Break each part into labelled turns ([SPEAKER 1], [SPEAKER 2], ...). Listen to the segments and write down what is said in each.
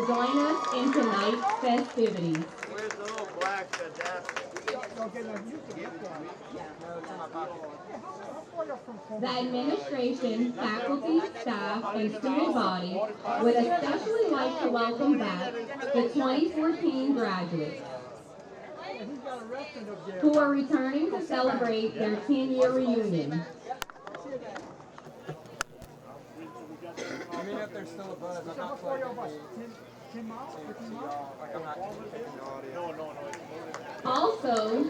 [SPEAKER 1] join us in tonight's festivities.
[SPEAKER 2] Where's the little black adapter?
[SPEAKER 1] The administration, faculty, staff, and student body would especially like to welcome back the 2014 graduates who are returning to celebrate their 10-year reunion.
[SPEAKER 3] I mean, if there's still a buzz, I'm not plugged in. 10 miles? 15 miles? Like, I'm not taking the audio. No.
[SPEAKER 1] Also,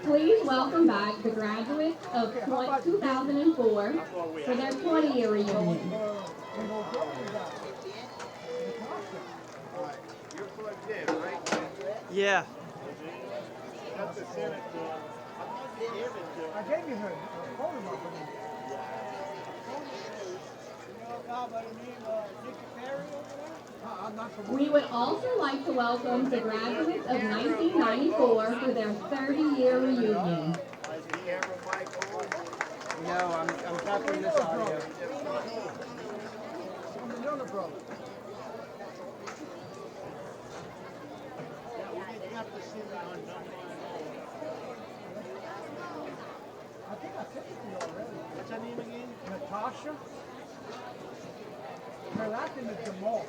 [SPEAKER 1] please welcome back the graduates of 2004 for their 20-year reunion.
[SPEAKER 2] You're plugged in, right?
[SPEAKER 3] Yeah.
[SPEAKER 2] That's the Senate.
[SPEAKER 3] I gave you her phone number.
[SPEAKER 1] We would also like to welcome the graduates of 1994 for their 30-year reunion.
[SPEAKER 3] No, I'm tapping this audio.
[SPEAKER 4] I think I sent it to you already.
[SPEAKER 2] What's her name again?
[SPEAKER 4] Natasha. Her last name is Jamal.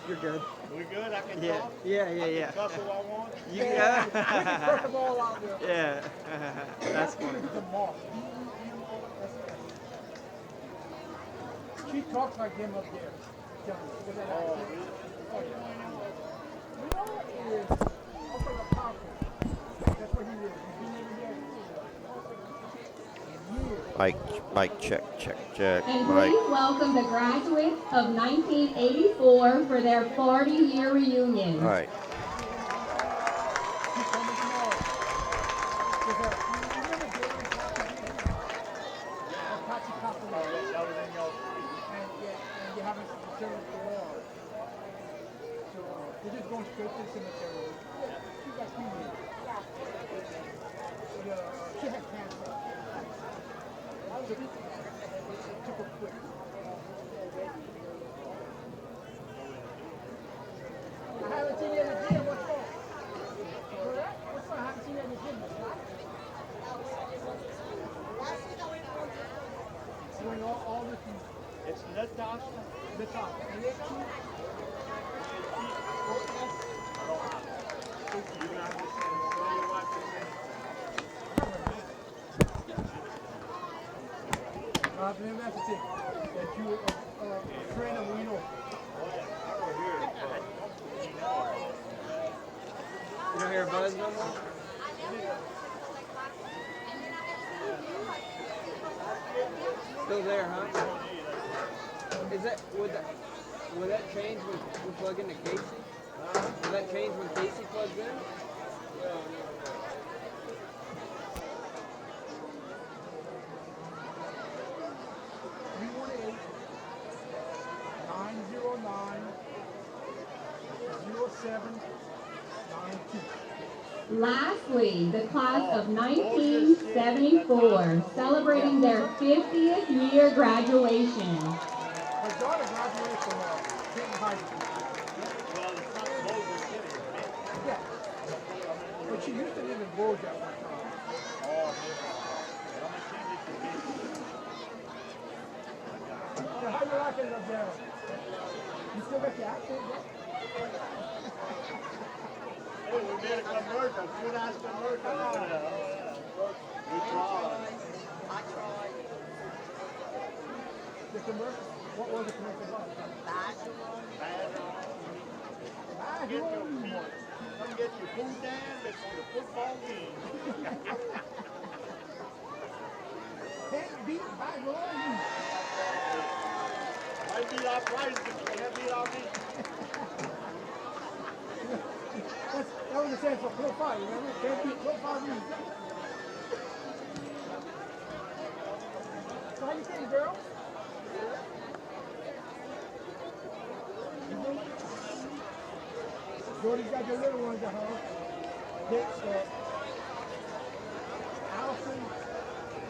[SPEAKER 3] You're good.
[SPEAKER 2] We good? I can
[SPEAKER 3] Yeah.
[SPEAKER 2] talk?
[SPEAKER 3] Yeah.
[SPEAKER 2] Cuss who I want?
[SPEAKER 3] You
[SPEAKER 4] We can put them all out there.
[SPEAKER 3] Yeah. That's
[SPEAKER 4] Her last name
[SPEAKER 3] funny.
[SPEAKER 4] is Jamal. She talks like him up there. With that accent. Oh, yeah. You know what it is? Up in the pocket. That's where he lives. He's been living there for years.
[SPEAKER 5] Mic, check.
[SPEAKER 1] And
[SPEAKER 5] Mic.
[SPEAKER 1] please welcome the graduates of 1984 for their 40-year reunion.
[SPEAKER 5] All right.
[SPEAKER 4] She's coming tomorrow. There's a, you remember Gary Patsy Costello?
[SPEAKER 2] That was in your
[SPEAKER 4] And you haven't returned the wall. So they're just going straight to the cemetery. She got cremated. She had cancer. Took her quick. I haven't seen you in the gym. What's wrong? What's wrong? I haven't seen you in the gym. Doing all this.
[SPEAKER 2] It's Natasha.
[SPEAKER 4] The top. That's the thing. That you train them, we know.
[SPEAKER 3] You don't hear a buzz no more? Still there, huh? Is that would that change when we plug into Casey? Will that change when Casey plugs in?
[SPEAKER 4] 318-909-0792.
[SPEAKER 1] Lastly, the class of 1974, celebrating their 50th year graduation.
[SPEAKER 4] My daughter graduated from Clinton High School. Yeah. But she used to live in Boja at one time. So how you liking it up there? You still got the accent?
[SPEAKER 2] Hey, we made a commercial. Good ass commercial. We tried.
[SPEAKER 4] The commercial? What was the commercial about?
[SPEAKER 2] Get your feet. Come get your food down. Let's go to football game.
[SPEAKER 4] Can't beat by rolling.
[SPEAKER 2] Might beat our price, but you can't beat our meat.
[SPEAKER 4] That was the same for Pro 5, remember? Can't beat Pro 5 meat. So how you feeling, girl? Jordy's got your little ones at home. Allison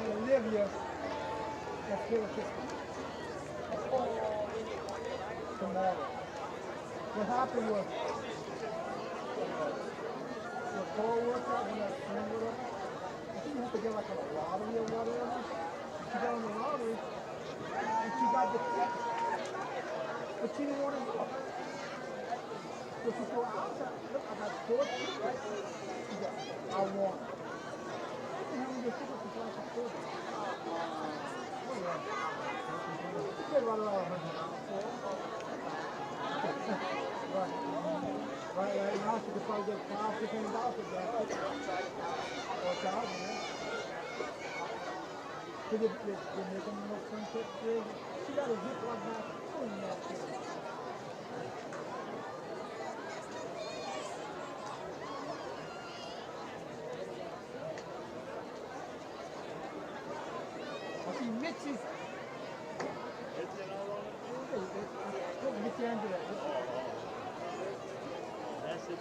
[SPEAKER 4] and Olivia. That's good. tomorrow. What happened was, the co-worker, when I friend with her, I think you have to get like a lottery or whatever. She got on the lottery, and she got the ticket, but she didn't want to go. So she said, look, I got 4 tickets. She said, I want it. I said, how many tickets is like a 4? Oh, yeah. She said, right around 100. Right now, she could probably get $5, $600 for that. Or $1,000, yeah. So they make them no friendship big. She got a Ziploc bag full of that shit. I see Mitch's. Get your hand to that.
[SPEAKER 2] That's it.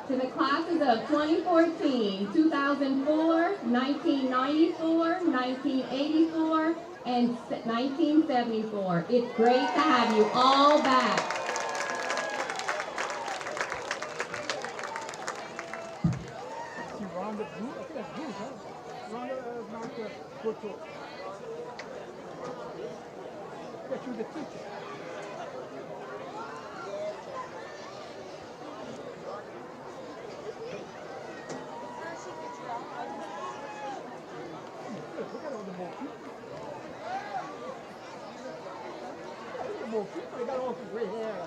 [SPEAKER 1] To the classes of 2014, 2004, 1994, 1984, and 1974. It's great to have you all back.
[SPEAKER 4] See Rhonda Bruce, I think that's Bruce, huh? Rhonda is not the virtual. Yeah, she was a teacher. Look at all the more people. Look at the more people. They got all some gray hair.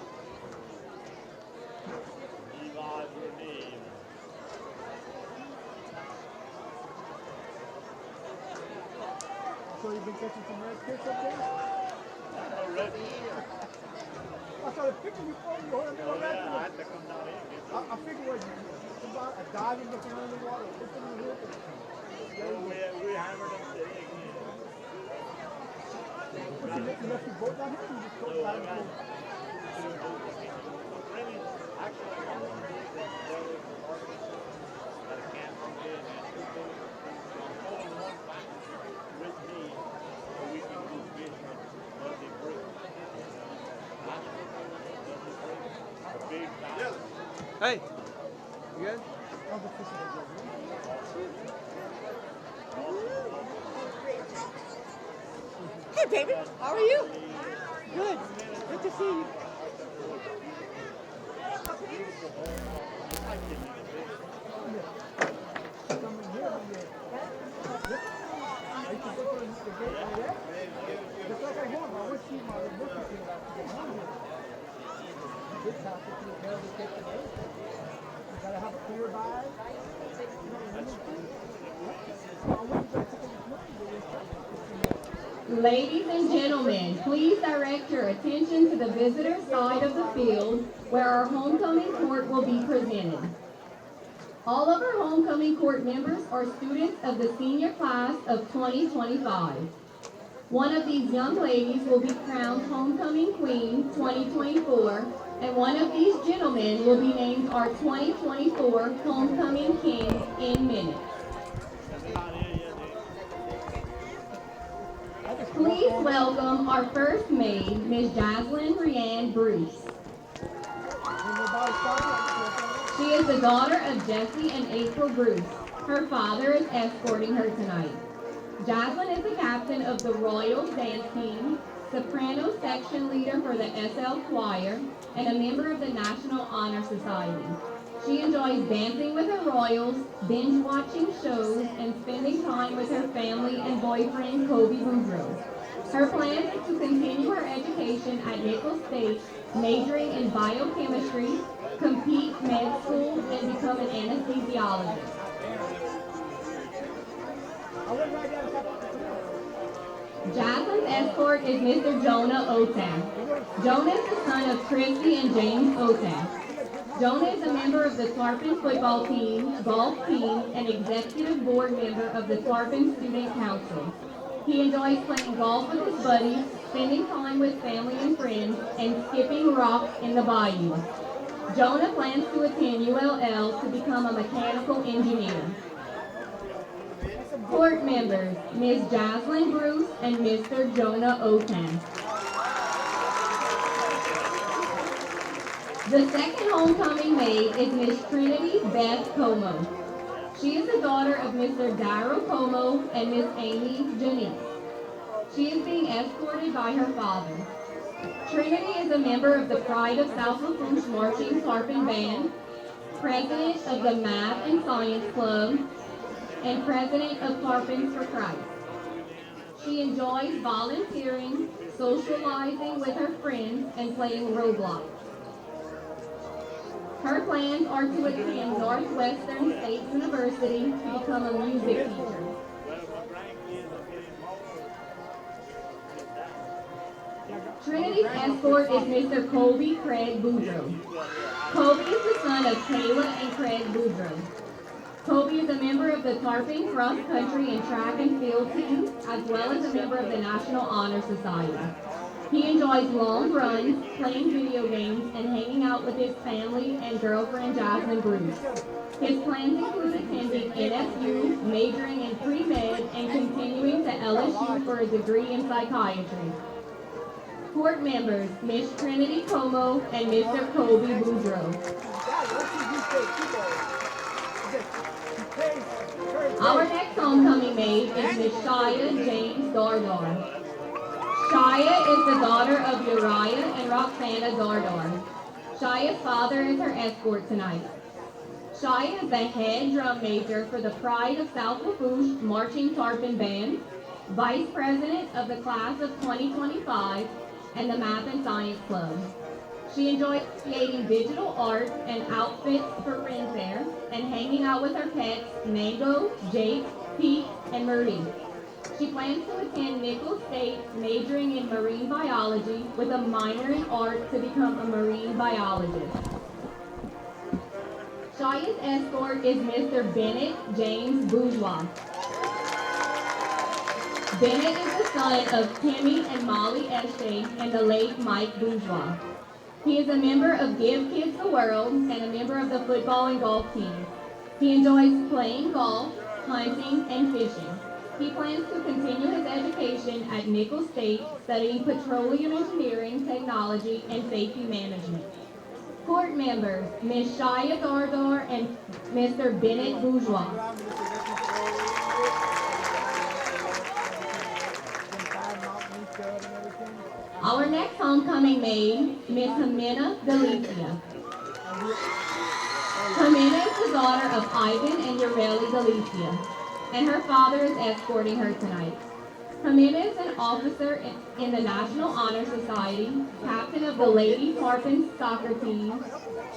[SPEAKER 2] Levi's your name.
[SPEAKER 4] So you've been catching some red fish up there?
[SPEAKER 2] Already?
[SPEAKER 4] I started picking you for you. Hold on,
[SPEAKER 2] Oh, yeah, I had to come down here and get some.
[SPEAKER 4] I figured it's about a diving looking under the water. Put them in the hook.
[SPEAKER 2] We hammered them today again.
[SPEAKER 4] You left your boat down here? You just
[SPEAKER 2] So
[SPEAKER 4] go
[SPEAKER 2] I
[SPEAKER 4] down
[SPEAKER 2] got
[SPEAKER 4] here.
[SPEAKER 2] really, actually, I'm going to tell you for marketing that I can't forget and two boats. So I'm pulling one back with me so we can go fishing above the bridge. A big dive.
[SPEAKER 3] Hey, you good?
[SPEAKER 4] How's the fishing going?
[SPEAKER 5] Hey, baby, how are you? Good. Good to see you.
[SPEAKER 4] Coming here, I used to go to the gate over there. Just like I want. I wish she my book to get money. This house is too hell to take the gate. You gotta have a clear bag.
[SPEAKER 1] Ladies and gentlemen, please direct your attention to the visitor side of the field where our homecoming court will be presented. All of our homecoming court members are students of the senior class of 2025. One of these young ladies will be crowned Homecoming Queen 2024, and one of these gentlemen will be named our 2024 Homecoming King in minutes. Please welcome our first maid, Ms. Jaslyn Rianne Bruce. She is the daughter of Jesse and April Bruce. Her father is escorting her tonight. Jaslyn is the captain of the Royals dance team, soprano section leader for the SL Choir, and a member of the National Honor Society. She enjoys dancing with her Royals, binge watching shows, and spending time with her family and boyfriend Kobe Boudreaux. Her plan is to continue her education at Nicholls State, majoring in biochemistry, compete med school, and become an anesthesiologist. Jaslyn's escort is Mr. Jonah Otan. Jonah is the son of Christy and James Otan. Jonah is a member of the Tarpon football team, golf team, and executive board member of the Tarpon Student Council. He enjoys playing golf with his buddies, spending time with family and friends, and skipping rocks in the bayou. Jonah plans to attend ULL to become a mechanical engineer. Court members, Ms. Jaslyn Bruce and Mr. Jonah Oten. The second homecoming maid is Miss Trinity Beth Como. She is the daughter of Mr. Darrell Como and Miss Amy Janice. She is being escorted by her father. Trinity is a member of the Pride of South Lafourche Marching Tarpon Band, president of the Math and Science Club, and president of Tarpons for Christ. She enjoys volunteering, socializing with her friends, and playing Roblox. Her plans are to attend Northwestern State University to become a music teacher. Trinity's escort is Mr. Colby Craig Boudreaux. Colby is the son of Kayla and Craig Boudreaux. Colby is a member of the Tarpon Cross Country and Track and Field teams, as well as a member of the National Honor Society. He enjoys long runs, playing video games, and hanging out with his family and girlfriend Jasmine Bruce. His plans include attending NSU, majoring in pre-med, and continuing to LSU for a degree in psychiatry. Court members, Miss Trinity Como and Mr. Colby Boudreaux. Our next homecoming maid is Miss Shia James Dardar. Shia is the daughter of Uriah and Roxana Dardar. Shia's father is her escort tonight. Shia is the head drum major for the Pride of South Lafourche Marching Tarpon Band, vice president of the class of 2025, and the Math and Science Club. She enjoys creating digital art and outfits for Ren Fair and hanging out with her pets, Mango, Jake, Pete, and Marie. She plans to attend Nicholls State, majoring in marine biology with a minor in art to become a marine biologist. Shia's escort is Mr. Bennett James Bourgeois. Bennett is the son of Timmy and Molly Eshe and the late Mike Bourgeois. He is a member of Give Kids the World and a member of the football and golf team. He enjoys playing golf, hunting, and fishing. He plans to continue his education at Nicholls State, studying petroleum engineering, technology, and safety management. Court members, Ms. Shia Dardar and Mr. Bennett Bourgeois. Our next homecoming maid, Miss Jimena Galicia. Jimena is the daughter of Ivan and Ureli Galicia, and her father is escorting her tonight. Jimena is an officer in the National Honor Society, captain of the Lady Tarpon soccer team,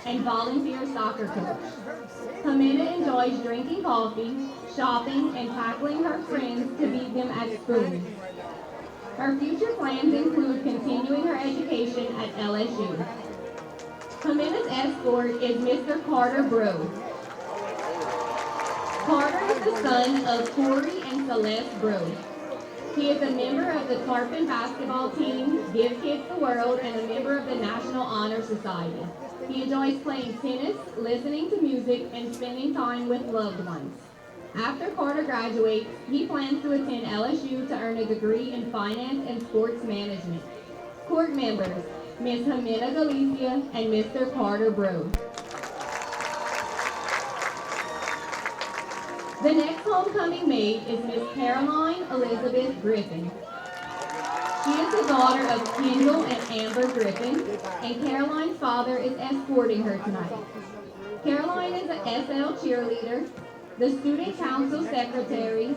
[SPEAKER 1] and volunteer soccer coach. Jimena enjoys drinking coffee, shopping, and tackling her friends to beat them at spoons. Her future plans include continuing her education at LSU. Jimena's escort is Mr. Carter Bro. Carter is the son of Corey and Celeste Bro. He is a member of the Tarpon basketball team, Give Kids the World, and a member of the National Honor Society. He enjoys playing tennis, listening to music, and spending time with loved ones. After Carter graduates, he plans to attend LSU to earn a degree in finance and sports management. Court members, Ms. Jimena Galicia and Mr. Carter Bro. The next homecoming maid is Miss Caroline Elizabeth Griffin. She is the daughter of Kendall and Amber Griffin, and Caroline's father is escorting her tonight. Caroline is an SL cheerleader, the student council secretary,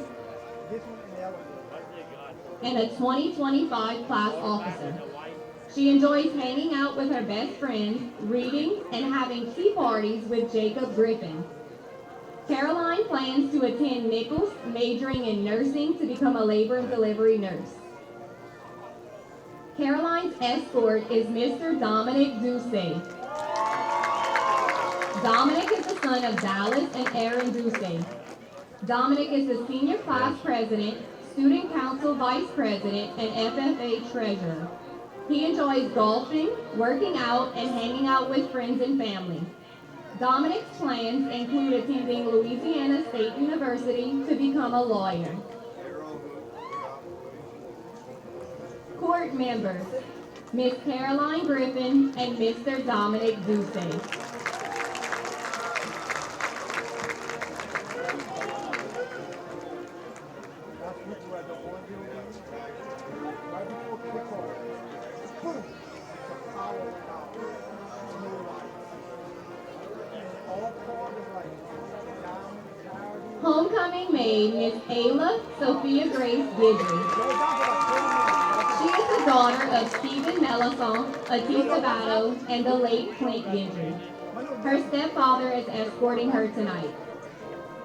[SPEAKER 1] and a 2025 class officer. She enjoys hanging out with her best friends, reading, and having tea parties with Jacob Griffin. Caroline plans to attend Nicholls, majoring in nursing to become a labor and delivery nurse. Caroline's escort is Mr. Dominic Duce. Dominic is the son of Dallas and Aaron Duce. Dominic is the senior class president, student council vice president, and FFA treasurer. He enjoys golfing, working out, and hanging out with friends and family. Dominic's plans include attending Louisiana State University to become a lawyer. Court members, Miss Caroline Griffin and Mr. Dominic Duce.
[SPEAKER 4] That's which way the one building, right before kickoff. Boom! The power went out. No lights. All part of like diamond, charity.
[SPEAKER 1] Homecoming maid, Miss Ayla Sophia Grace Gidry.
[SPEAKER 4] Go down to like 4 minutes.
[SPEAKER 1] She is the daughter of Stephen Melisson, Atif Sabato, and the late Clint Gidry. Her stepfather is escorting her tonight.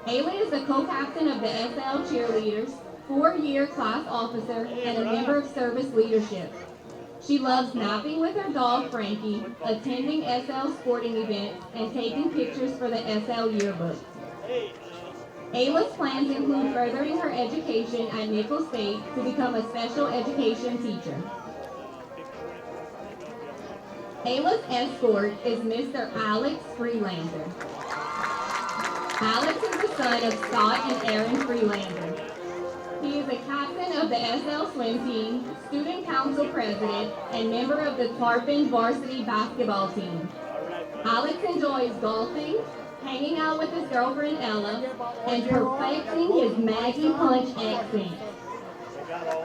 [SPEAKER 1] Ayla is the co-captain of the SL cheerleaders, 4-year class officer, and a member of service leadership. She loves napping with her dog Frankie, attending SL sporting events, and taking pictures for the SL yearbook. Ayla's plans include furthering her education at Nicholls State to become a special education teacher. Ayla's escort is Mr. Alex Freelander. Alex is the son of Scott and Aaron Freelander. He is a captain of the SL swim team, student council president, and member of the Tarpon varsity basketball team. Alex enjoys golfing, hanging out with his girlfriend Ella, and perfecting his Maggie Punch accent.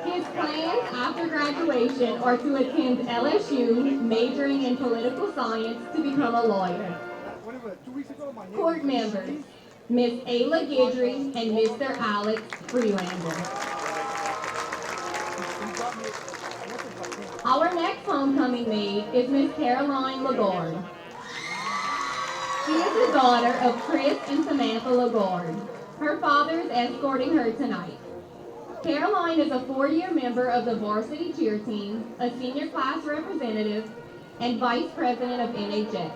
[SPEAKER 1] His plans after graduation are to attend LSU, majoring in political science to become a lawyer.
[SPEAKER 4] Wait, 2 weeks ago, my neighbor.
[SPEAKER 1] Court members, Miss Ayla Gidry and Mr. Alex Freelander. Our next homecoming maid is Miss Caroline Lagarde. She is the daughter of Chris and Samantha Lagarde. Her father is escorting her tonight. Caroline is a 4-year member of the varsity cheer team, a senior class representative, and vice president of NHS.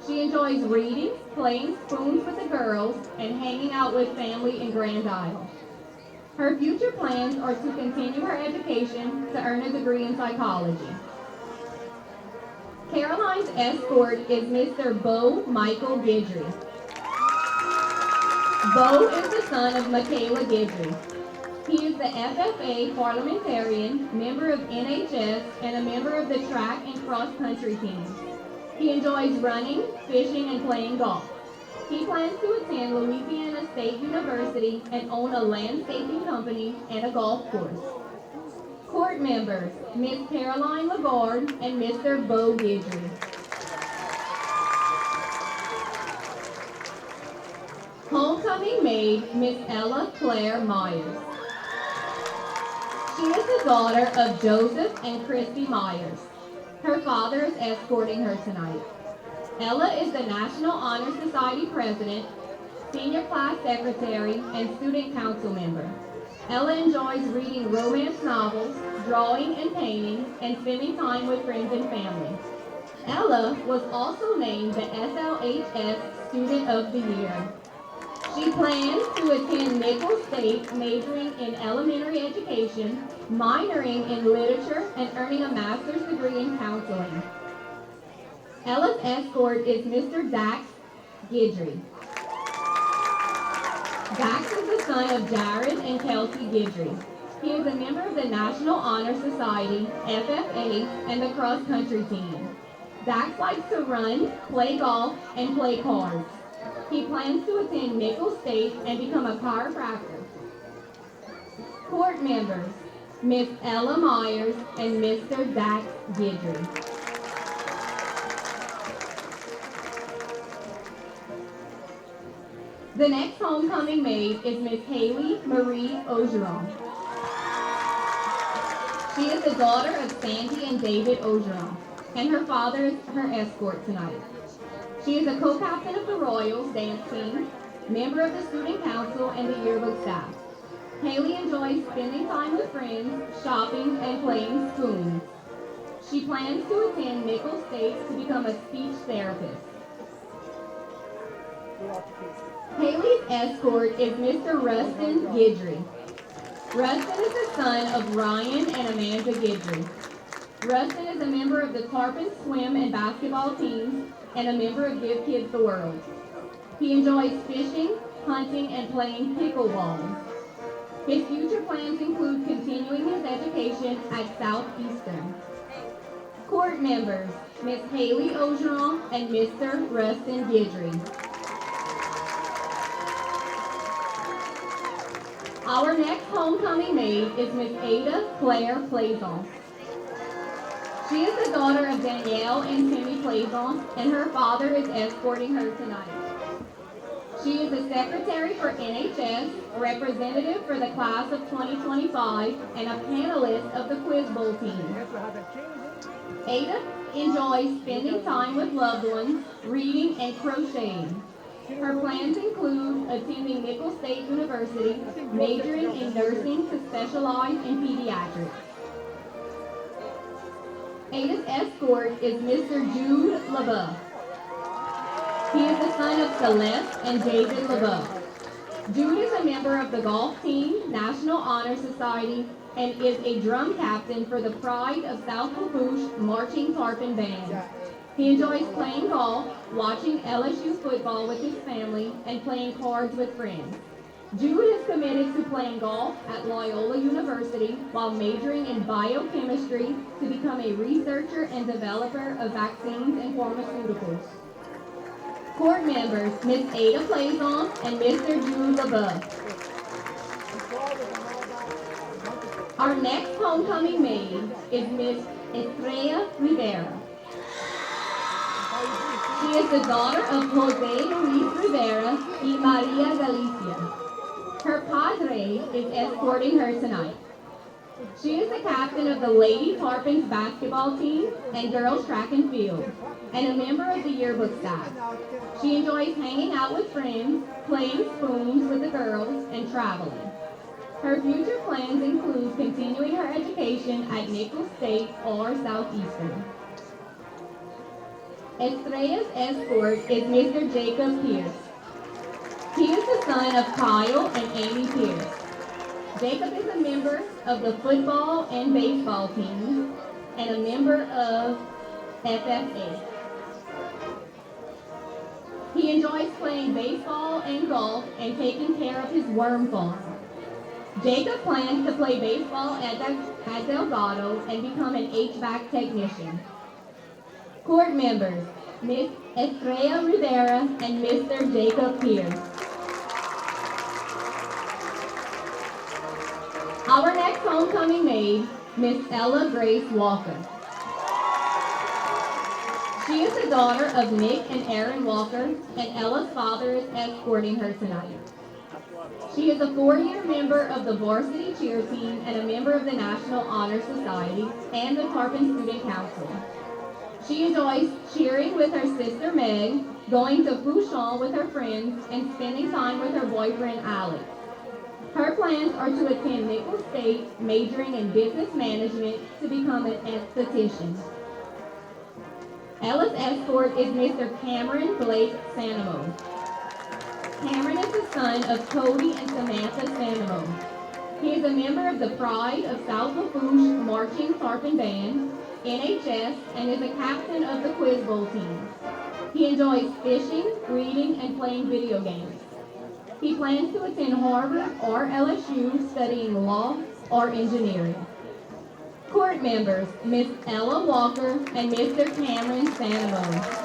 [SPEAKER 1] She enjoys reading, playing spoons with the girls, and hanging out with family in Grand Isle. Her future plans are to continue her education to earn a degree in psychology. Caroline's escort is Mr. Bo Michael Gidry. Bo is the son of Michaela Gidry. He is the FFA parliamentarian, member of NHS, and a member of the track and cross-country teams. He enjoys running, fishing, and playing golf. He plans to attend Louisiana State University and own a landscaping company and a golf course. Court members, Miss Caroline Lagarde and Mr. Bo Gidry. Homecoming maid, Miss Ella Claire Myers. She is the daughter of Joseph and Christy Myers. Her father is escorting her tonight. Ella is the National Honor Society president, senior class secretary, and student council member. Ella enjoys reading romance novels, drawing and painting, and spending time with friends and family. Ella was also named the SLHS Student of the Year. She plans to attend Nicholls State, majoring in elementary education, minoring in literature, and earning a master's degree in counseling. Ella's escort is Mr. Dax Gidry. Dax is the son of Jared and Kelsey Gidry. He is a member of the National Honor Society, FFA, and the cross-country team. Dax likes to run, play golf, and play cards. He plans to attend Nicholls State and become a chiropractor. Court members, Miss Ella Myers and Mr. Dax Gidry. The next homecoming maid is Miss Haley Marie Ogeron. She is the daughter of Sandy and David Ogeron, and her father is her escort tonight. She is a co-captain of the Royals dance team, member of the student council, and the yearbook staff. Haley enjoys spending time with friends, shopping, and playing spoons. She plans to attend Nicholls State to become a speech therapist. Haley's escort is Mr. Rustin Gidry. Rustin is the son of Ryan and Amanda Gidry. Rustin is a member of the Tarpon swim and basketball teams, and a member of Give Kids the World. He enjoys fishing, hunting, and playing pickleball. His future plans include continuing his education at Southeastern. Court members, Miss Haley Ogeron and Mr. Rustin Guidry. Our next homecoming maid is Miss Ada Claire Plaisance. She is the daughter of Danielle and Timmy Plaisance, and her father is escorting her tonight. She is the secretary for NHS, representative for the class of 2025, and a panelist of the Quiz Bowl team. Ada enjoys spending time with loved ones, reading, and crocheting. Her plans include attending Nicholls State University, majoring in nursing to specialize in pediatrics. Ada's escort is Mr. Jude LeBeau. He is the son of Celeste and David LeBeau. Jude is a member of the golf team, National Honor Society, and is a drum captain for the Pride of South Lafourche Marching Tarpon Band. He enjoys playing golf, watching LSU football with his family, and playing cards with friends. Jude is committed to playing golf at Loyola University while majoring in biochemistry to become a researcher and developer of vaccines and pharmaceuticals. Court members, Miss Ada Plaisance and Mr. Jude LeBeau. Our next homecoming maid is Miss Estrella Rivera. She is the daughter of Jose Luis Rivera y Maria Galicia. Her padre is escorting her tonight. She is the captain of the Lady Tarpons basketball team and girls track and field, and a member of the yearbook staff. She enjoys hanging out with friends, playing spoons with the girls, and traveling. Her future plans include continuing her education at Nicholls State or Southeastern. Estrella's escort is Mr. Jacob Pierce. He is the son of Kyle and Amy Pierce. Jacob is a member of the football and baseball teams and a member of FFA. He enjoys playing baseball and golf and taking care of his worm farm. Jacob plans to play baseball at Delgado and become an HVAC technician. Court members, Miss Estrella Rivera and Mr. Jacob Pierce. Our next homecoming maid, Miss Ella Grace Walker. She is the daughter of Nick and Erin Walker, and Ella's father is escorting her tonight. She is a 4-year member of the varsity cheer team and a member of the National Honor Society and the Tarpon Student Council. She enjoys cheering with her sister Meg, going to Fouchon with her friends, and spending time with her boyfriend Alex. Her plans are to attend Nicholls State, majoring in business management to become an esthetician. Ella's escort is Mr. Cameron Blake Sanamo. Cameron is the son of Cody and Samantha Sanamo. He is a member of the Pride of South Lafourche Marching Tarpon Band, NHS, and is a captain of the Quiz Bowl team. He enjoys fishing, reading, and playing video games. He plans to attend Harvard or LSU studying law or engineering. Court members, Miss Ella Walker and Mr. Cameron Sanamo.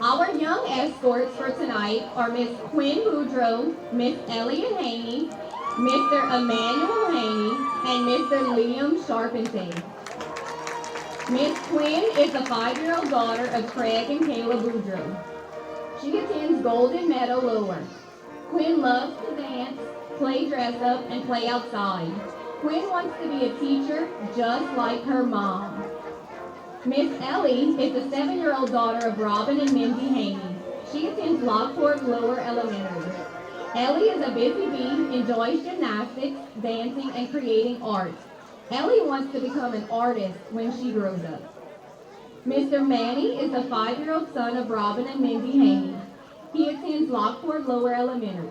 [SPEAKER 1] Our young escorts for tonight are Miss Quinn Boudreau, Miss Elliot Haney, Mr. Emmanuel Haney, and Mr. Liam Sharpentine. Miss Quinn is the 5-year-old daughter of Craig and Kayla Boudreau. She attends Golden Meadow Lower. Quinn loves to dance, play dress up, and play outside. Quinn wants to be a teacher just like her mom. Miss Ellie is the 7-year-old daughter of Robin and Mindy Haney. She attends Lockport Lower Elementary. Ellie is a busy bee, enjoys gymnastics, dancing, and creating art. Ellie wants to become an artist when she grows up. Mr. Manny is the 5-year-old son of Robin and Mindy Haney. He attends Lockport Lower Elementary.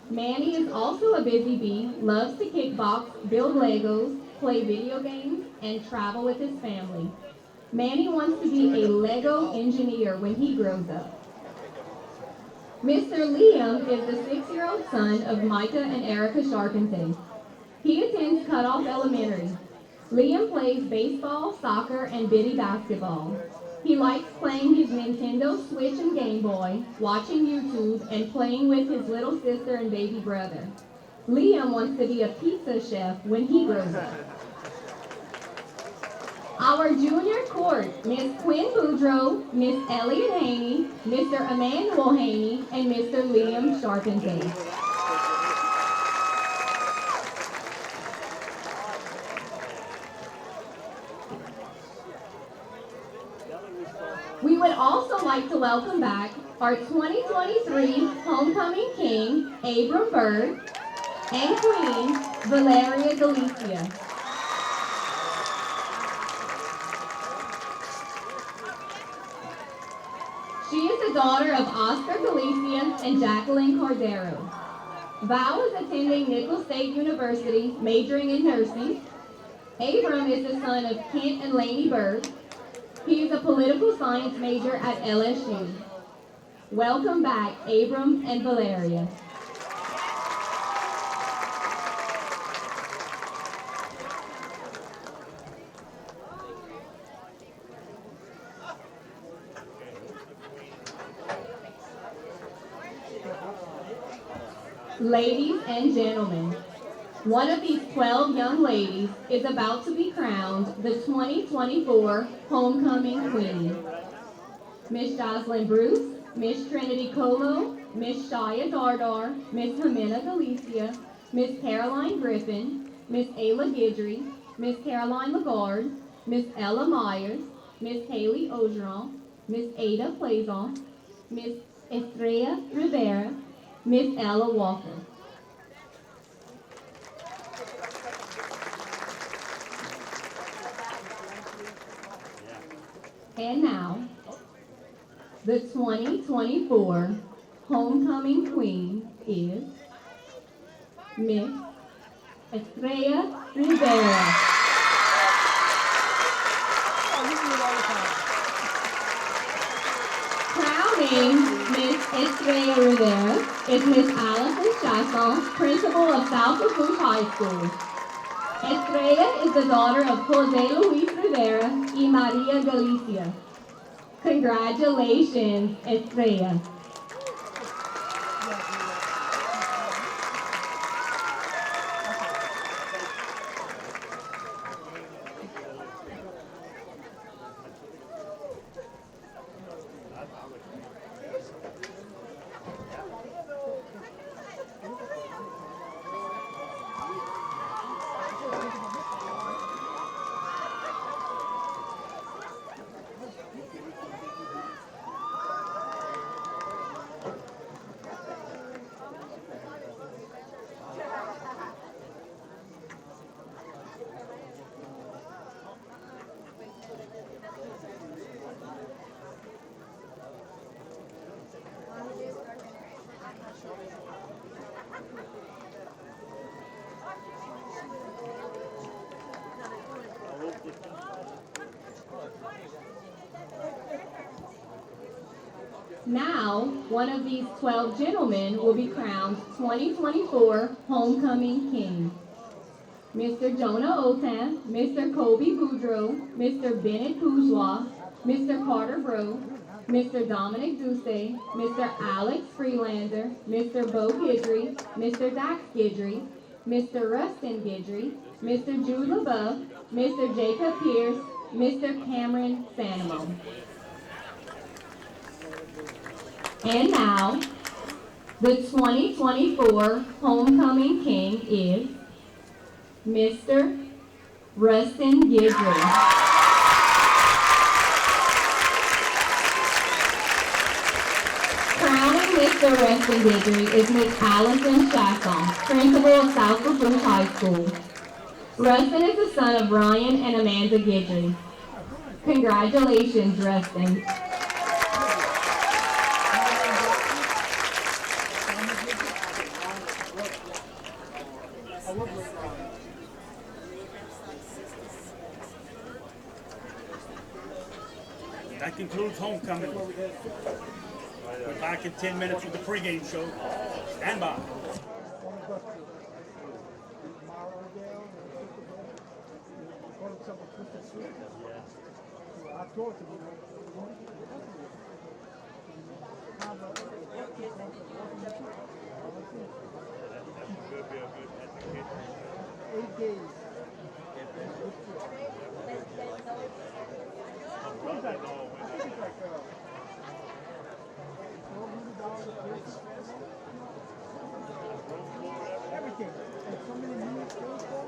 [SPEAKER 1] Manny is also a busy bee, loves to kickbox, build Legos, play video games, and travel with his family. Manny wants to be a Lego engineer when he grows up. Mr. Liam is the 6-year-old son of Micah and Erica Sharpente. He attends Cutoff Elementary. Liam plays baseball, soccer, and bitty basketball. He likes playing his Nintendo Switch and Game Boy, watching YouTube, and playing with his little sister and baby brother. Liam wants to be a pizza chef when he grows up. Our junior court, Miss Quinn Boudreau, Miss Elliot Haney, Mr. Emmanuel Haney, and Mr. Liam Sharpente. We would also like to welcome back our 2023 Homecoming King, Abram Bird, and Queen, Valeria Galicia. She is the daughter of Oscar Galicia and Jacqueline Cordero. Val is attending Nicholls State University, majoring in nursing. Abram is the son of Kent and Laney Bird. He is a political science major at LSU. Welcome back, Abram and Valeria. Ladies and gentlemen, one of these 12 young ladies is about to be crowned the 2024 Homecoming Queen. Miss Jocelyn Bruce, Miss Trinity Como, Miss Shaya Dardar, Miss Jimena Galicia, Miss Caroline Griffin, Miss Ayla Guidry, Miss Caroline Lagarde, Miss Ella Myers, Miss Haley Ogeron, Miss Ada Plaisant, Miss Estrella Rivera, Miss Ella Walker. And now, the 2024 Homecoming Queen is Miss Estrella Rivera. Crowning Miss Estrella Rivera is Miss Allison Chasson, principal of South Lafourche High School. Estrella is the daughter of Jose Luis Rivera y Maria Galicia. Congratulations, Estrella. Now, one of these 12 gentlemen will be crowned 2024 Homecoming King. Mr. Jonah Otan, Mr. Kobe Boudreau, Mr. Bennett Bourgeois, Mr. Carter Bro, Mr. Dominic Duce, Mr. Alex Freelander, Mr. Bo Guidry, Mr. Dax Guidry, Mr. Rustin Guidry, Mr. Jude LaBeouf, Mr. Jacob Pierce, Mr. Cameron Sanamo. And now, the 2024 Homecoming King is Mr. Rustin Guidry. Crowning Mr. Rustin Guidry is Miss Allison Chasson, principal of South Lafourche High School. Rustin is the son of Ryan and Amanda Guidry. Congratulations, Rustin.
[SPEAKER 6] That concludes homecoming. We're back in 10 minutes with the pregame show. Stand by.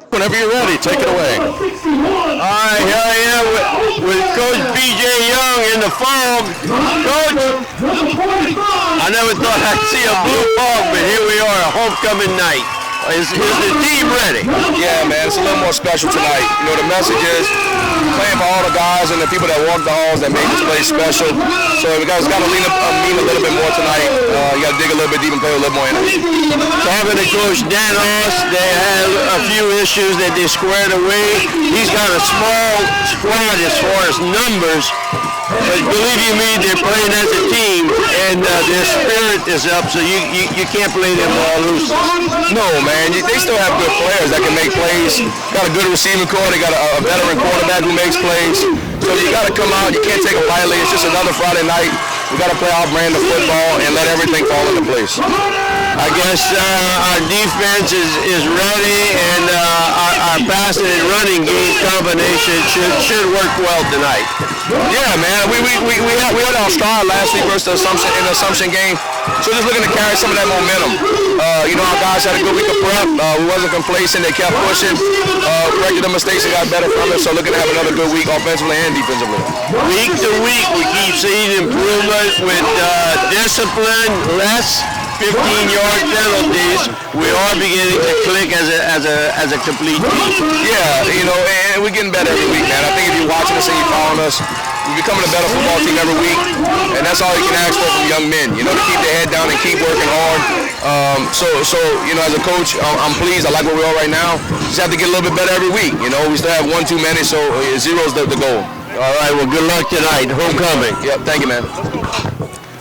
[SPEAKER 7] Whenever you're ready, take it away. All right, here I am with Coach B.J. Young in the fog. Coach, I never thought I'd see a blue fog, but here we are, a homecoming night. Is the team ready?
[SPEAKER 8] Yeah, man, it's a little more special tonight. You know, the message is playing for all the guys and the people that walk the halls that make this place special. So we guys got to mean a little bit more tonight. You got to dig a little bit deep and play with a little more energy.
[SPEAKER 7] Talking to Coach Danos, they have a few issues that they squared away. He's got a small squad as far as numbers, but believe you me, they're playing as a team, and their spirit is up, so you can't play them all loose.
[SPEAKER 8] No, man, they still have good players that can make plays. Got a good receiving core. They got a veteran quarterback who makes plays. So you got to come out. You can't take it lightly. It's just another Friday night. We got to play our brand of football and let everything fall into place.
[SPEAKER 7] I guess our defense is ready, and our passing and running game combination should work well tonight.
[SPEAKER 8] Yeah, man. We had our stride last week versus the Assumption game. So just looking to carry some of that momentum. Our guys had a good week of prep. We wasn't complacent. They kept pushing. Corrected the mistakes and got better from it. So looking to have another good week offensively and defensively.
[SPEAKER 7] Week to week, we keep seeing improvement with discipline, less 15-yard penalties. We are beginning to click as a complete team.
[SPEAKER 8] Yeah, and we're getting better every week, man. I think if you're watching us and you're following us, we're becoming a better football team every week, and that's all you can ask for from young men, to keep their head down and keep working hard. So as a coach, I'm pleased. I like where we are right now. Just have to get a little bit better every week. We still have one too many, so zero's the goal.
[SPEAKER 7] All right, well, good luck tonight. Homecoming.
[SPEAKER 8] Yep, thank you, man.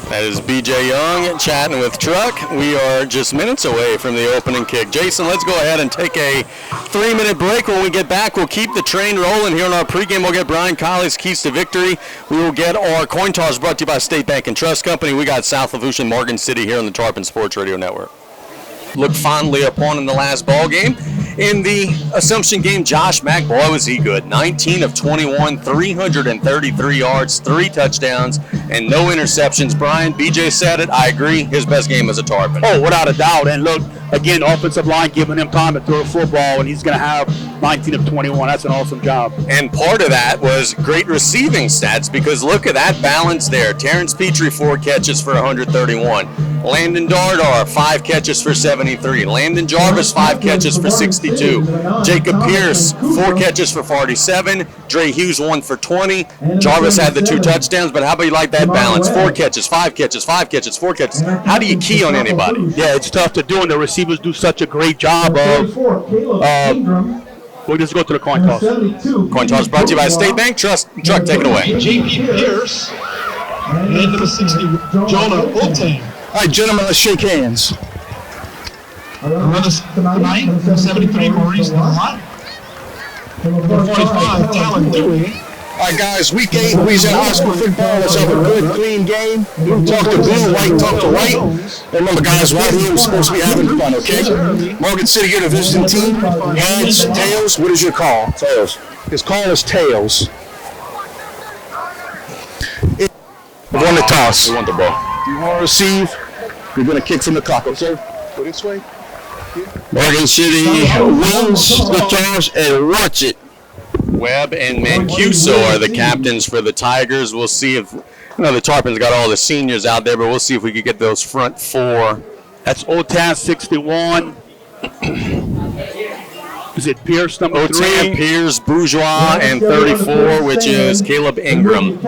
[SPEAKER 9] That is B.J. Young chatting with Truck. We are just minutes away from the opening kick. Jason, let's go ahead and take a 3-minute break. When we get back, we'll keep the train rolling here on our pregame. We'll get Brian Colley's keys to victory. We will get our coin toss brought to you by State Bank and Trust Company. We got South Lafourche and Morgan City here on the Tarpon Sports Radio Network. Looked fondly upon in the last ball game. In the Assumption game, Josh Mack, boy, was he good. 19 of 21, 333 yards, 3 touchdowns, and no interceptions. Brian, BJ said it. I agree. His best game as a Tarpon.
[SPEAKER 10] Oh, without a doubt. And look, again, offensive line giving him time to throw a football, and he's going to have 19 of 21. That's an awesome job.
[SPEAKER 9] And part of that was great receiving stats, because look at that balance there. Terrence Petrie, 4 catches for 131. Landon Dardar, 5 catches for 73. Landon Jarvis, 5 catches for 62. Jacob Pierce, 4 catches for 47. Dre Hughes, 1 for 20. Jarvis had the 2 touchdowns, but how about you like that balance? 4 catches, 5 catches, 5 catches, 4 catches. How do you key on anybody?
[SPEAKER 10] Yeah, it's tough to do, and the receivers do such a great job of we'll just go to the coin toss.
[SPEAKER 9] Coin toss brought to you by State Bank. Truck, take it away.
[SPEAKER 11] J.P. Pierce and number 60, Jonah Bolton.
[SPEAKER 12] All right, gentlemen, let's shake hands.
[SPEAKER 11] Runners tonight, 73, Maurice Lamont. Number 45, Talon Dewey.
[SPEAKER 12] All right, guys, week 8, Louisiana high school football. Let's have a good, clean game. Blue talk to blue, white talk to white. And remember, guys, right here we're supposed to be having fun, okay? Morgan City, you're the visiting team. Heads, tails, what is your call?
[SPEAKER 8] Tails.
[SPEAKER 12] His call is tails. We won the toss.
[SPEAKER 8] We want the ball.
[SPEAKER 12] You want to receive, you're going to kick from the clock, okay? Go this way.
[SPEAKER 7] Morgan City wins the toss and watch it.
[SPEAKER 9] Webb and Mancuso are the captains for the Tigers. We'll see if, the Tarpons got all the seniors out there, but we'll see if we could get those front 4.
[SPEAKER 10] That's Otan, 61. Is it Pierce, number 3?
[SPEAKER 9] Otan, Pierce, Bourgeois, and 34, which is Caleb Ingram.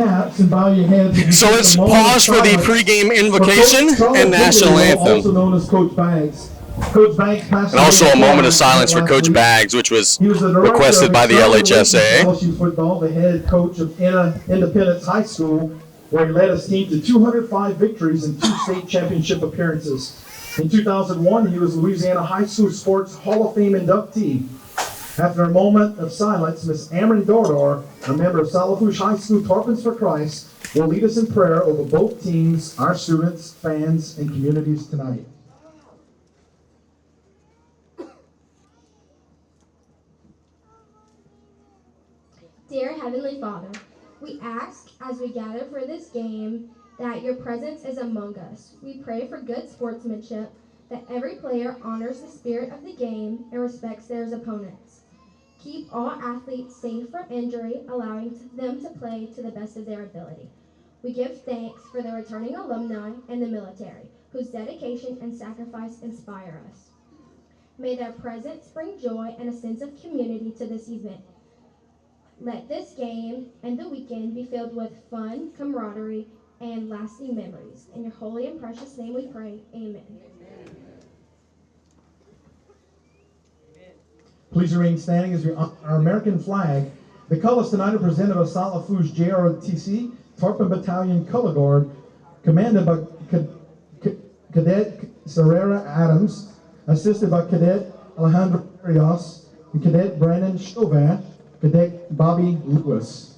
[SPEAKER 9] So let's pause for the pregame invocation and national anthem.
[SPEAKER 4] Also known as Coach Banks.
[SPEAKER 11] Coach Banks passed
[SPEAKER 9] And also
[SPEAKER 11] away
[SPEAKER 9] a moment of
[SPEAKER 11] last
[SPEAKER 9] silence for Coach
[SPEAKER 11] week.
[SPEAKER 9] Baggs, which was
[SPEAKER 11] He was the director
[SPEAKER 9] requested
[SPEAKER 11] of
[SPEAKER 9] by the
[SPEAKER 11] external relations
[SPEAKER 9] LHSA.
[SPEAKER 11] LSU football, the head coach of Independence High School, where he led his team to 205 victories and 2 state championship appearances. In 2001, he was Louisiana High School Sports Hall of Fame inductee. After a moment of silence, Ms. Amron Dordor, a member of Lafourche High School Tarpons for Christ, will lead us in prayer over both teams, our students, fans, and communities tonight.
[SPEAKER 13] Dear Heavenly Father, we ask as we gather for this game that your presence is among us. We pray for good sportsmanship, that every player honors the spirit of the game and respects their opponents. Keep all athletes safe from injury, allowing them to play to the best of their ability. We give thanks for the returning alumni and the military, whose dedication and sacrifice inspire us. May their presence bring joy and a sense of community to this event. Let this game and the weekend be filled with fun, camaraderie, and lasting memories. In your holy and precious name we pray, amen.
[SPEAKER 11] Please remain standing as we honor our American flag. The colors tonight are presented by Lafourche JROTC, Tarpon Battalion Color Guard, commanded by Cadet Serrera Adams, assisted by Cadet Alejandro Rios, and Cadet Brandon Chauvin, Cadet Bobby Lewis.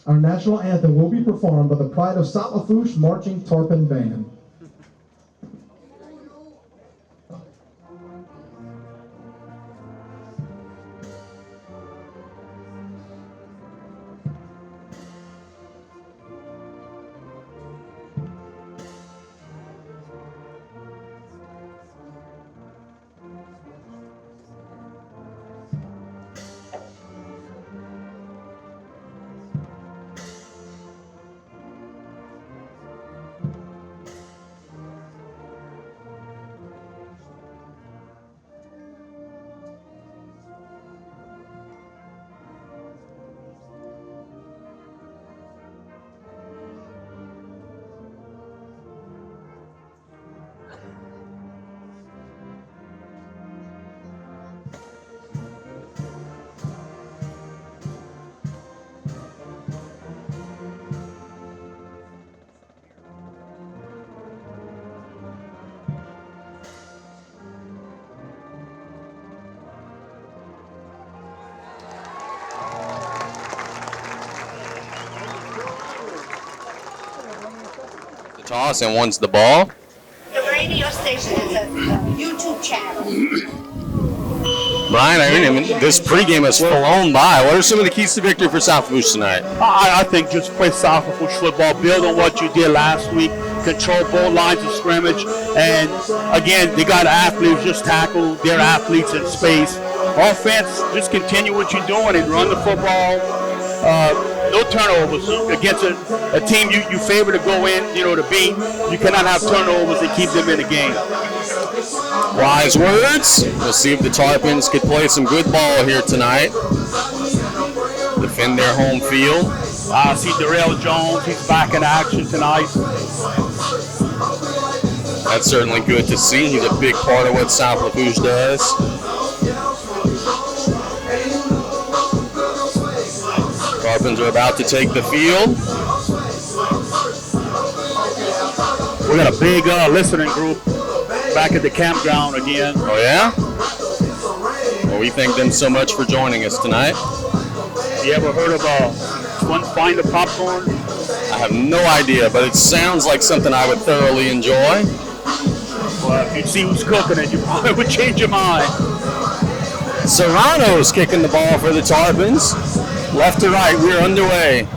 [SPEAKER 11] Our national anthem will be performed by the Pride of Lafourche Marching Tarpon Band.
[SPEAKER 9] Toss and one's the ball.
[SPEAKER 5] The radio station is a YouTube channel.
[SPEAKER 9] Brian, I mean, this pregame has flown by. What are some of the keys to victory for Lafourche tonight?
[SPEAKER 10] I think just play Lafourche football, build on what you did last week, control both lines of scrimmage, and again, they got athletes, just tackle their athletes in space. Offense, just continue what you're doing and run the football. No turnovers against a team you favor to go in, to beat. You cannot have turnovers and keep them in the game.
[SPEAKER 9] Wise words. We'll see if the Tarpons could play some good ball here tonight. Defend their home field.
[SPEAKER 10] I see Darrell Jones. He's back in action tonight.
[SPEAKER 9] That's certainly good to see. He's a big part of what South Lafourche does. Tarpons are about to take the field.
[SPEAKER 10] We got a big listening group back at the campground again.
[SPEAKER 9] Oh, yeah? Well, we thank them so much for joining us tonight.
[SPEAKER 10] You ever heard of Find the Popcorn?
[SPEAKER 9] I have no idea, but it sounds like something I would thoroughly enjoy.
[SPEAKER 10] Well, if you'd see who's cooking it, you probably would change your mind.
[SPEAKER 9] Serrano's kicking the ball for the Tarpons. Left to right, we're underway.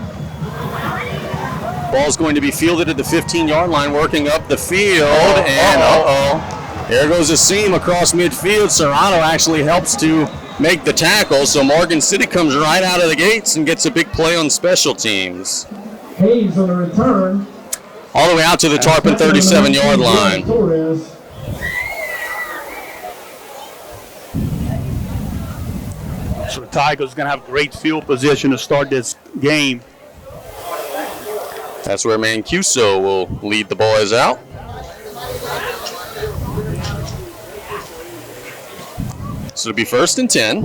[SPEAKER 9] Ball's going to be fielded at the 15-yard line, working up the field, and here goes a seam across midfield. Serrano actually helps to make the tackle, so Morgan City comes right out of the gates and gets a big play on special teams.
[SPEAKER 11] Hayes on the return.
[SPEAKER 9] All the way out to the Tarpon 37-yard line.
[SPEAKER 10] So the Tigers going to have great field position to start this game.
[SPEAKER 9] That's where Mancuso will lead the boys out. So it'll be 1st and 10.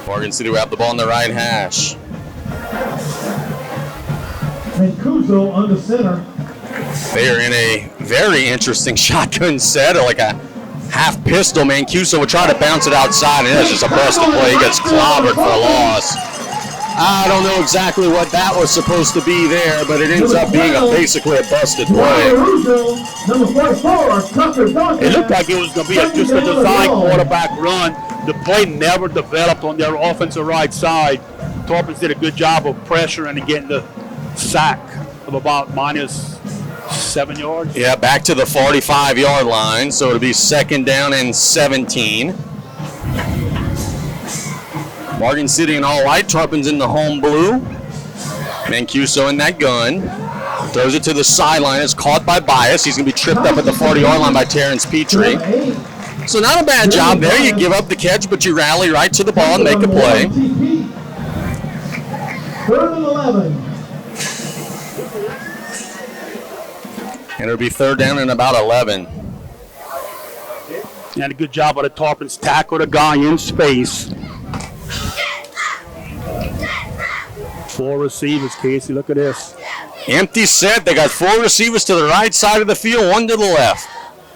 [SPEAKER 9] Morgan City will have the ball in the right hash.
[SPEAKER 11] Mancuso on the center.
[SPEAKER 9] They are in a very interesting shotgun set, like a half pistol. Mancuso will try to bounce it outside, and it's just a busted play. He gets clobbered for a loss. I don't know exactly what that was supposed to be there, but it ends up being basically a busted play.
[SPEAKER 10] It looked like it was going to be just a design quarterback run. The play never developed on their offensive right side. Torpens did a good job of pressuring and getting the sack of about -7 yards.
[SPEAKER 9] Yeah, back to the 45-yard line, so it'll be 2nd down and 17. Morgan City in all white, Tarpon's in the home blue. Mancuso in that gun. Throws it to the sideline. It's caught by Bias. He's going to be tripped up at the 40-yard line by Terrence Petrie. So not a bad job there. You give up the catch, but you rally right to the ball and make a play.
[SPEAKER 11] 3rd and 11.
[SPEAKER 9] And it'll be 3rd down and about 11.
[SPEAKER 10] And a good job by the Tarpons. Tackle the guy in space. 4 receivers, Casey. Look at this.
[SPEAKER 9] Empty set. They got 4 receivers to the right side of the field, 1 to the left.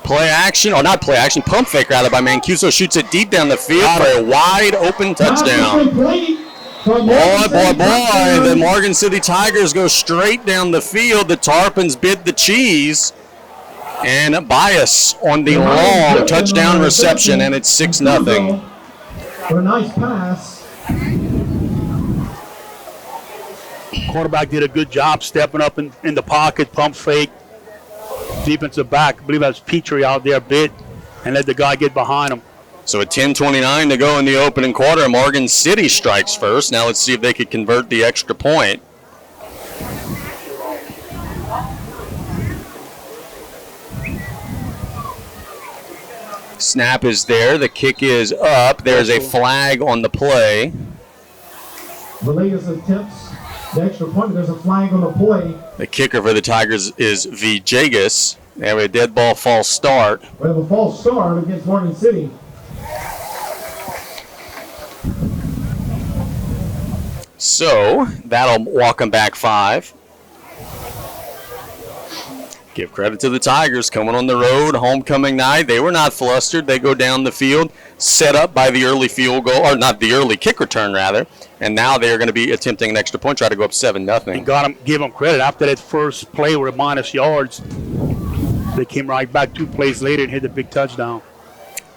[SPEAKER 9] Play action, or not play action, pump fake rather by Mancuso. Shoots it deep down the field for a wide open touchdown. Boy. The Morgan City Tigers go straight down the field. The Tarpons bid the cheese. And Bias on the long touchdown reception, and it's 6-0.
[SPEAKER 11] A nice pass.
[SPEAKER 10] Quarterback did a good job stepping up in the pocket, pump fake. Defensive back, I believe that was Petrie out there, bit, and let the guy get behind him.
[SPEAKER 9] So at 10:29 to go in the opening quarter, Morgan City strikes first. Now let's see if they could convert the extra point. Snap is there. The kick is up. There's a flag on the play.
[SPEAKER 11] The latest attempts, the extra point, there's a flag on the play.
[SPEAKER 9] The kicker for the Tigers is Villegas. They have a dead ball false start.
[SPEAKER 11] We have a false start against Morgan City.
[SPEAKER 9] So that'll walk them back 5. Give credit to the Tigers coming on the road, homecoming night. They were not flustered. They go down the field, set up by the early field goal, or not the early kick return rather. And now they're going to be attempting an extra point, try to go up 7-0.
[SPEAKER 10] You got them, give them credit. After that first play were minus yards, they came right back 2 plays later and hit the big touchdown.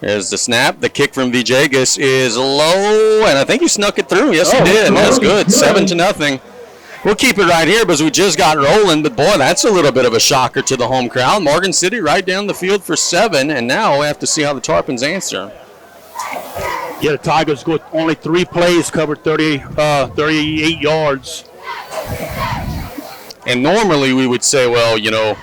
[SPEAKER 9] There's the snap. The kick from Villegas is low, and I think he snuck it through. Yes, he did, and that's good. 7-0. We'll keep it right here because we just got rolling, but boy, that's a little bit of a shocker to the home crowd. Morgan City right down the field for 7, and now we have to see how the Tarpons answer.
[SPEAKER 10] Yeah, the Tigers go only 3 plays, covered 38 yards.
[SPEAKER 9] And normally we would say, well, you know,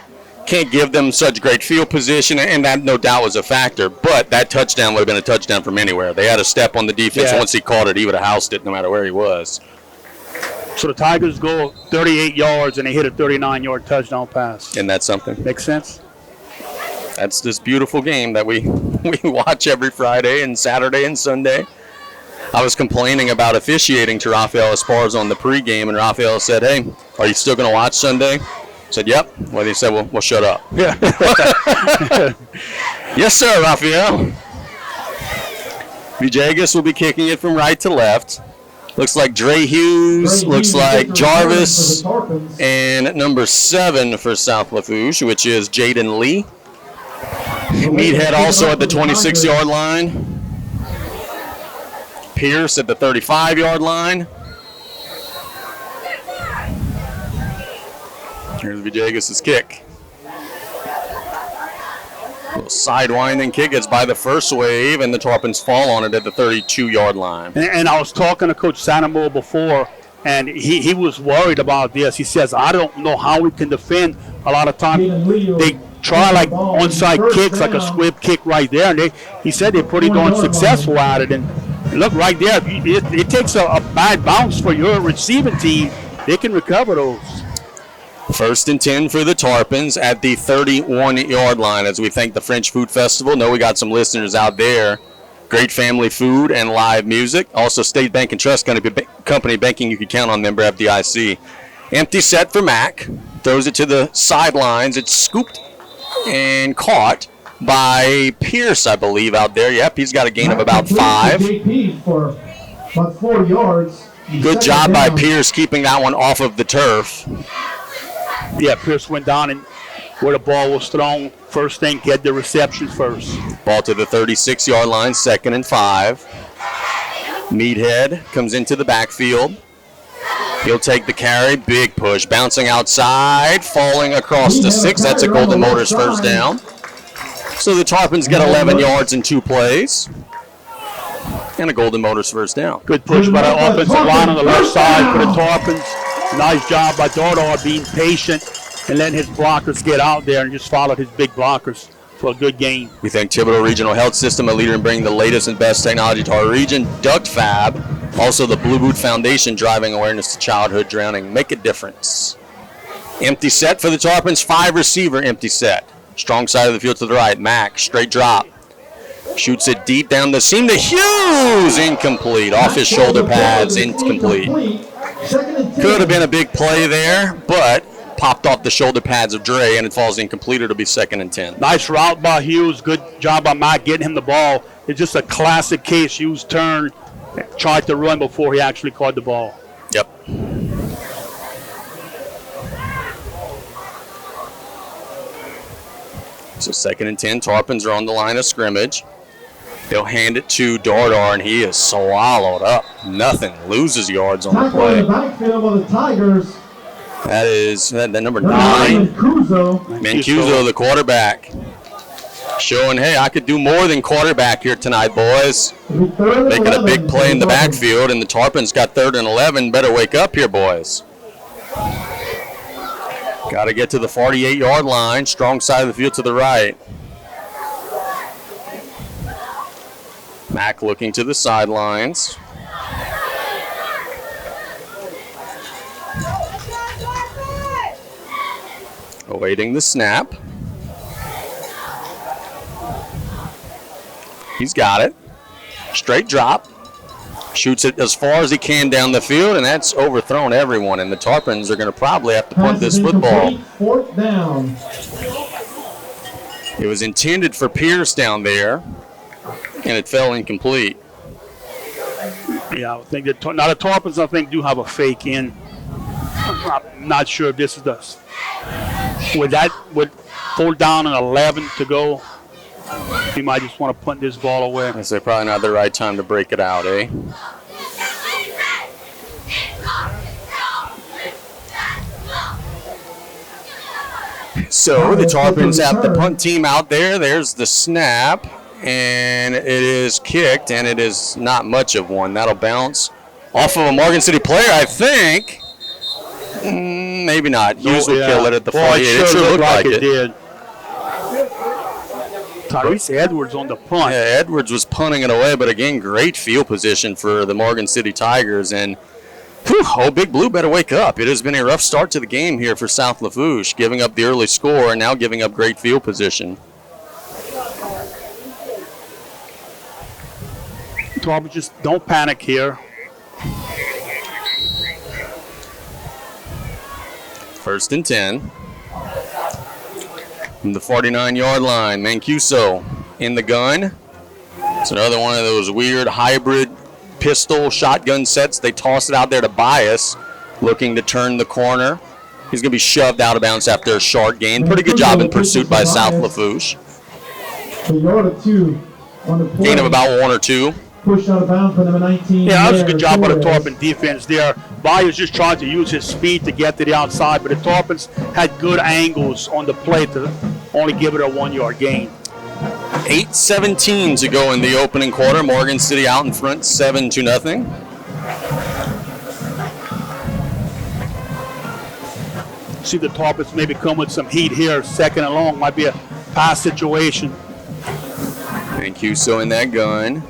[SPEAKER 9] can't give them such great field position, and that no doubt was a factor, but that touchdown would have been a touchdown from anywhere. They had a step on the defense.
[SPEAKER 10] Yeah.
[SPEAKER 9] Once he caught it, he would have housed it no matter where he was.
[SPEAKER 10] So the Tigers go 38 yards, and they hit a 39-yard touchdown pass.
[SPEAKER 9] Isn't that something?
[SPEAKER 10] Makes sense?
[SPEAKER 9] That's this beautiful game that we watch every Friday and Saturday and Sunday. I was complaining about officiating to Rafael Esparza on the pregame, and Rafael said, hey, are you still going to watch Sunday? I said, yep. Well, he said, well, shut up.
[SPEAKER 10] Yeah.
[SPEAKER 9] Yes, sir, Rafael. Villegas will be kicking it from right to left. Looks like Dre Hughes, looks like Jarvis, and number 7 for South Lafourche, which is Jaden Lee. Meathead also at the 26-yard line. Pierce at the 35-yard line. Here's Villegas' kick. Little sidewinding kick. It's by the first wave, and the Tarpons fall on it at the 32-yard line.
[SPEAKER 10] And I was talking to Coach Sanamo before, and he was worried about this. He says, I don't know how we can defend. A lot of times they try like onside kicks, like a squib kick right there, and he said they're pretty darn successful at it. And look right there, it takes a bad bounce for your receiving team they can recover those.
[SPEAKER 9] First and 10 for the Tarpons at the 31-yard line as we thank the French Food Festival. Know we got some listeners out there. Great family food and live music. Also, State Bank and Trust Company banking, you can count on them, FDIC. Empty set for Mack. Throws it to the sidelines. It's scooped and caught by Pierce, I believe, out there. Yep, he's got a gain of about 5.
[SPEAKER 11] JP for about 4 yards.
[SPEAKER 9] Good job by Pierce keeping that one off of the turf.
[SPEAKER 10] Yeah, Pierce went down and where the ball was thrown. First thing, get the reception first.
[SPEAKER 9] Ball to the 36-yard line, 2nd and 5. Meathead comes into the backfield. He'll take the carry, big push, bouncing outside, falling across the 6. That's a Golden Motors first down. So the Tarpons get 11 yards in 2 plays. And a Golden Motors first down.
[SPEAKER 10] Good push by the offensive line on the left side for the Tarpons. Nice job by Dardar being patient and letting his blockers get out there and just followed his big blockers for a good game.
[SPEAKER 9] We thank Thibodeau Regional Health System, a leader in bringing the latest and best technology to our region. Duct Fab, also the Blue Boot Foundation, driving awareness to childhood drowning. Make a difference. Empty set for the Tarpons, 5 receiver empty set. Strong side of the field to the right. Mack, straight drop. Shoots it deep down the seam to Hughes. Incomplete. Off his shoulder pads, incomplete. Could have been a big play there, but popped off the shoulder pads of Dre, and it falls incomplete. It'll be 2nd and 10.
[SPEAKER 10] Nice route by Hughes. Good job by Mack getting him the ball. It's just a classic case. Hughes turned, tried to run before he actually caught the ball.
[SPEAKER 9] Yep. So 2nd and 10. Tarpons are on the line of scrimmage. They'll hand it to Dardar, and he is swallowed up. Nothing. Loses yards on the play.
[SPEAKER 11] In the backfield of the Tigers.
[SPEAKER 9] That is that number 9. Mancuso, the quarterback. Showing, hey, I could do more than quarterback here tonight, boys. Making a big play in the backfield, and the Tarpons got 3rd and 11. Better wake up here, boys. Got to get to the 48-yard line. Strong side of the field to the right. Mack looking to the sidelines. Awaiting the snap. He's got it. Straight drop. Shoots it as far as he can down the field, and that's overthrown everyone. And the Tarpons are going to probably have to punt this football.
[SPEAKER 11] 4th down.
[SPEAKER 9] It was intended for Pierce down there, and it fell incomplete.
[SPEAKER 10] Yeah, I think that now the Tarpons, I think, do have a fake in. I'm not sure if this is the with 4th down and 11 to go. He might just want to punt this ball away.
[SPEAKER 9] I say probably not the right time to break it out, eh? So the Tarpons have the punt team out there. There's the snap, and it is kicked, and it is not much of one. That'll bounce off of a Morgan City player, I think. Maybe not. Hughes will kill it at the 48. It sure looked like it
[SPEAKER 10] did. Tyrese Edwards on the punt.
[SPEAKER 9] Yeah, Edwards was punting it away, but again, great field position for the Morgan City Tigers. And oh, Big Blue better wake up. It has been a rough start to the game here for South Lafourche, giving up the early score and now giving up great field position.
[SPEAKER 10] Tarpons, just don't panic here.
[SPEAKER 9] First and 10. From the 49-yard line, Mancuso in the gun. It's another one of those weird hybrid pistol shotgun sets. They toss it out there to Bias, looking to turn the corner. He's going to be shoved out of bounds after a short gain. Pretty good job in pursuit by South Lafourche. Gain of about 1 or 2.
[SPEAKER 11] Pushed out of bounds for number 19.
[SPEAKER 10] Yeah, that was a good job by the Tarpon defense there. Bias just trying to use his speed to get to the outside, but the Tarpons had good angles on the play to only give it a 1-yard gain.
[SPEAKER 9] 8:17 to go in the opening quarter. Morgan City out in front, 7-0.
[SPEAKER 10] See the Tarpons maybe come with some heat here. 2nd and long might be a pass situation.
[SPEAKER 9] Mancuso in that gun.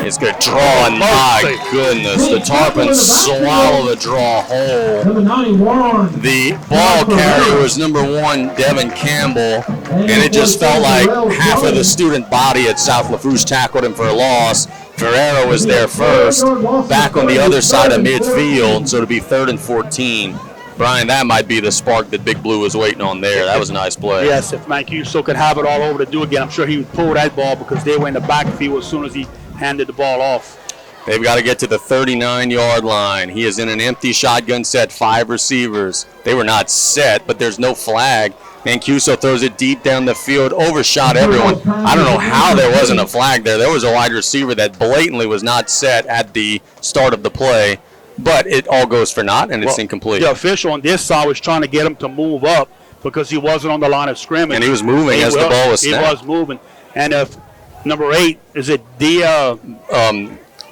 [SPEAKER 9] It's good draw, and my goodness, the Tarpons swallow the draw whole. The ball carrier was number 1, Devin Campbell, and it just felt like half of the student body at South Lafourche tackled him for a loss. Ferrero was there first, back on the other side of midfield, so to be 3rd and 14. Brian, that might be the spark that Big Blue was waiting on there. That was a nice play.
[SPEAKER 10] Yes, if Mancuso could have it all over to do again, I'm sure he would pull that ball because they were in the backfield as soon as he handed the ball off.
[SPEAKER 9] They've got to get to the 39-yard line. He is in an empty shotgun set, 5 receivers. They were not set, but there's no flag. Mancuso throws it deep down the field, overshot everyone. I don't know how there wasn't a flag there. There was a wide receiver that blatantly was not set at the start of the play, but it all goes for naught, and it's incomplete.
[SPEAKER 10] The official on this side was trying to get him to move up because he wasn't on the line of scrimmage.
[SPEAKER 9] And he was moving as the ball was snapped.
[SPEAKER 10] He was moving. And if number 8, is it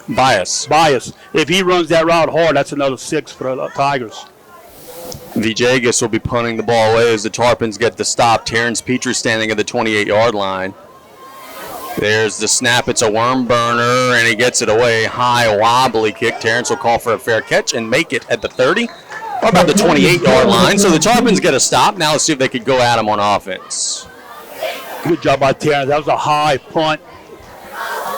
[SPEAKER 9] Bias.
[SPEAKER 10] If he runs that route hard, that's another 6 for the Tigers.
[SPEAKER 9] Vijagas will be punting the ball away as the Tarpons get the stop. Terrence Petrie standing at the 28-yard line. There's the snap. It's a worm burner, and he gets it away. High, wobbly kick. Terrence will call for a fair catch and make it at the 30, or about the 28-yard line. So the Tarpons get a stop. Now let's see if they could go at him on offense.
[SPEAKER 10] Good job by Terrence. That was a high punt,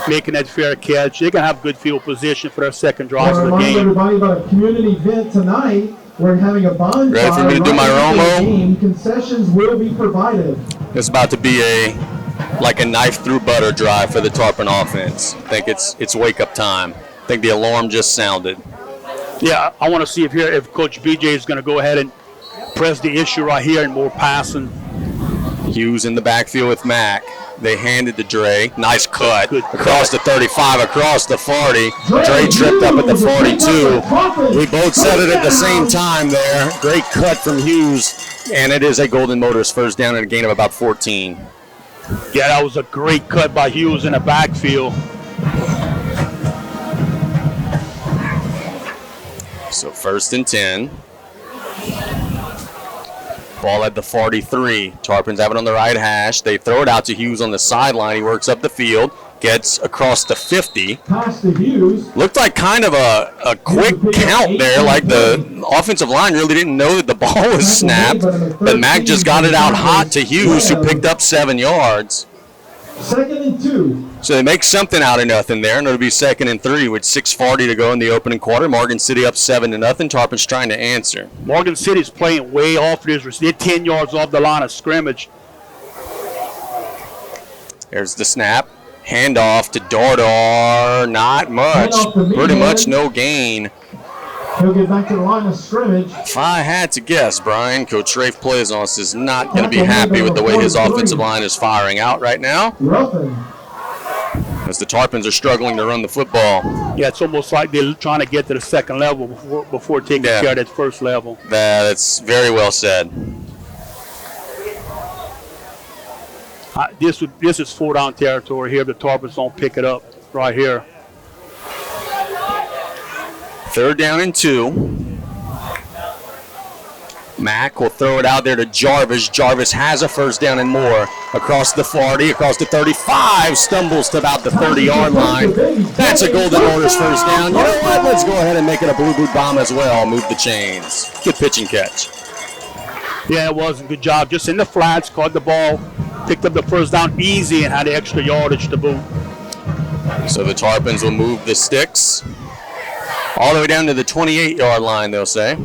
[SPEAKER 10] making that fair catch. They're going to have good field position for their second drive of the game.
[SPEAKER 11] Everybody about a community event tonight. We're having a bonfire.
[SPEAKER 9] Ready for me to do my Romo?
[SPEAKER 11] Concessions will be provided.
[SPEAKER 9] It's about to be like a knife through butter drive for the Tarpon offense. I think it's wake up time. I think the alarm just sounded.
[SPEAKER 10] Yeah, I want to see if Coach BJ is going to go ahead and press the issue right here and more passing.
[SPEAKER 9] Hughes in the backfield with Mack. They handed to Dre. Nice cut. Across the 35, across the 40. Dre tripped up at the 42. We both said it at the same time there. Great cut from Hughes. And it is a Golden Motors first down and a gain of about 14.
[SPEAKER 10] Yeah, that was a great cut by Hughes in the backfield.
[SPEAKER 9] So 1st and 10. Ball at the 43. Tarpons have it on the right hash. They throw it out to Hughes on the sideline. He works up the field, gets across the 50.
[SPEAKER 11] Pass to Hughes.
[SPEAKER 9] Looked like kind of a quick count there, like the offensive line really didn't know that the ball was snapped. But Mack just got it out hot to Hughes, who picked up 7 yards.
[SPEAKER 11] 2nd and 2.
[SPEAKER 9] So they make something out of nothing there, and it'll be 2nd and 3 with 6:40 to go in the opening quarter. Morgan City up 7-0. Tarpons trying to answer.
[SPEAKER 10] Morgan City's playing way off this. They're 10 yards off the line of scrimmage.
[SPEAKER 9] There's the snap. Handoff to Dardar. Not much. Pretty much no gain.
[SPEAKER 11] He'll get back to the line of scrimmage.
[SPEAKER 9] If I had to guess, Brian, Coach Rafe Plaisance is not going to be happy with the way his offensive line is firing out right now. As the Tarpons are struggling to run the football.
[SPEAKER 10] Yeah, it's almost like they're trying to get to the second level before taking care of that first level.
[SPEAKER 9] That's very well said.
[SPEAKER 10] This is 4-down territory here. The Tarpons don't pick it up right here.
[SPEAKER 9] 3rd down and 2. Mack will throw it out there to Jarvis. Jarvis has a first down and more. Across the 40, across the 35, stumbles to about the 30-yard line. That's a Golden Motors first down. You know what? Let's go ahead and make it a Blue Boot bomb as well. Move the chains. Good pitch and catch.
[SPEAKER 10] Yeah, it was a good job. Just in the flats, caught the ball, picked up the first down easy, and had the extra yardage to boot.
[SPEAKER 9] So the Tarpons will move the sticks all the way down to the 28-yard line, they'll say.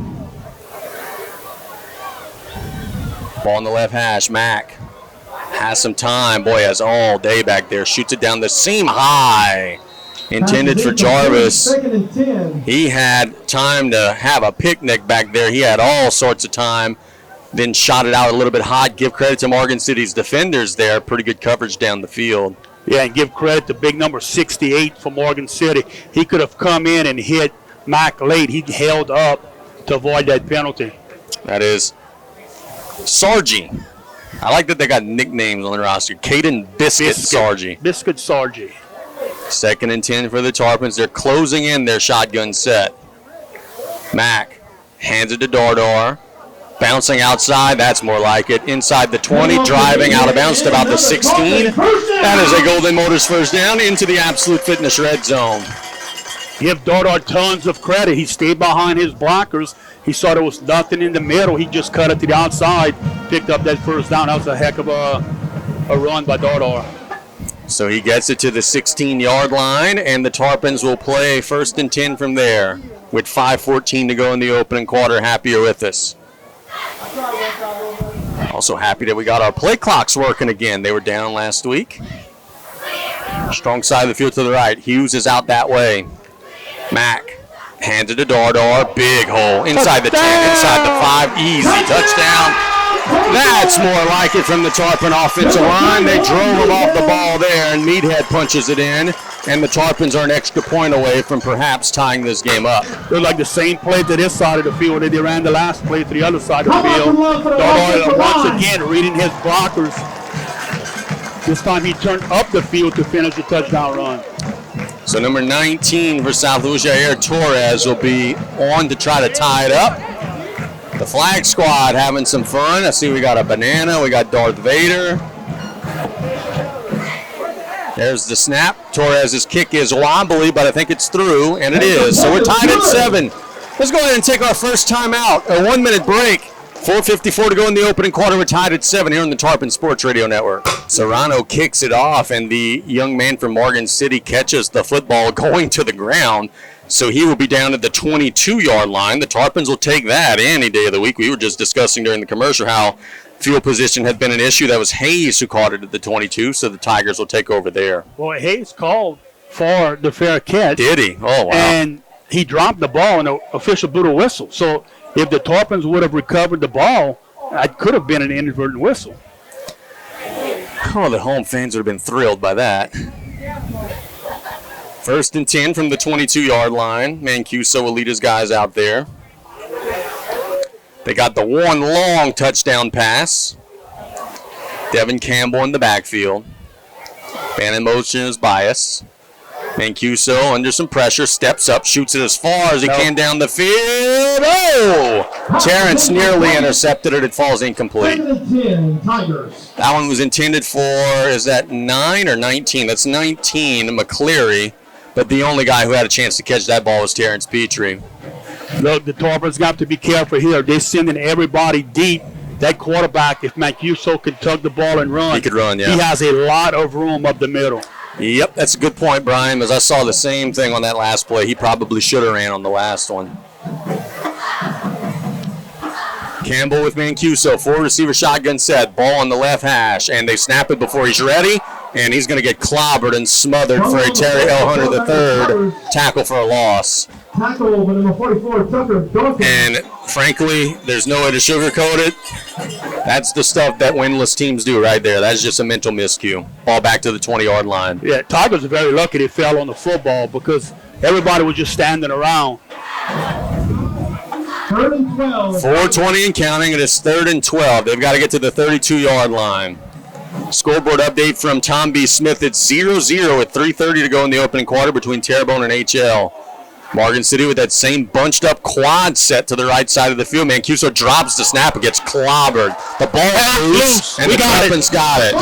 [SPEAKER 9] Ball on the left hash. Mack has some time. Boy, has all day back there. Shoots it down the seam high. Intended for Jarvis.
[SPEAKER 11] 2nd and 10.
[SPEAKER 9] He had time to have a picnic back there. He had all sorts of time. Then shot it out a little bit hot. Give credit to Morgan City's defenders there. Pretty good coverage down the field.
[SPEAKER 10] Yeah, and give credit to big number 68 for Morgan City. He could have come in and hit Mack late. He held up to avoid that penalty.
[SPEAKER 9] That is Sargi. I like that they got nicknames on the roster. Caden Biscuit Sargi.
[SPEAKER 10] Biscuit Sargi.
[SPEAKER 9] 2nd and 10 for the Tarpons. They're closing in their shotgun set. Mack hands it to Dardar. Bouncing outside, that's more like it. Inside the 20, driving out of bounds to about the 16. That is a Golden Motors first down into the Absolute Fitness red zone.
[SPEAKER 10] Give Dardar tons of credit. He stayed behind his blockers. He saw there was nothing in the middle. He just cut it to the outside, picked up that first down. That was a heck of a run by Dardar.
[SPEAKER 9] So he gets it to the 16-yard line, and the Tarpons will play 1st and 10 from there with 5:14 to go in the opening quarter. Happy you're with us. Also happy that we got our play clocks working again. They were down last week. Strong side of the field to the right. Hughes is out that way. Mack handed to Dardar. Big hole. Inside the 10, inside the 5. Easy touchdown. That's more like it from the Tarpon offensive line. They drove him off the ball there, and Meathead punches it in. And the Tarpons are an extra point away from perhaps tying this game up.
[SPEAKER 10] They're like the same play to this side of the field that they ran the last play to the other side of the field. Dardar once again reading his blockers. This time he turned up the field to finish the touchdown run.
[SPEAKER 9] So number 19 for South Louis, Jair Torres, will be on to try to tie it up. The flag squad having some fun. I see we got a banana. We got Darth Vader. There's the snap. Torres' kick is wobbly, but I think it's through, and it is. So we're tied at 7. Let's go ahead and take our first time out. A 1-minute break. 4:54 to go in the opening quarter. We're tied at 7 here on the Tarpon Sports Radio Network. Serrano kicks it off, and the young man from Morgan City catches the football going to the ground. So he will be down at the 22-yard line. The Tarpons will take that any day of the week. We were just discussing during the commercial how field position had been an issue. That was Hayes who caught it at the 22, so the Tigers will take over there.
[SPEAKER 10] Well, Hayes called for the fair catch.
[SPEAKER 9] Did he? Oh, wow.
[SPEAKER 10] And he dropped the ball, and the official blew a whistle. So if the Tarpons would have recovered the ball, it could have been an inadvertent whistle.
[SPEAKER 9] Oh, the home fans would have been thrilled by that. 1st and 10 from the 22-yard line. Mancuso will lead his guys out there. They got the one long touchdown pass. Devin Campbell in the backfield. Man in motion is Bias. Mancuso under some pressure, steps up, shoots it as far as he can down the field. Oh! Terrence nearly intercepted it. It falls incomplete.
[SPEAKER 11] 10 Tigers.
[SPEAKER 9] That one was intended for, is that 9 or 19? That's 19, McCleary. But the only guy who had a chance to catch that ball was Terrence Petrie.
[SPEAKER 10] Look, the Tarpons got to be careful here. They're sending everybody deep. That quarterback, if Mancuso can tug the ball and run,
[SPEAKER 9] he could run, yeah.
[SPEAKER 10] He has a lot of room up the middle.
[SPEAKER 9] Yep, that's a good point, Brian, because I saw the same thing on that last play. He probably should have ran on the last one. Campbell with Mancuso, 4-receiver shotgun set, ball on the left hash, and they snap it before he's ready, and he's going to get clobbered and smothered for a Terry L. Hunter III tackle for a loss.
[SPEAKER 11] Tackle over number 44, Tucker Duncan.
[SPEAKER 9] And frankly, there's no way to sugarcoat it. That's the stuff that winless teams do right there. That's just a mental miscue. Ball back to the 20-yard line.
[SPEAKER 10] Yeah, Tigers are very lucky they fell on the football because everybody was just standing around.
[SPEAKER 11] 3rd and 12.
[SPEAKER 9] 4:20 and counting. It is 3rd and 12. They've got to get to the 32-yard line. Scoreboard update from Tom B. Smith. It's 0-0 with 3:30 to go in the opening quarter between Terrebonne and HL. Morgan City with that same bunched-up quad set to the right side of the field. Mancuso drops the snap and gets clobbered. The ball loose, and the Tarpons got it.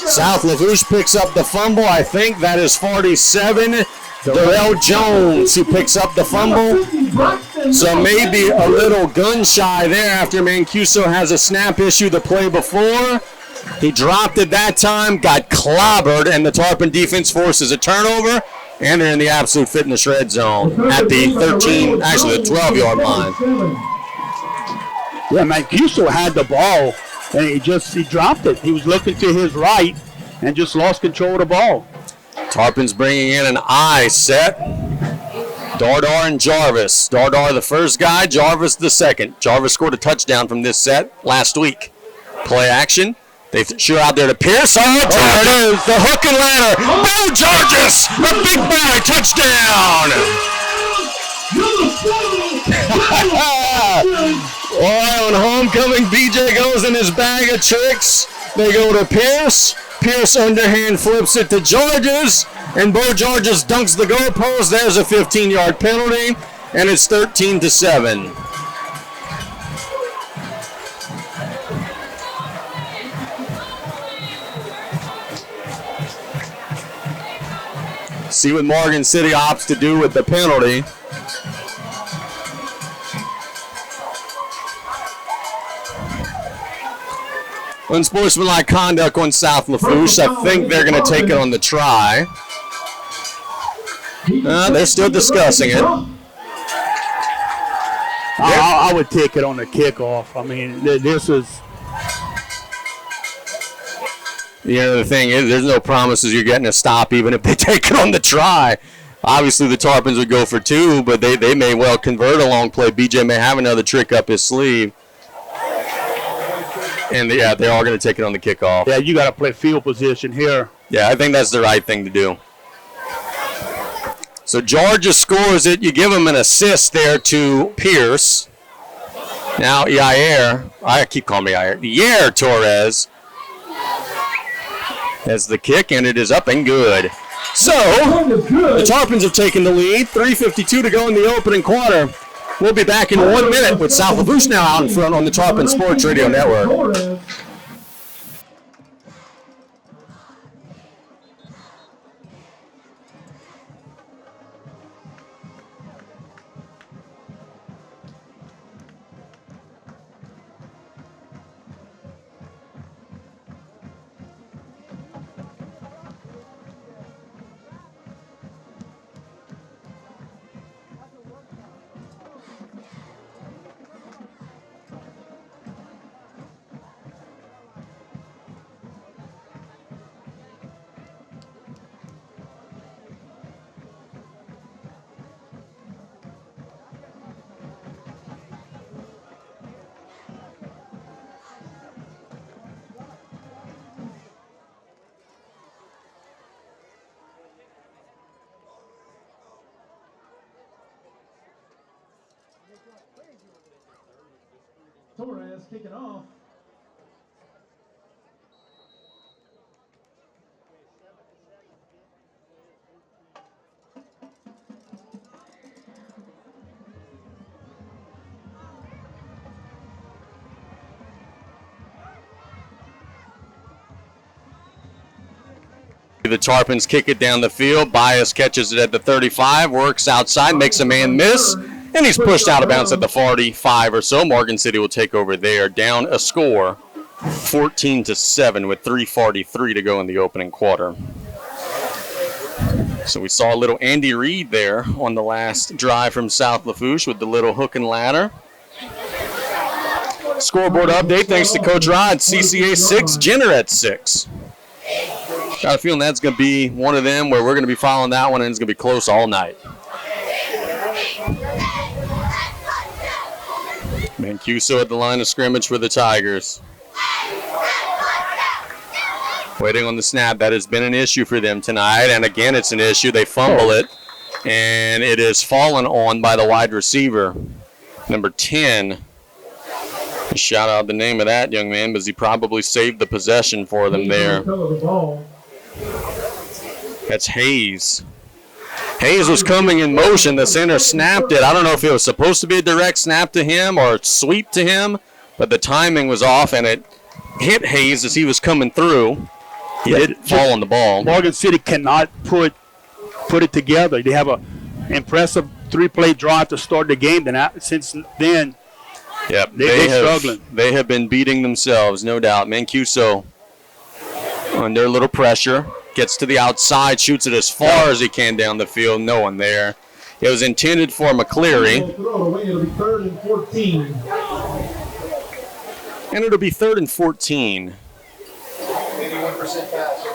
[SPEAKER 9] South Lafourche picks up the fumble. I think that is 47. Darrell Jones who picks up the fumble. So maybe a little gun-shy there after Mancuso has a snap issue the play before. He dropped it that time, got clobbered, and the Tarpon defense forces a turnover. And they're in the Absolute Fitness red zone at the 12-yard line.
[SPEAKER 10] Yeah, Mancuso had the ball, and he dropped it. He was looking to his right and just lost control of the ball.
[SPEAKER 9] Tarpon's bringing in an I set. Dardar and Jarvis. Dardar the first guy, Jarvis the second. Jarvis scored a touchdown from this set last week. Play action. They shoot out there to Pierce. Oh, there it is. The hook and ladder. Bo Georges, a big boy touchdown. On homecoming, BJ goes in his bag of tricks. They go to Pierce. Pierce underhand flips it to Georges. And Bo Georges dunks the goalpost. There's a 15-yard penalty. And it's 13-7. See what Morgan City opts to do with the penalty. Unsportsmanlike conduct on South Lafourche. I think they're going to take it on the try. They're still discussing it.
[SPEAKER 10] I would take it on the kickoff. I mean, this is.
[SPEAKER 9] The thing is, there's no promises you're getting a stop even if they take it on the try. Obviously, the Tarpons would go for 2, but they may well convert a long play. BJ may have another trick up his sleeve. And, they are going to take it on the kickoff.
[SPEAKER 10] Yeah, you got to play field position here.
[SPEAKER 9] Yeah, I think that's the right thing to do. So Georgia scores it. You give them an assist there to Pierce. Now Yair, I keep calling him Yair Torres has the kick, and it is up and good. So the Tarpons have taken the lead. 3:52 to go in the opening quarter. We'll be back in 1 minute with South Lafourche now out in front on the Tarpon Sports Radio Network.
[SPEAKER 11] Torres kicking off.
[SPEAKER 9] The Tarpons kick it down the field. Bias catches it at the 35, works outside, makes a man miss, and he's pushed out of bounds at the 45 or so. Morgan City will take over there, down a score, 14-7 with 3:43 to go in the opening quarter. So we saw a little Andy Reid there on the last drive from South Lafourche with the little hook and ladder. Scoreboard update thanks to Coach Rod. CCA 6, Jenner at 6. Got a feeling that's going to be one of them where we're going to be following that one, and it's going to be close all night. Mancuso at the line of scrimmage for the Tigers. Waiting on the snap. That has been an issue for them tonight, and again it's an issue. They fumble it, and it is fallen on by the wide receiver, number 10. Shout out the name of that young man because he probably saved the possession for them there. That's Hayes. Hayes was coming in motion. The center snapped it. I don't know if it was supposed to be a direct snap to him or sweep to him, but the timing was off, and it hit Hayes as he was coming through. He did fall on the ball.
[SPEAKER 10] Morgan City cannot put it together. They have an impressive 3-play drive to start the game. Since then,
[SPEAKER 9] yep,
[SPEAKER 10] they're struggling.
[SPEAKER 9] They have been beating themselves, no doubt. Mancuso under a little pressure. Gets to the outside, shoots it as far as he can down the field. No one there. It was intended for McCleary.
[SPEAKER 11] It'll be 3rd and 14.
[SPEAKER 9] And it'll be 3rd and 14.
[SPEAKER 11] 81% pass.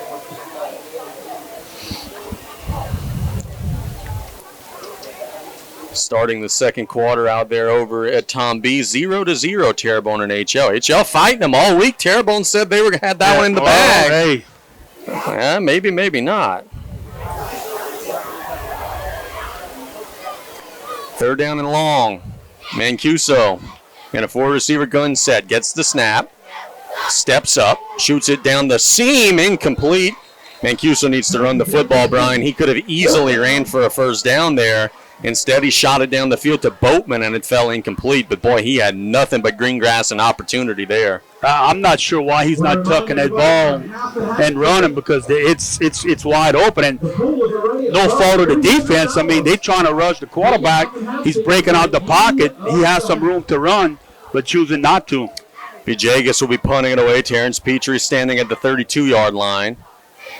[SPEAKER 9] Starting the second quarter out there over at Tom B. 0-0 Terrebonne and HL. HL fighting them all week. Terrebonne said they had that one in the bag.
[SPEAKER 10] Hey.
[SPEAKER 9] Yeah, maybe, maybe not. 3rd down and long. Mancuso in a 4-receiver gun set. Gets the snap. Steps up. Shoots it down the seam. Incomplete. Mancuso needs to run the football, Brian. He could have easily ran for a first down there. Instead, he shot it down the field to Boatman, and it fell incomplete. But, boy, he had nothing but green grass and opportunity there.
[SPEAKER 10] I'm not sure why he's not tucking that ball and running because it's wide open. And no fault of the defense. I mean, they're trying to rush the quarterback. He's breaking out the pocket. He has some room to run, but choosing not to.
[SPEAKER 9] Vijagas will be punting it away. Terrence Petrie standing at the 32-yard line.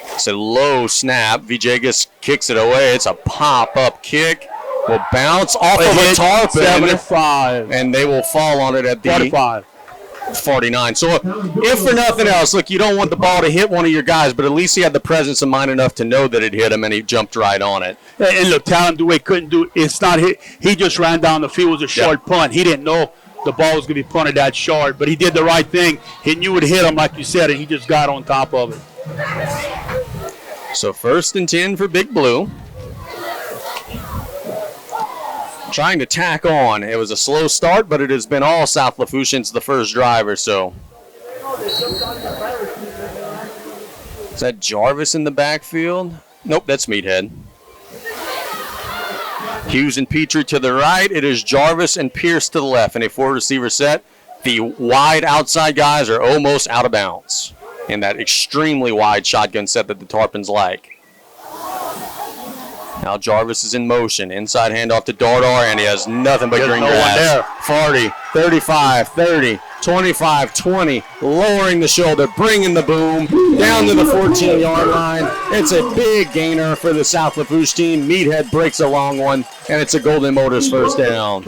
[SPEAKER 9] It's a low snap. Vijagas kicks it away. It's a pop-up kick. Will bounce off of a tarpon.
[SPEAKER 10] 75.
[SPEAKER 9] And they will fall on it at the
[SPEAKER 10] 45.
[SPEAKER 9] 49. So if for nothing else, look, you don't want the ball to hit one of your guys, but at least he had the presence of mind enough to know that it hit him, and he jumped right on it.
[SPEAKER 10] And look, Talon Dewey couldn't do it. It's not hit. He just ran down the field. It was a short punt. He didn't know the ball was going to be punted that short, but he did the right thing. He knew it hit him, like you said, and he just got on top of it.
[SPEAKER 9] So 1st and 10 for Big Blue. Trying to tack on. It was a slow start, but it has been all South Lafourche since the first drive or so. Is that Jarvis in the backfield? Nope, that's Meathead. Hughes and Petrie to the right. It is Jarvis and Pierce to the left. In a 4-receiver set, the wide outside guys are almost out of bounds in that extremely wide shotgun set that the Tarpons like. Now Jarvis is in motion. Inside handoff to Dardar, and he has nothing but green grass. 40, 35, 30, 25, 20. Lowering the shoulder, bringing the boom down to the 14-yard line. It's a big gainer for the South Lafourche team. Meathead breaks a long one, and it's a Golden Motors first down.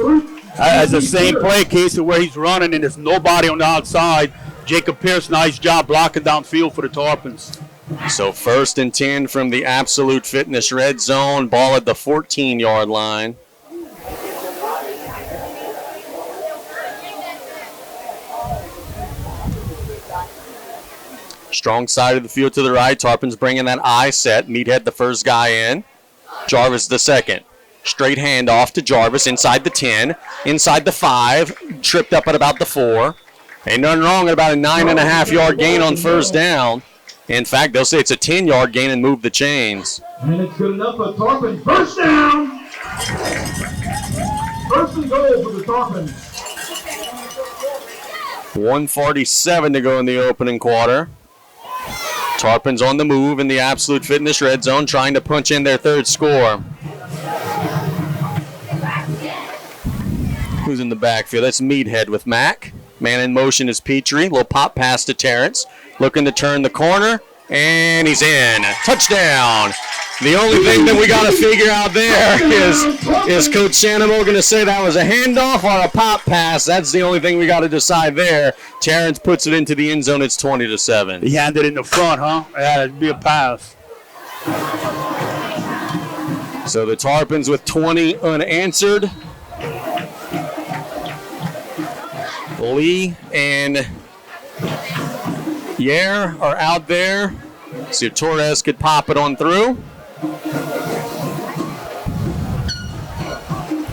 [SPEAKER 10] As the same play, Casey, where he's running and there's nobody on the outside. Jacob Pierce, nice job blocking downfield for the Tarpons.
[SPEAKER 9] So 1st and 10 from the Absolute Fitness red zone. Ball at the 14-yard line. Strong side of the field to the right. Tarpons bringing that I set. Meathead the first guy in. Jarvis the second. Straight handoff to Jarvis inside the 10, inside the 5, tripped up at about the 4. Ain't nothing wrong at about a 9.5-yard gain on first down. In fact, they'll say it's a 10-yard gain and move the chains.
[SPEAKER 11] And it's good enough for Tarpon. First down! First and goal for the Tarpons.
[SPEAKER 9] 1:47 to go in the opening quarter. Tarpons on the move in the Absolute Fitness red zone, trying to punch in their 3rd score. Who's in the backfield? That's Meathead with Mac. Man in motion is Petrie. Little pop pass to Terrence. Looking to turn the corner, and he's in. Touchdown. The only thing that we got to figure out there is Coach Shanamo going to say that was a handoff or a pop pass? That's the only thing we got to decide there. Terrence puts it into the end zone. It's 20-7.
[SPEAKER 10] He handed it in the front, huh? Yeah, it'd be a pass.
[SPEAKER 9] So the Tarpons with 20 unanswered. Lee and Yair are out there. See if Torres could pop it on through.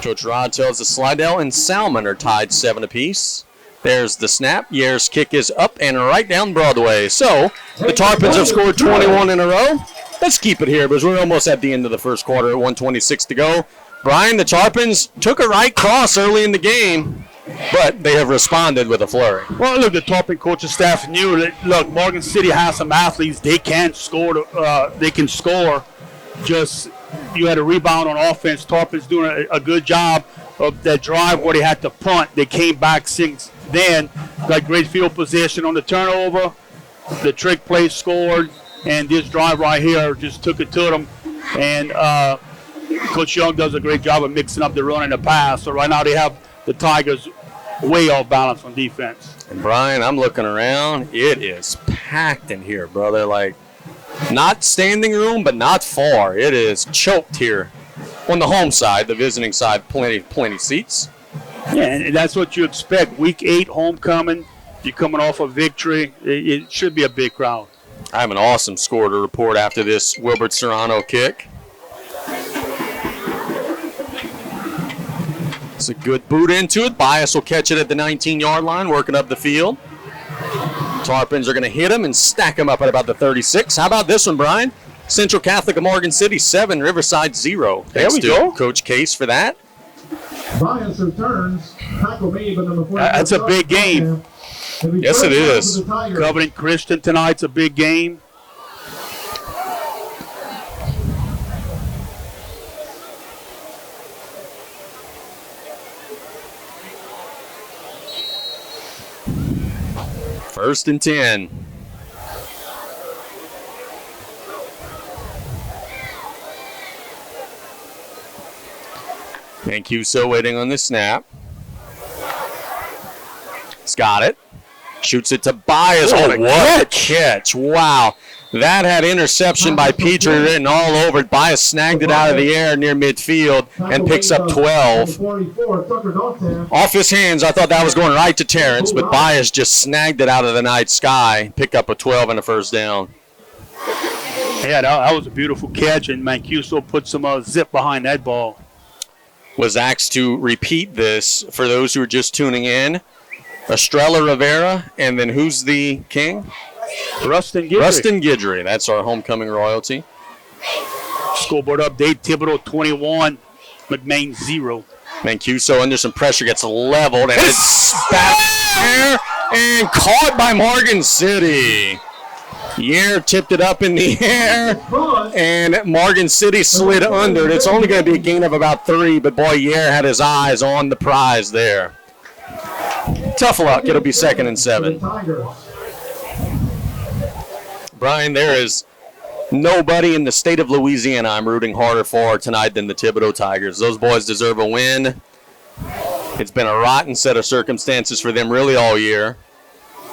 [SPEAKER 9] Coach Rod tells us Slidell and Salmon are tied 7 apiece. There's the snap. Yair's kick is up and right down Broadway. So the Tarpons have scored 21 in a row. Let's keep it here because we're almost at the end of the first quarter at 1:26 to go. Brian, the Tarpons took a right cross early in the game, but they have responded with a flurry.
[SPEAKER 10] Well, look, the Tarpon coaching staff knew that, look, Morgan City has some athletes. They can score. They can score. Just you had a rebound on offense. Tarpon's doing a good job of that drive where they had to punt. They came back since then. Got great field position on the turnover. The trick play scored, and this drive right here just took it to them. And Coach Young does a great job of mixing up the run and the pass. So right now they have the Tigers way off balance on defense.
[SPEAKER 9] And Brian, I'm looking around. It is packed in here, brother. Like, not standing room, but not far. It is choked here. On the home side, the visiting side, plenty seats.
[SPEAKER 10] Yeah, and that's what you expect. Week 8 homecoming. You're coming off a victory. It should be a big crowd.
[SPEAKER 9] I have an awesome score to report after this Wilbert Serrano kick. It's a good boot into it. Bias will catch it at the 19-yard line, working up the field. Tarpons are going to hit him and stack him up at about the 36. How about this one, Brian? Central Catholic of Morgan City 7, Riverside 0.
[SPEAKER 10] There we go.
[SPEAKER 9] Coach Case for that.
[SPEAKER 11] Bias returns. Tackle made, but number 4.
[SPEAKER 10] That's a big game.
[SPEAKER 9] Yes, it is.
[SPEAKER 10] Covenant Christian tonight's a big game.
[SPEAKER 9] First and 10. Mancuso waiting on the snap. He's got it. Shoots it to Bias.
[SPEAKER 10] What a
[SPEAKER 9] catch. Wow. That had interception by Petrie written all over it. Bias snagged it out of the air near midfield and picks up 12. Off his hands, I thought that was going right to Terrence, but Bias just snagged it out of the night sky. Picked up a 12 and a first down.
[SPEAKER 10] Yeah, that was a beautiful catch, and Mancuso put some zip behind that ball.
[SPEAKER 9] Was asked to repeat this for those who are just tuning in. Estrella Rivera, and then who's the king?
[SPEAKER 10] Rustin Guidry.
[SPEAKER 9] Rustin Guidry. That's our homecoming royalty.
[SPEAKER 10] Scoreboard update, Thibodeau 21, McMain 0.
[SPEAKER 9] Mancuso under some pressure gets leveled, and it's back there and caught by Morgan City. Yair tipped it up in the air, and Morgan City slid under it. It's only going to be a gain of about 3, but boy, Yair had his eyes on the prize there. Tough luck. It'll be 2nd and 7. Brian, there is nobody in the state of Louisiana I'm rooting harder for tonight than the Thibodeau Tigers. Those boys deserve a win. It's been a rotten set of circumstances for them really all year.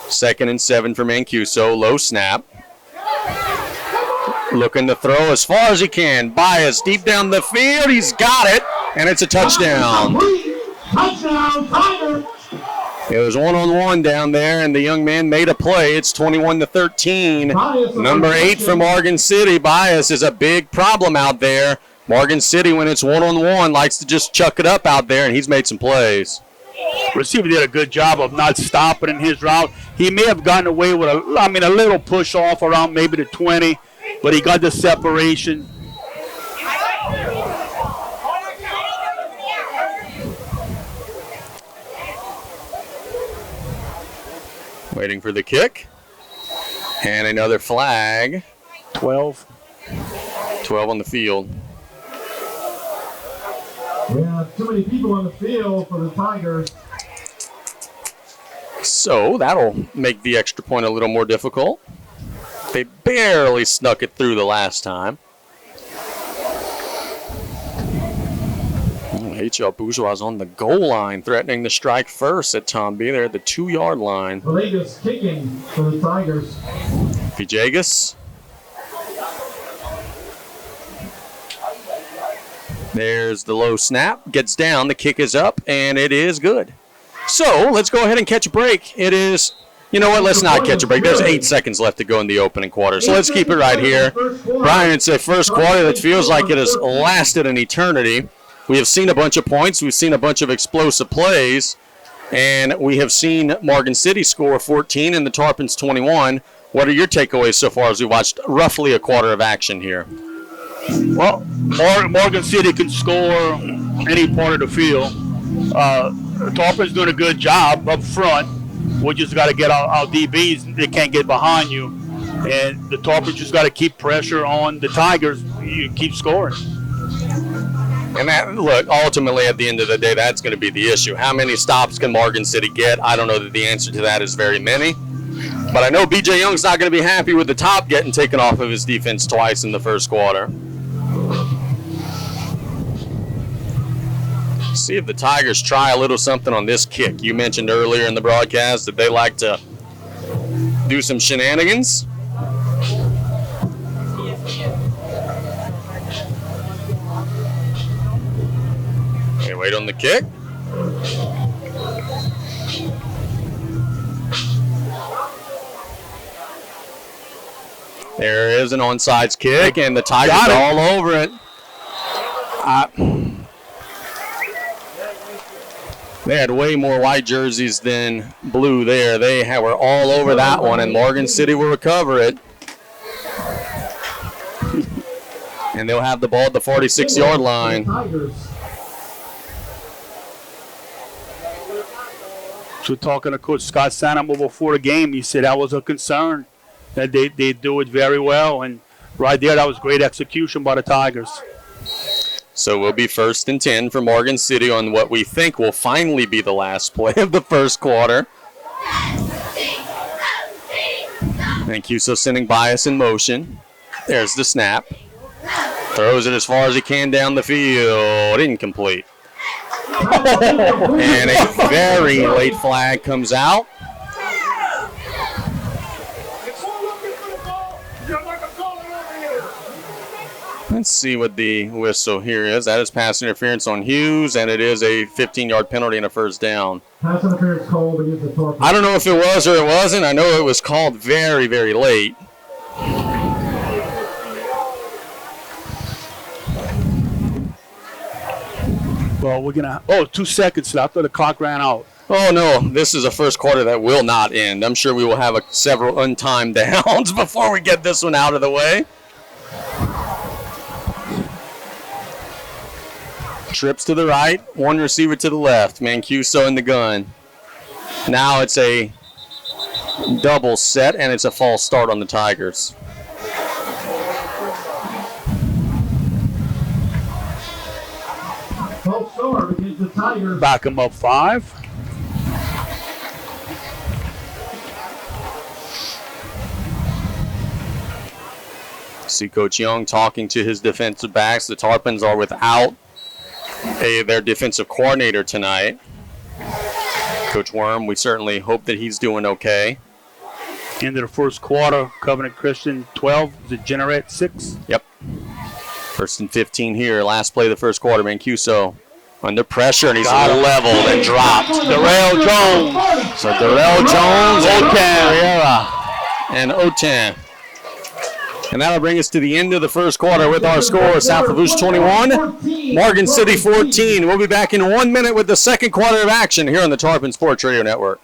[SPEAKER 9] 2nd and 7 for Mancuso. Low snap. Looking to throw as far as he can. Bias deep down the field. He's got it, and it's a touchdown.
[SPEAKER 4] Touchdown, Tigers!
[SPEAKER 9] It was one-on-one down there, and the young man made a play. It's 21-13. Number 8 for Morgan City. Bias is a big problem out there. Morgan City, when it's one-on-one, likes to just chuck it up out there, and he's made some plays.
[SPEAKER 10] Receiver did a good job of not stopping in his route. He may have gotten away with a little push off around maybe the 20, but he got the separation.
[SPEAKER 9] Waiting for the kick. And another flag.
[SPEAKER 10] 12.
[SPEAKER 9] 12 on the field.
[SPEAKER 11] Yeah, too many people on the field for the Tigers.
[SPEAKER 9] So that'll make the extra point a little more difficult. They barely snuck it through the last time. H.L. Bourgeois on the goal line, threatening to strike first at Tom B. They're at the 2-yard line.
[SPEAKER 11] Villegas kicking for the Tigers.
[SPEAKER 9] Villegas. There's the low snap. Gets down. The kick is up, and it is good. So let's go ahead and catch a break. It is, you know what, let's not catch a break. There's 8 seconds left to go in the opening quarter. So let's keep it right here. Brian, it's a first quarter that feels like it has lasted an eternity. We have seen a bunch of points. We've seen a bunch of explosive plays. And we have seen Morgan City score 14 and the Tarpons 21. What are your takeaways so far as we watched roughly a quarter of action here?
[SPEAKER 10] Well, Morgan City can score any part of the field. Tarpons doing a good job up front. We just got to get our DBs. They can't get behind you. And the Tarpons just got to keep pressure on the Tigers. You keep scoring.
[SPEAKER 9] And that, look, ultimately at the end of the day, that's going to be the issue. How many stops can Morgan City get? I don't know that the answer to that is very many. But I know B.J. Young's not going to be happy with the top getting taken off of his defense twice in the first quarter. See if the Tigers try a little something on this kick. You mentioned earlier in the broadcast that they like to do some shenanigans. Okay, wait on the kick. There is an onside kick, and the Tigers are all over it. They had way more white jerseys than blue there. They were all over that one, and Morgan City will recover it. And they'll have the ball at the 46-yard line.
[SPEAKER 10] So talking to Coach Scott Sanamo before the game, he said that was a concern, that they do it very well. And right there, that was great execution by the Tigers.
[SPEAKER 9] So we'll be 1st and 10 for Morgan City on what we think will finally be the last play of the first quarter. Mancuso sending Bias in motion. There's the snap. Throws it as far as he can down the field. Incomplete. And a very late flag comes out. Let's see what the whistle here is. That is pass interference on Hughes, and it is a 15-yard penalty and a first down.
[SPEAKER 11] Pass interference called against the Tarpon.
[SPEAKER 9] I don't know if it was or it wasn't. I know it was called very, very late.
[SPEAKER 10] Well, we're gonna. Oh, 2 seconds left. After the clock ran out.
[SPEAKER 9] Oh no, this is a first quarter that will not end. I'm sure we will have several untimed downs before we get this one out of the way. Trips to the right, one receiver to the left. Mancuso in the gun. Now it's a double set, and it's a false start on the Tigers.
[SPEAKER 11] False start against the Tigers.
[SPEAKER 10] Back him up 5.
[SPEAKER 9] See Coach Young talking to his defensive backs. The Tarpons are without their defensive coordinator tonight. Coach Worm, we certainly hope that he's doing okay.
[SPEAKER 10] Into the first quarter, Covenant Christian 12, Degenerate 6.
[SPEAKER 9] Yep. First and 15 here. Last play of the first quarter. Mancuso under pressure, and he's leveled and dropped.
[SPEAKER 10] Darrell Jones.
[SPEAKER 9] So Darrell Jones, and Otan. And that'll bring us to the end of the first quarter with our score. South Lafourche 21, Morgan City 14. We'll be back in 1 minute with the second quarter of action here on the Tarpon Sports Radio Network.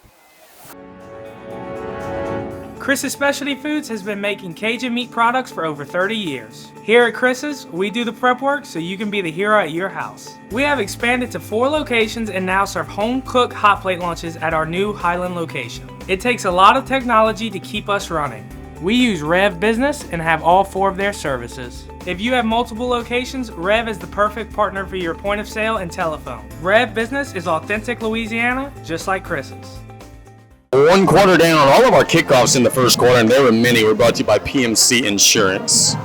[SPEAKER 14] Chris's Specialty Foods has been making Cajun meat products for over 30 years. Here at Chris's, we do the prep work so you can be the hero at your house. We have expanded to 4 locations and now serve home-cooked hot plate lunches at our new Highland location. It takes a lot of technology to keep us running. We use Rev Business and have all 4 of their services. If you have multiple locations, Rev is the perfect partner for your point of sale and telephone. Rev Business is authentic Louisiana, just like Chris's.
[SPEAKER 9] 1 quarter down. All of our kickoffs in the first quarter, and there were many, were brought to you by PMC Insurance.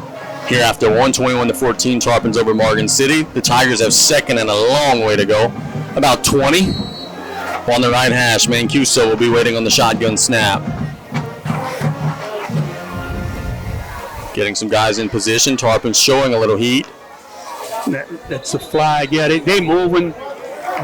[SPEAKER 9] Here after 121-14, Tarpons over Morgan City. The Tigers have second and a long way to go. About 20. On the right hash, Mancuso will be waiting on the shotgun snap. Getting some guys in position. Tarpons showing a little heat.
[SPEAKER 10] That's a flag. Yeah, they moving.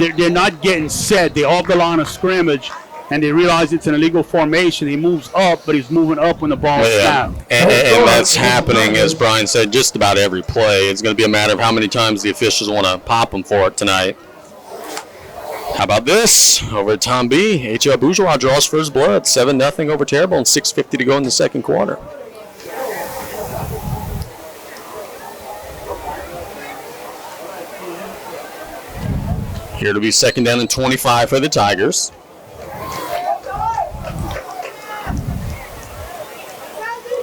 [SPEAKER 10] They're not getting set. They off the line of scrimmage, and they realize it's an illegal formation. He moves up, but he's moving up when the ball is snapped.
[SPEAKER 9] And that's happening, as Brian said, just about every play. It's going to be a matter of how many times the officials want to pop them for it tonight. How about this? Over at Tom B, H.L. Bourgeois draws first blood. 7-0 over Terrible, and 6:50 to go in the second quarter. Here to be second down and 25 for the Tigers.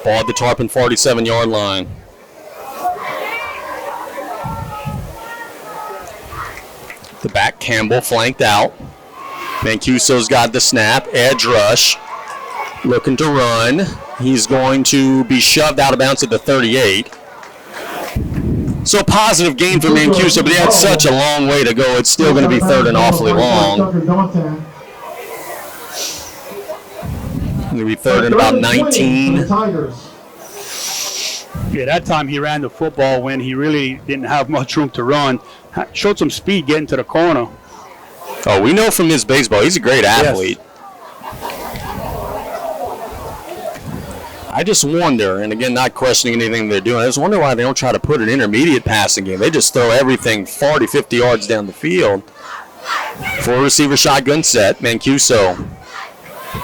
[SPEAKER 9] Ball at the Tarpon 47-yard line. The back, Campbell flanked out. Mancuso's got the snap, edge rush. Looking to run. He's going to be shoved out of bounds at the 38. So positive gain for Mancuso, but he had such a long way to go. It's still going to be third and awfully long. Going to be third and about 19.
[SPEAKER 10] Yeah, that time he ran the football when he really didn't have much room to run. Showed some speed getting to the corner.
[SPEAKER 9] Oh, we know from his baseball, he's a great athlete. Yes. I just wonder, and again, not questioning anything they're doing, I just wonder why they don't try to put an intermediate passing game. They just throw everything 40, 50 yards down the field. 4 receiver shotgun set. Mancuso.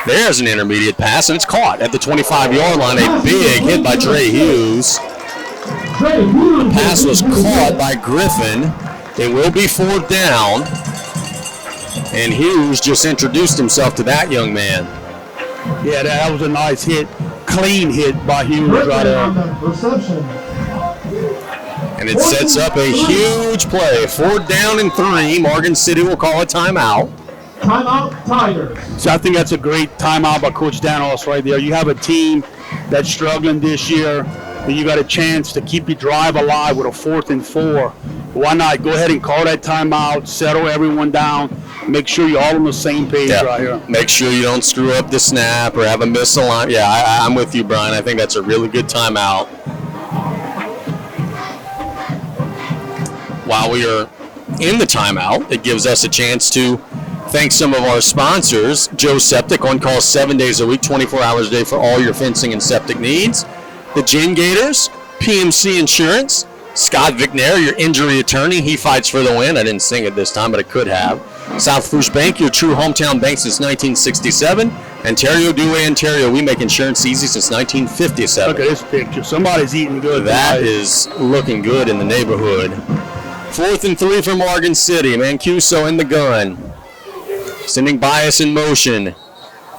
[SPEAKER 9] There's an intermediate pass, and it's caught at the 25-yard line. A big hit by Trey Hughes. The pass was caught by Griffin. It will be 4th down. And Hughes just introduced himself to that young man.
[SPEAKER 10] Yeah, that was a nice hit. Clean hit by Hughes right there.
[SPEAKER 9] And it sets up a huge play. 4th down and 3. Morgan City will call a timeout.
[SPEAKER 11] Timeout, Tigers.
[SPEAKER 10] So I think that's a great timeout by Coach Danos right there. You have a team that's struggling this year, and you got a chance to keep your drive alive with a 4th and 4. Why not go ahead and call that timeout, settle everyone down, make sure you're all on the same page right here.
[SPEAKER 9] Make sure you don't screw up the snap or have a misalignment. Yeah, I'm with you, Brian. I think that's a really good timeout. While we are in the timeout, it gives us a chance to thank some of our sponsors. Joe Septic, on call 7 days a week, 24 hours a day for all your fencing and septic needs. The Gin Gators, PMC Insurance, Scott Vickner, your injury attorney. He fights for the win. I didn't sing it this time, but I could have. South Lafourche Bank, your true hometown bank since 1967. Ontario, Dewey, Ontario. We make insurance easy since 1957.
[SPEAKER 10] Look at this picture. Somebody's eating good.
[SPEAKER 9] That is looking good in the neighborhood. 4th and 3 for Morgan City. Mancuso in the gun. Sending bias in motion.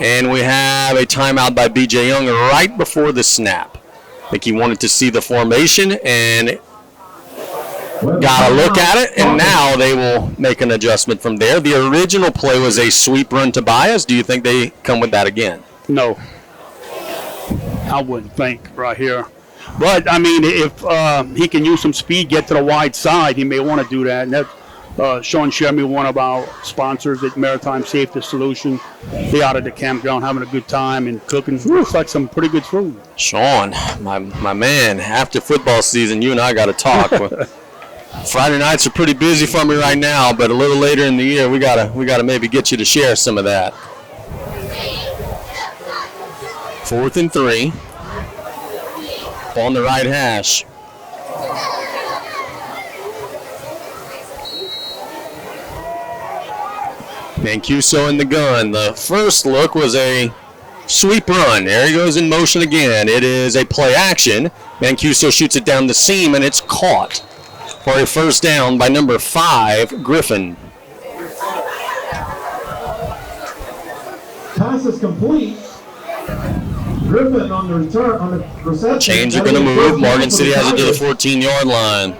[SPEAKER 9] And we have a timeout by B.J. Young right before the snap. I think he wanted to see the formation and got a look at it, and now they will make an adjustment from there. The original play was a sweep run to bias. Do you think they come with that again?
[SPEAKER 10] No. I wouldn't think right here. But, I mean, if he can use some speed, get to the wide side, he may want to do that. And that's Sean Shermy, one of our sponsors at Maritime Safety Solution. They out at the campground having a good time and cooking. Looks like some pretty good food.
[SPEAKER 9] Sean, my man, after football season, you and I got to talk. Friday nights are pretty busy for me right now, but a little later in the year, we gotta maybe get you to share some of that. 4th and 3. On the right hash. Mancuso in the gun. The first look was a sweep run. There he goes in motion again. It is a play action. Mancuso shoots it down the seam, and it's caught for a first down by number 5, Griffin.
[SPEAKER 11] Pass is complete. Griffin on the return, on the reception.
[SPEAKER 9] Chains are going to move. Morgan City has it to the 14-yard line.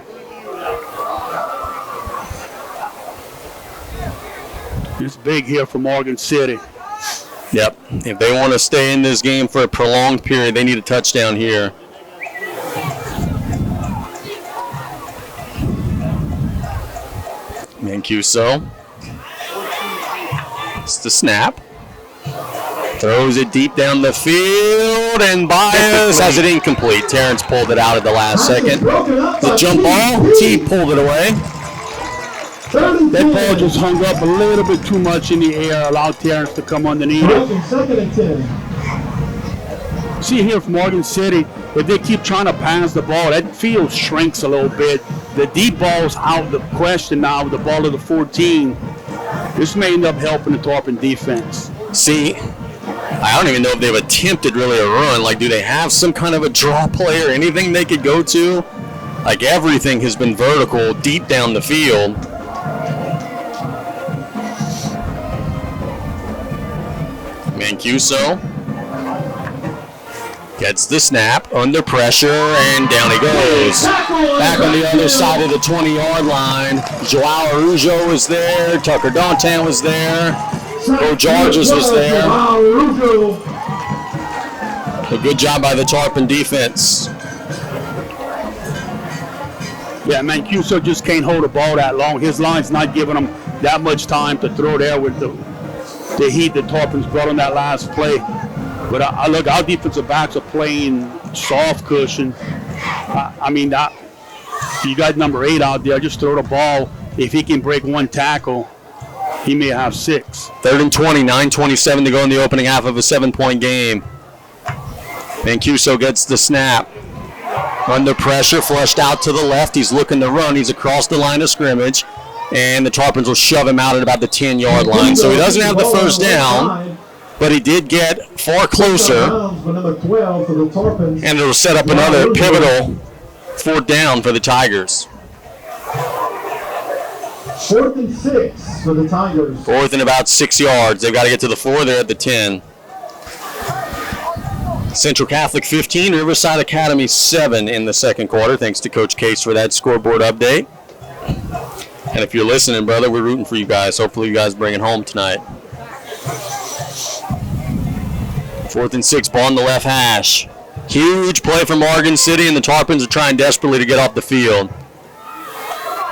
[SPEAKER 10] It's big here for Morgan City.
[SPEAKER 9] Yep. If they want to stay in this game for a prolonged period, they need a touchdown here. Mancuso. It's the snap. Throws it deep down the field, and Bias has it incomplete. Terrence pulled it out at the last second. The jump ball, T pulled it away.
[SPEAKER 10] That ball just hung up a little bit too much in the air, allowed Terrence to come underneath it.
[SPEAKER 11] 2nd and 10.
[SPEAKER 10] See here from Morgan City, if they keep trying to pass the ball, that field shrinks a little bit. The deep ball's out of the question now with the ball of the 14. This may end up helping the Tarpon defense.
[SPEAKER 9] See, I don't even know if they've attempted really a run. Like, do they have some kind of a draw play or anything they could go to? Like, everything has been vertical deep down the field. Mancuso gets the snap under pressure, and down he goes. Back on the other side of the 20-yard line. Joao Arujo was there. Tucker Dantan was there. Bo Georges was there. A good job by the Tarpon defense.
[SPEAKER 10] Yeah, Mancuso just can't hold the ball that long. His line's not giving him that much time to throw there with the heat that Tarpon's brought on that last play. But look, our defensive backs are playing soft cushion. You got number 8 out there. Just throw the ball. If he can break one tackle, he may have 6.
[SPEAKER 9] 3rd and 20, 9:27 to go in the opening half of a 7-point game. Mancuso gets the snap. Under pressure, flushed out to the left. He's looking to run. He's across the line of scrimmage. And the Tarpons will shove him out at about the 10-yard line. So he doesn't have the first down, but he did get far closer. And it'll set up another pivotal 4th down for the Tigers.
[SPEAKER 11] 4th and 6 for the Tigers.
[SPEAKER 9] 4th and about 6 yards. They've got to get to the 4. They're at the 10. Central Catholic 15, Riverside Academy 7 in the second quarter. Thanks to Coach Case for that scoreboard update. And if you're listening, brother, we're rooting for you guys. Hopefully you guys bring it home tonight. 4th and 6, ball on the left hash. Huge play from Morgan City, and the Tarpons are trying desperately to get off the field.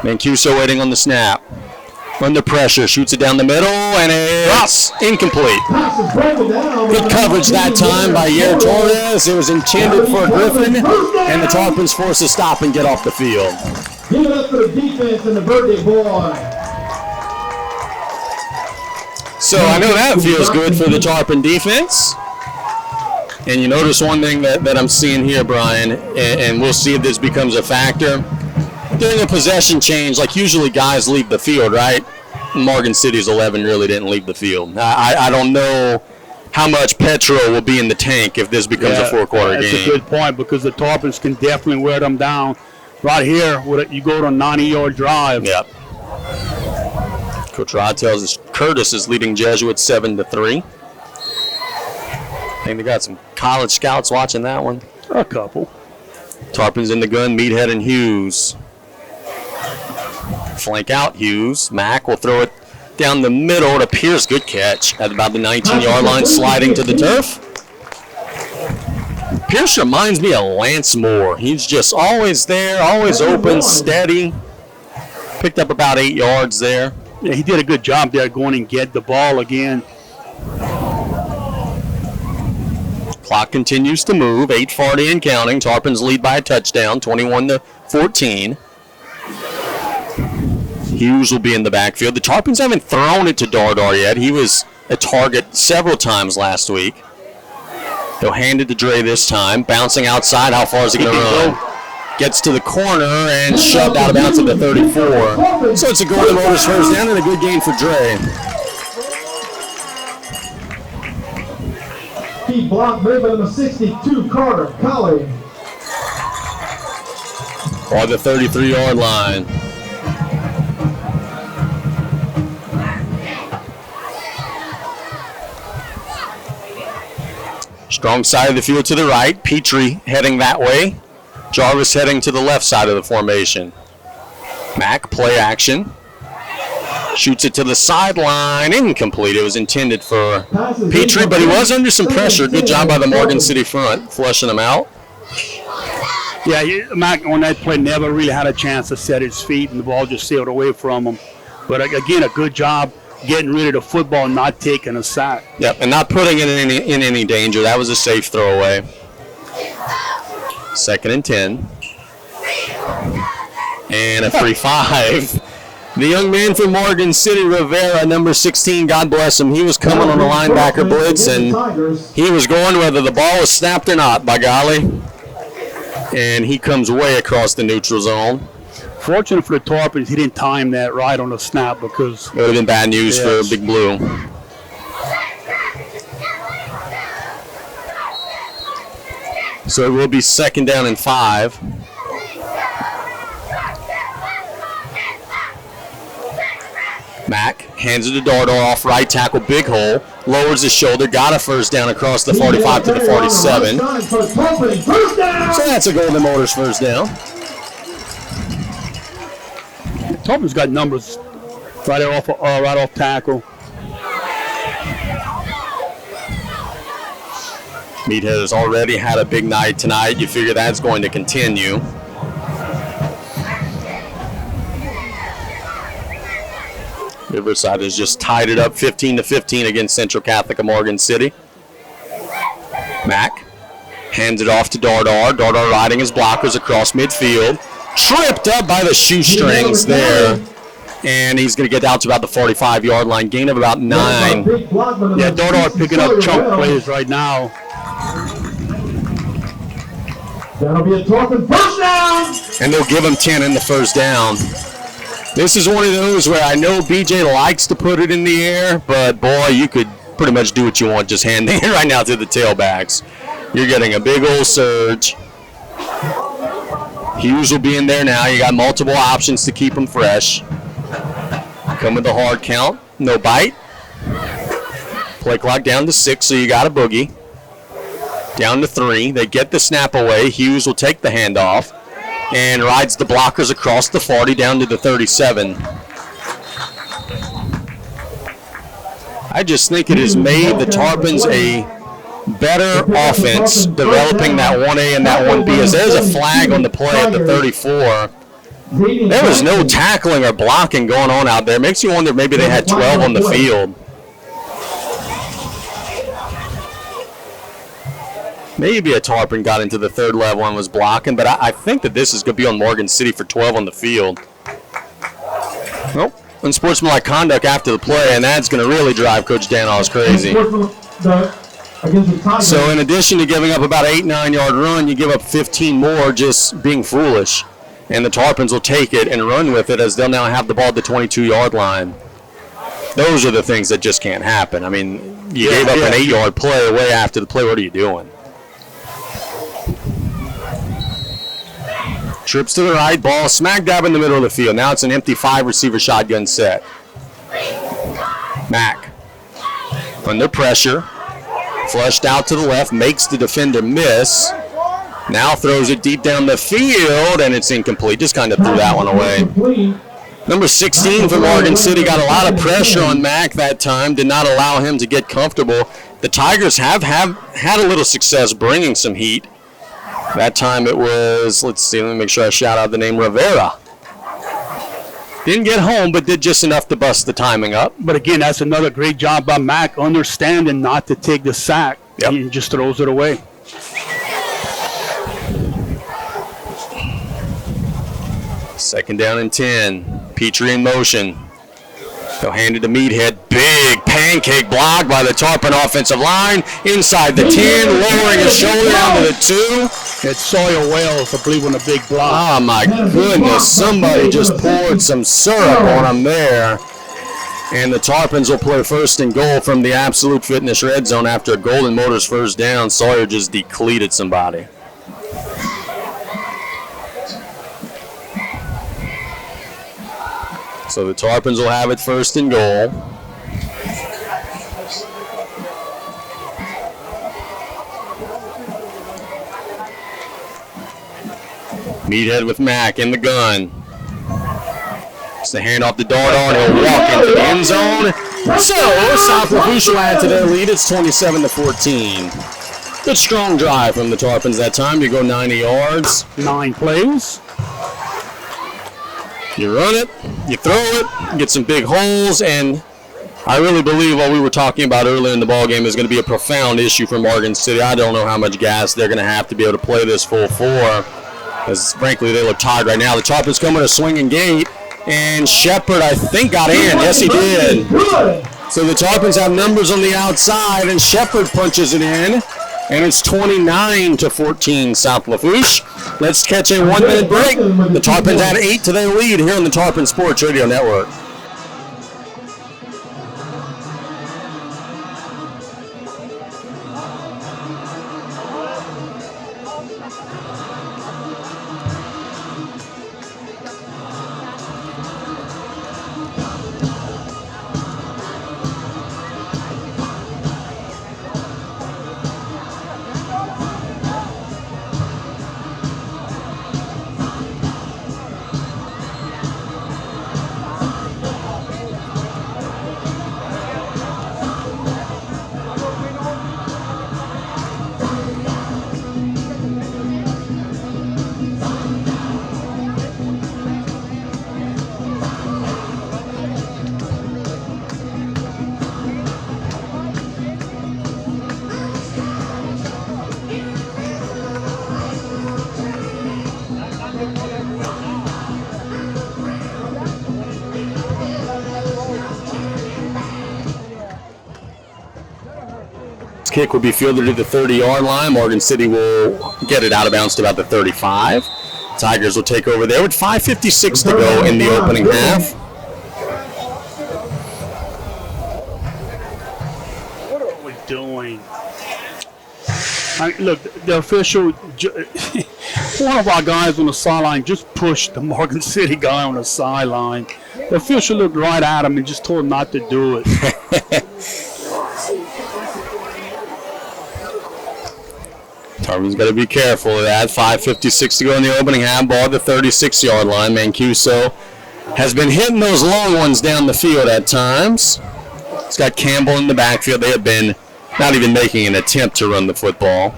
[SPEAKER 9] Mancuso waiting on the snap. Under pressure, shoots it down the middle, and it's incomplete. Good coverage that time by Yair Torres. It was intended for Griffin, and the Tarpons forced to stop and get off the field.
[SPEAKER 11] Give it up for the defense and the birthday boy.
[SPEAKER 9] So I know that feels good for the Tarpon defense. And you notice one thing that I'm seeing here, Brian, and we'll see if this becomes a factor. During a possession change, like usually guys leave the field, right? Morgan City's 11 really didn't leave the field. I don't know how much petrol will be in the tank if this becomes a 4-quarter game.
[SPEAKER 10] That's a good point because the Tarpons can definitely wear them down. Right here, you go to a 90-yard drive.
[SPEAKER 9] Yep. Coach Rod tells us Curtis is leading Jesuits 7-3. I think they got some college scouts watching that one.
[SPEAKER 10] A couple.
[SPEAKER 9] Tarpons in the gun, Meathead and Hughes. Flank out Hughes. Mack will throw it down the middle to Pierce. Good catch at about the 19-yard line, sliding to the turf. Pierce reminds me of Lance Moore. He's just always there, always open, steady. Picked up about 8 yards there.
[SPEAKER 10] Yeah, he did a good job there going and get the ball again.
[SPEAKER 9] Clock continues to move, 8:40 and counting. Tarpons lead by a touchdown, 21-14. Hughes will be in the backfield. The Tarpons haven't thrown it to Dardar yet. He was a target several times last week. They'll hand it to Dre this time. Bouncing outside. How far is he going to run? Gets to the corner and shoved out of bounds at the 34. So it's a Golden Motors first down and a good gain for Dre.
[SPEAKER 11] Key block made by number 62, Carter Colley.
[SPEAKER 9] On the 33-yard line. Strong side of the field to the right. Petrie heading that way. Jarvis heading to the left side of the formation. Mack, play action. Shoots it to the sideline. Incomplete. It was intended for Petrie, but he was under some pressure. Good job by the Morgan City front, flushing him out.
[SPEAKER 10] Yeah, Mack on that play never really had a chance to set his feet, and the ball just sailed away from him. But again, a good job getting rid of the football and not taking a sack.
[SPEAKER 9] Yep, and not putting it in any danger. That was a safe throwaway. 2nd and 10. And a free 5. The young man from Morgan City, Rivera, number 16, God bless him. He was coming on a linebacker blitz, and he was going whether the ball was snapped or not, by golly. And he comes way across the neutral zone.
[SPEAKER 10] Fortunate for the Tarpons, he didn't time that right on the snap because
[SPEAKER 9] it would have been bad news for Big Blue. So it will be 2nd down and 5. Mack hands it to Dardar off right tackle, big hole, lowers his shoulder, got a first down across the 45 to the 47. So that's a Golden Motors first down.
[SPEAKER 10] Tarpons got numbers right off tackle.
[SPEAKER 9] Meathead has already had a big night tonight. You figure that's going to continue. Riverside has just tied it up 15-15 against Central Catholic of Morgan City. Mack hands it off to Dardar. Dardar riding his blockers across midfield. Tripped up by the shoestrings there. And he's going to get out to about the 45-yard line. Gain of about 9.
[SPEAKER 10] Yeah, Dardar picking up chunk plays right now.
[SPEAKER 11] That'll be a Tarpon first down.
[SPEAKER 9] And they'll give him 10 in the first down. This is one of those where I know BJ likes to put it in the air, but boy, you could pretty much do what you want just handing it right now to the tailbacks. You're getting a big old surge. Hughes will be in there now. You got multiple options to keep him fresh. Come with the hard count. No bite. Play clock down to 6, so you got a boogie. Down to 3. They get the snap away. Hughes will take the handoff and rides the blockers across the 40 down to the 37. I just think it has made the Tarpons a better offense, developing that 1A and that 1B. As there's a flag on the play at the 34. There was no tackling or blocking going on out there. Makes you wonder if maybe they had 12 on the field. Maybe a Tarpon got into the third level and was blocking, but I think that this is going to be on Morgan City for 12 on the field. Nope. Unsportsmanlike conduct after the play, and that's going to really drive Coach Danoz crazy. So in addition to giving up about 8-9 yard run, you give up 15 more just being foolish. And the Tarpons will take it and run with it as they'll now have the ball at the 22-yard line. Those are the things that just can't happen. I mean, you gave up an 8-yard play away after the play. What are you doing? Trips to the right, ball smack dab in the middle of the field. Now it's an empty 5-receiver shotgun set. Mack under pressure, flushed out to the left, makes the defender miss. Now throws it deep down the field, and it's incomplete. Just kind of threw that one away. Number 16 for Morgan City got a lot of pressure on Mack that time, did not allow him to get comfortable. The Tigers have had a little success bringing some heat. That time it was, let's see, let me make sure I shout out the name, Rivera. Didn't get home, but did just enough to bust the timing up.
[SPEAKER 10] But again, that's another great job by Mack, understanding not to take the sack.
[SPEAKER 9] Yep.
[SPEAKER 10] He just throws it away.
[SPEAKER 9] Second down and 10. Petrie in motion. They'll hand it to Meathead. Big pancake block by the Tarpon offensive line. Inside the 10, lowering his shoulder down to the 2.
[SPEAKER 10] It's Sawyer Wells, I believe, on a big block.
[SPEAKER 9] Oh, my goodness. Somebody just poured some syrup on him there. And the Tarpons will play first and goal from the Absolute Fitness red zone after a Golden Motors first down. Sawyer just decleated somebody. So the Tarpons will have it first and goal. Meathead with Mack in the gun. It's the handoff to Dardo, and he'll walk into the end zone. So South Lafourche will add to their lead. It's 27-14. Good strong drive from the Tarpons that time. You go 90 yards.
[SPEAKER 10] 9 plays.
[SPEAKER 9] You run it, you throw it, get some big holes, and I really believe what we were talking about earlier in the ballgame is going to be a profound issue for Morgan City. I don't know how much gas they're going to have to be able to play this full 4, because frankly they look tired right now. The Tarpons come with a swinging gate, and Shepard, I think, got in. Yes, he did. So the Tarpons have numbers on the outside, and Shepard punches it in. And it's 29-14 South Lafourche. Let's catch a 1-minute break. The Tarpons add 8 to their lead here on the Tarpon Sports Radio Network. Kick will be fielded to the 30-yard line. Morgan City will get it out of bounds to about the 35. Tigers will take over there with 5:56 to go in the opening half.
[SPEAKER 10] What are we doing? Look, the official, one of our guys on the sideline just pushed the Morgan City guy on the sideline. The official looked right at him and just told him not to do it.
[SPEAKER 9] Tarpons got to be careful of that. 5:56 to go in the opening half. Ball at the 36-yard line. Mancuso has been hitting those long ones down the field at times. He's got Campbell in the backfield. They have been not even making an attempt to run the football.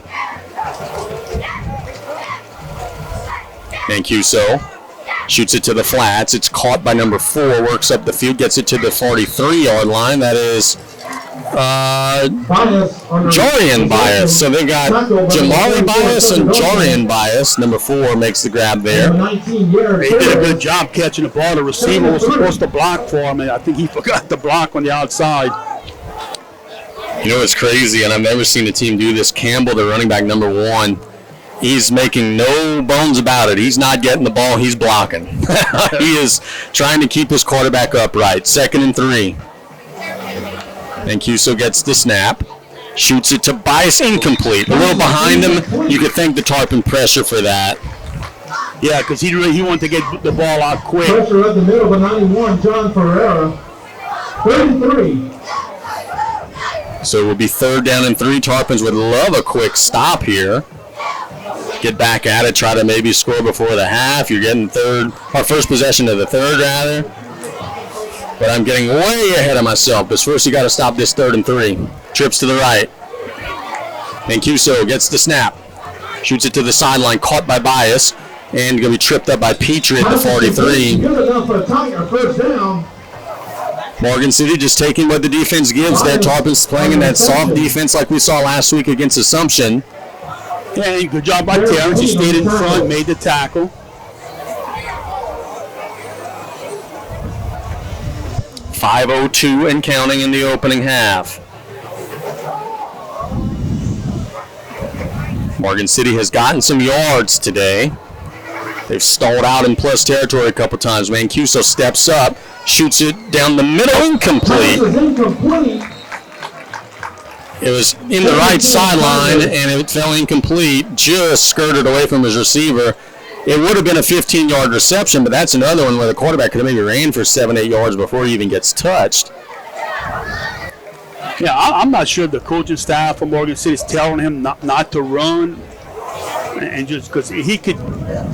[SPEAKER 9] Mancuso shoots it to the flats. It's caught by number 4, works up the field, gets it to the 43-yard line. That is Jorian Bias. So they've got Jamali Bias and Jorian Bias. Number 4 makes the grab there.
[SPEAKER 10] He did a good job catching the ball. The receiver was supposed to block for him, and I think he forgot to block on the outside.
[SPEAKER 9] You know, it's crazy, and I've never seen a team do this. Campbell, the running back, number 1, he's making no bones about it. He's not getting the ball. He's blocking. He is trying to keep his quarterback upright. 2nd and 3. Mancuso gets the snap. Shoots it to Bias, incomplete. A little behind him. You could thank the Tarpon pressure for that.
[SPEAKER 10] Yeah, because he wanted to get the ball out quick.
[SPEAKER 11] Pressure at the middle, but 91, John Ferreira. 33.
[SPEAKER 9] So it will be 3rd down and 3. Tarpons would love a quick stop here. Get back at it, try to maybe score before the half. You're getting first possession of the 3rd, rather. But I'm getting way ahead of myself, because first you got to stop this 3rd and 3. Trips to the right. Mancuso gets the snap. Shoots it to the sideline, caught by Bias, and going to be tripped up by Petrie at the 43.
[SPEAKER 11] Good enough for a Tiger first down.
[SPEAKER 9] Morgan City just taking what the defense gives. Their Tarpons playing in that soft defense like we saw last week against Assumption.
[SPEAKER 10] Yeah, good job by Terrence. He stayed in front, made the tackle.
[SPEAKER 9] .502 and counting in the opening half. Morgan City has gotten some yards today. They've stalled out in plus territory a couple times. Mancuso steps up, shoots it down the middle, incomplete. It was in the right sideline, and it fell incomplete, just skirted away from his receiver. It would have been a 15-yard reception, but that's another one where the quarterback could have maybe ran for 7-8 yards before he even gets touched.
[SPEAKER 10] Yeah, I'm not sure the coaching staff from Morgan City is telling him not to run, and just because he could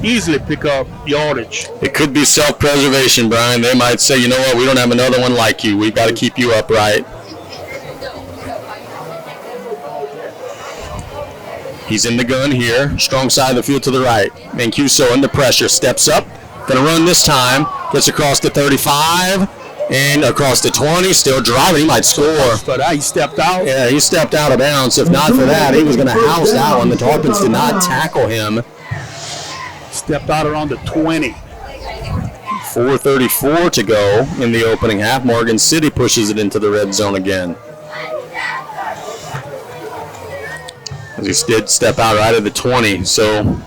[SPEAKER 10] easily pick up yardage.
[SPEAKER 9] It could be self-preservation, Brian. They might say, you know what, we don't have another one like you. We've got to keep you upright. He's in the gun here. Strong side of the field to the right. Mancuso under pressure. Steps up. Going to run this time. Gets across the 35 and across the 20. Still driving. He might score.
[SPEAKER 10] But he stepped out.
[SPEAKER 9] Yeah, he stepped out of bounds. If not for that, he was going to house that one. The Tarpons did not tackle him.
[SPEAKER 10] Stepped out around the 20.
[SPEAKER 9] 4:34 to go in the opening half. Morgan City pushes it into the red zone again. He did step out right at the 20. So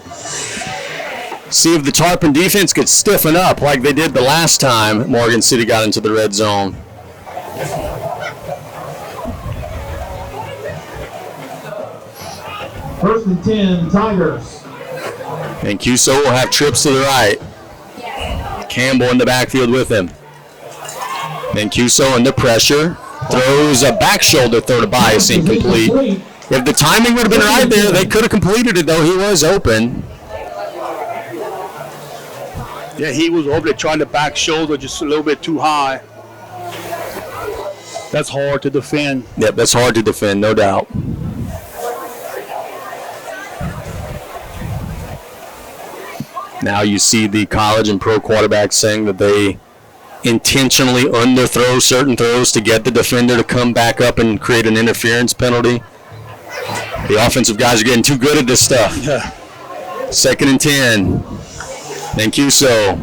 [SPEAKER 9] see if the Tarpon defense could stiffen up like they did the last time Morgan City got into the red zone.
[SPEAKER 11] First and 10, Tigers.
[SPEAKER 9] And Mancuso will have trips to the right. Campbell in the backfield with him. Mancuso under pressure. Throws a back shoulder throw to Bias, incomplete. If the timing would have been right there, they could have completed it, though. He was open.
[SPEAKER 10] Yeah, he was over there trying to back shoulder just a little bit too high. That's hard to defend.
[SPEAKER 9] Yep, that's hard to defend, no doubt. Now you see the college and pro quarterbacks saying that they intentionally underthrow certain throws to get the defender to come back up and create an interference penalty. The offensive guys are getting too good at this stuff.
[SPEAKER 10] Yeah.
[SPEAKER 9] 2nd and 10. Mancuso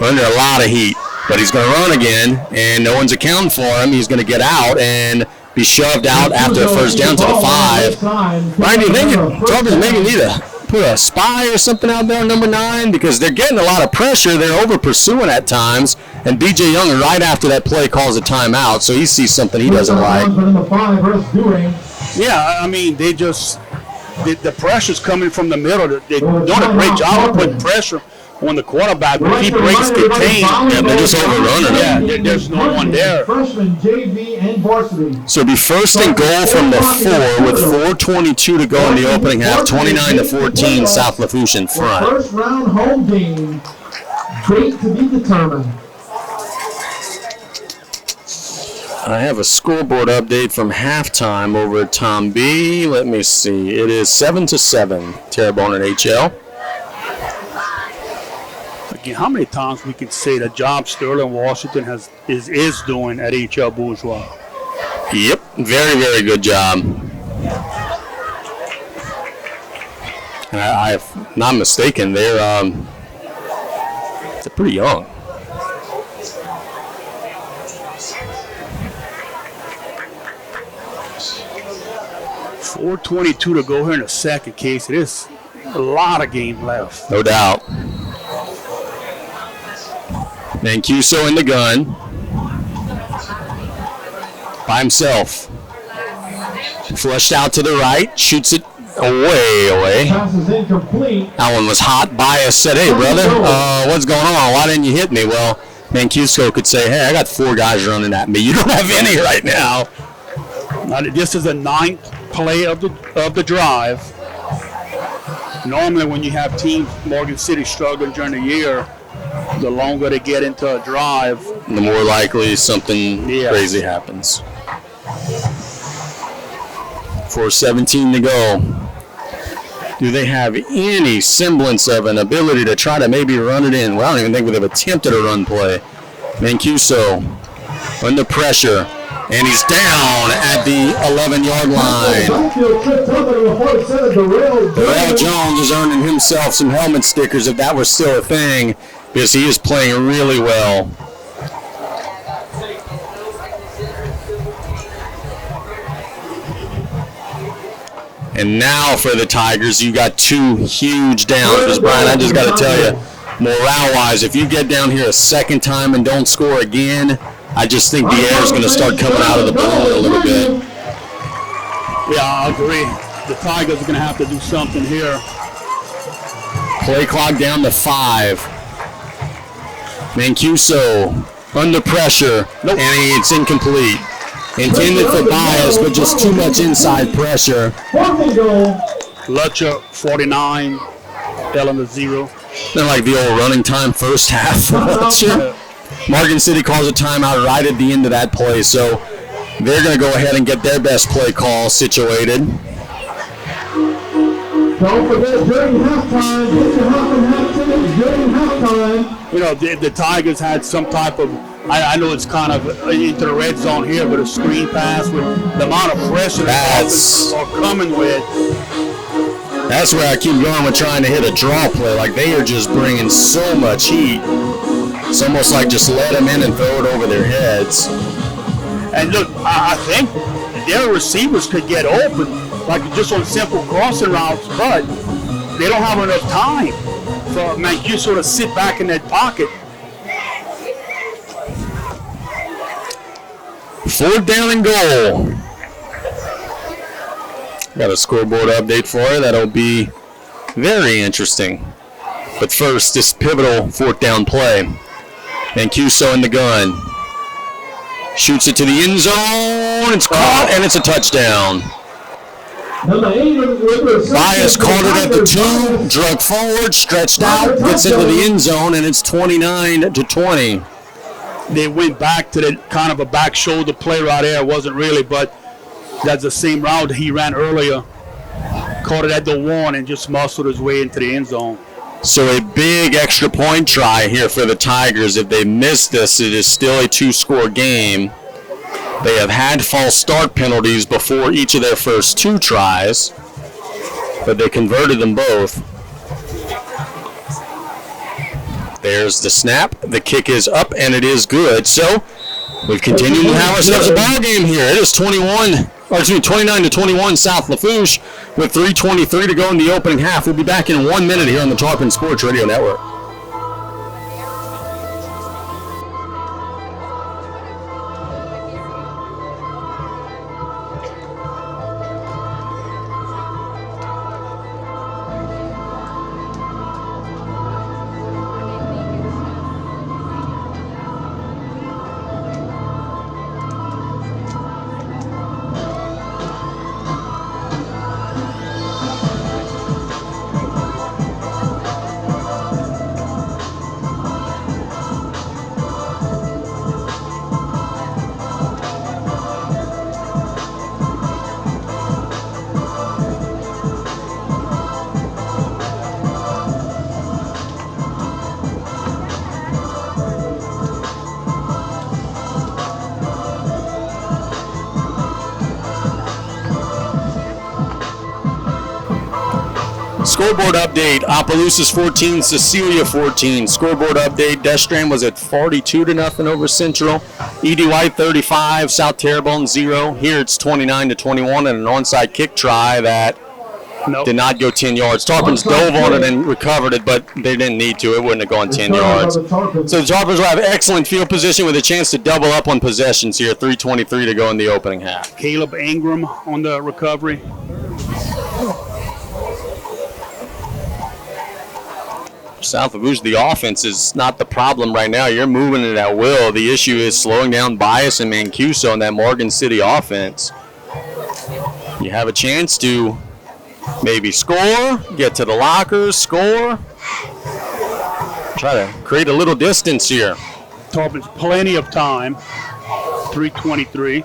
[SPEAKER 9] under a lot of heat, but he's going to run again, and no one's accounting for him. He's going to get out and be shoved out after a first down to the 5. Ryan, do you think Tarpons maybe need to put a spy or something out there on number 9? Because they're getting a lot of pressure. They're over pursuing at times, and B.J. Young right after that play calls a timeout, so he sees something he doesn't like.
[SPEAKER 10] Yeah, I mean, they just, the pressure's coming from the middle. They're doing a great job of putting pressure on the quarterback, but if he breaks contain,
[SPEAKER 9] yeah, they're just overrunning him.
[SPEAKER 10] Yeah, there's no one there.
[SPEAKER 11] Freshman, JV, and varsity.
[SPEAKER 9] So it'll be 1st and goal from the 4 with 4:22 to go in the opening half. 29-14, South Lafourche in front.
[SPEAKER 11] First round home game. Date to be determined.
[SPEAKER 9] I have a scoreboard update from halftime over at Tom B. Let me see. It is 7-7, Terrebonne and HL.
[SPEAKER 10] Again, how many times we can say the job Sterling Washington is doing at HL Bourgeois?
[SPEAKER 9] Yep, very, very good job. And if not mistaken, they're pretty young.
[SPEAKER 10] .422 to go here in the second case. It is a lot of game left.
[SPEAKER 9] No doubt. Mancuso in the gun. By himself. Flushed out to the right. Shoots it away.
[SPEAKER 11] Pass is incomplete.
[SPEAKER 9] That one was hot. Bias said, hey, brother, what's going on? Why didn't you hit me? Well, Mancuso could say, hey, I got 4 guys running at me. You don't have any right now.
[SPEAKER 10] This is the 9th play of the drive. Normally when you have teams, Morgan City struggling during the year, the longer they get into a drive,
[SPEAKER 9] the more likely something crazy happens. 4:17 to go. Do they have any semblance of an ability to try to maybe run it in? Well, I don't even think they've attempted a run play. Mancuso under pressure, and he's down at the 11-yard line. Darrell Jones is earning himself some helmet stickers if that were still a thing, because he is playing really well. And now for the Tigers, you got 2 huge downs. Because, Brian, I just got to tell you, morale-wise, if you get down here a second time and don't score again, I just think the air is going to start coming out of the balloon a little bit.
[SPEAKER 10] Yeah, I agree. The Tigers are going to have to do something here.
[SPEAKER 9] Play clock down to 5. Mancuso under pressure, and it's incomplete. Intended for bias, but just too much inside pressure.
[SPEAKER 10] Lutcher, 49, Ellen to 0.
[SPEAKER 9] They're like the old running time first half. Morgan City calls a timeout right at the end of that play, so they're going to go ahead and get their best play call situated.
[SPEAKER 11] Don't forget, during halftime, get your half tickets during halftime.
[SPEAKER 10] You know, the Tigers had some type of, I know it's kind of into the red zone here, but a screen pass with the amount of pressure that's coming with.
[SPEAKER 9] That's where I keep going with trying to hit a draw play. Like, they are just bringing so much heat. It's almost like just let them in and throw it over their heads.
[SPEAKER 10] And look, I think their receivers could get open, like just on simple crossing routes, but they don't have enough time for Mancuso to sit back in that pocket.
[SPEAKER 9] 4th down and goal. Got a scoreboard update for you. That'll be very interesting. But first, this pivotal 4th down play. Mancuso in the gun. Shoots it to the end zone. It's caught, and it's a touchdown. Bias caught it at the 2, drug forward, stretched out, gets into the end zone, and it's 29-20.
[SPEAKER 10] They went back to the kind of a back shoulder play right there. It wasn't really, but that's the same route he ran earlier. Caught it at the 1 and just muscled his way into the end zone.
[SPEAKER 9] So a big extra point try here for the Tigers. If they miss this, it is still a 2-score game. They have had false start penalties before each of their first 2 tries, but they converted them both. There's the snap. The kick is up, and it is good. So we've continued to have ourselves a ball game here. It is 29-21 South Lafourche with 3:23 to go in the opening half. We'll be back in 1 minute here on the Tarpon Sports Radio Network. Scoreboard update, Opelousas 14, Cecilia 14. Scoreboard update, Destran was at 42-0 over Central. E.D. White 35, South Terrebonne 0. Here it's 29-21 and an onside kick try that did not go 10 yards. Tarpons dove on it and recovered it, but they didn't need to. It wouldn't have gone 10 yards. So the Tarpons will have excellent field position with a chance to double up on possessions here. 3:23 to go in the opening half.
[SPEAKER 10] Caleb Ingram on the recovery.
[SPEAKER 9] South Lafourche, the offense is not the problem right now. You're moving it at will. The issue is slowing down Bias and Mancuso in that Morgan City offense. You have a chance to maybe score, get to the lockers, score. Try to create a little distance here.
[SPEAKER 10] Tarpons plenty of time. 3:23.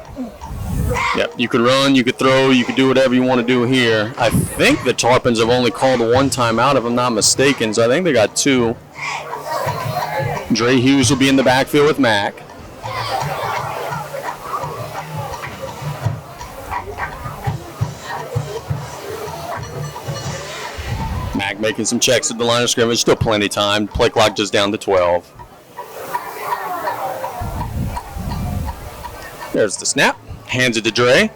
[SPEAKER 9] Yep, you could run, you could throw, you could do whatever you want to do here. I think the Tarpons have only called one timeout, if I'm not mistaken, so I think they got 2. Dre Hughes will be in the backfield with Mack. Mack making some checks at the line of scrimmage, still plenty of time. Play clock just down to 12. There's the snap. Hands it to Dre.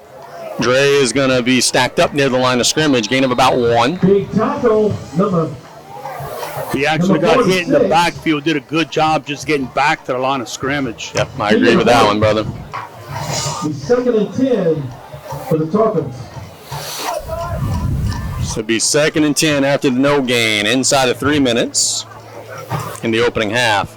[SPEAKER 9] Dre is going to be stacked up near the line of scrimmage. Gain of about 1.
[SPEAKER 11] Big tackle, number.
[SPEAKER 10] He actually got hit in the backfield. Did a good job just getting back to the line of scrimmage.
[SPEAKER 9] Yep, I agree with that one, brother.
[SPEAKER 11] It's 2nd and 10 for the Tarpons.
[SPEAKER 9] So it'll be 2nd and 10 after the no gain. Inside of 3 minutes in the opening half.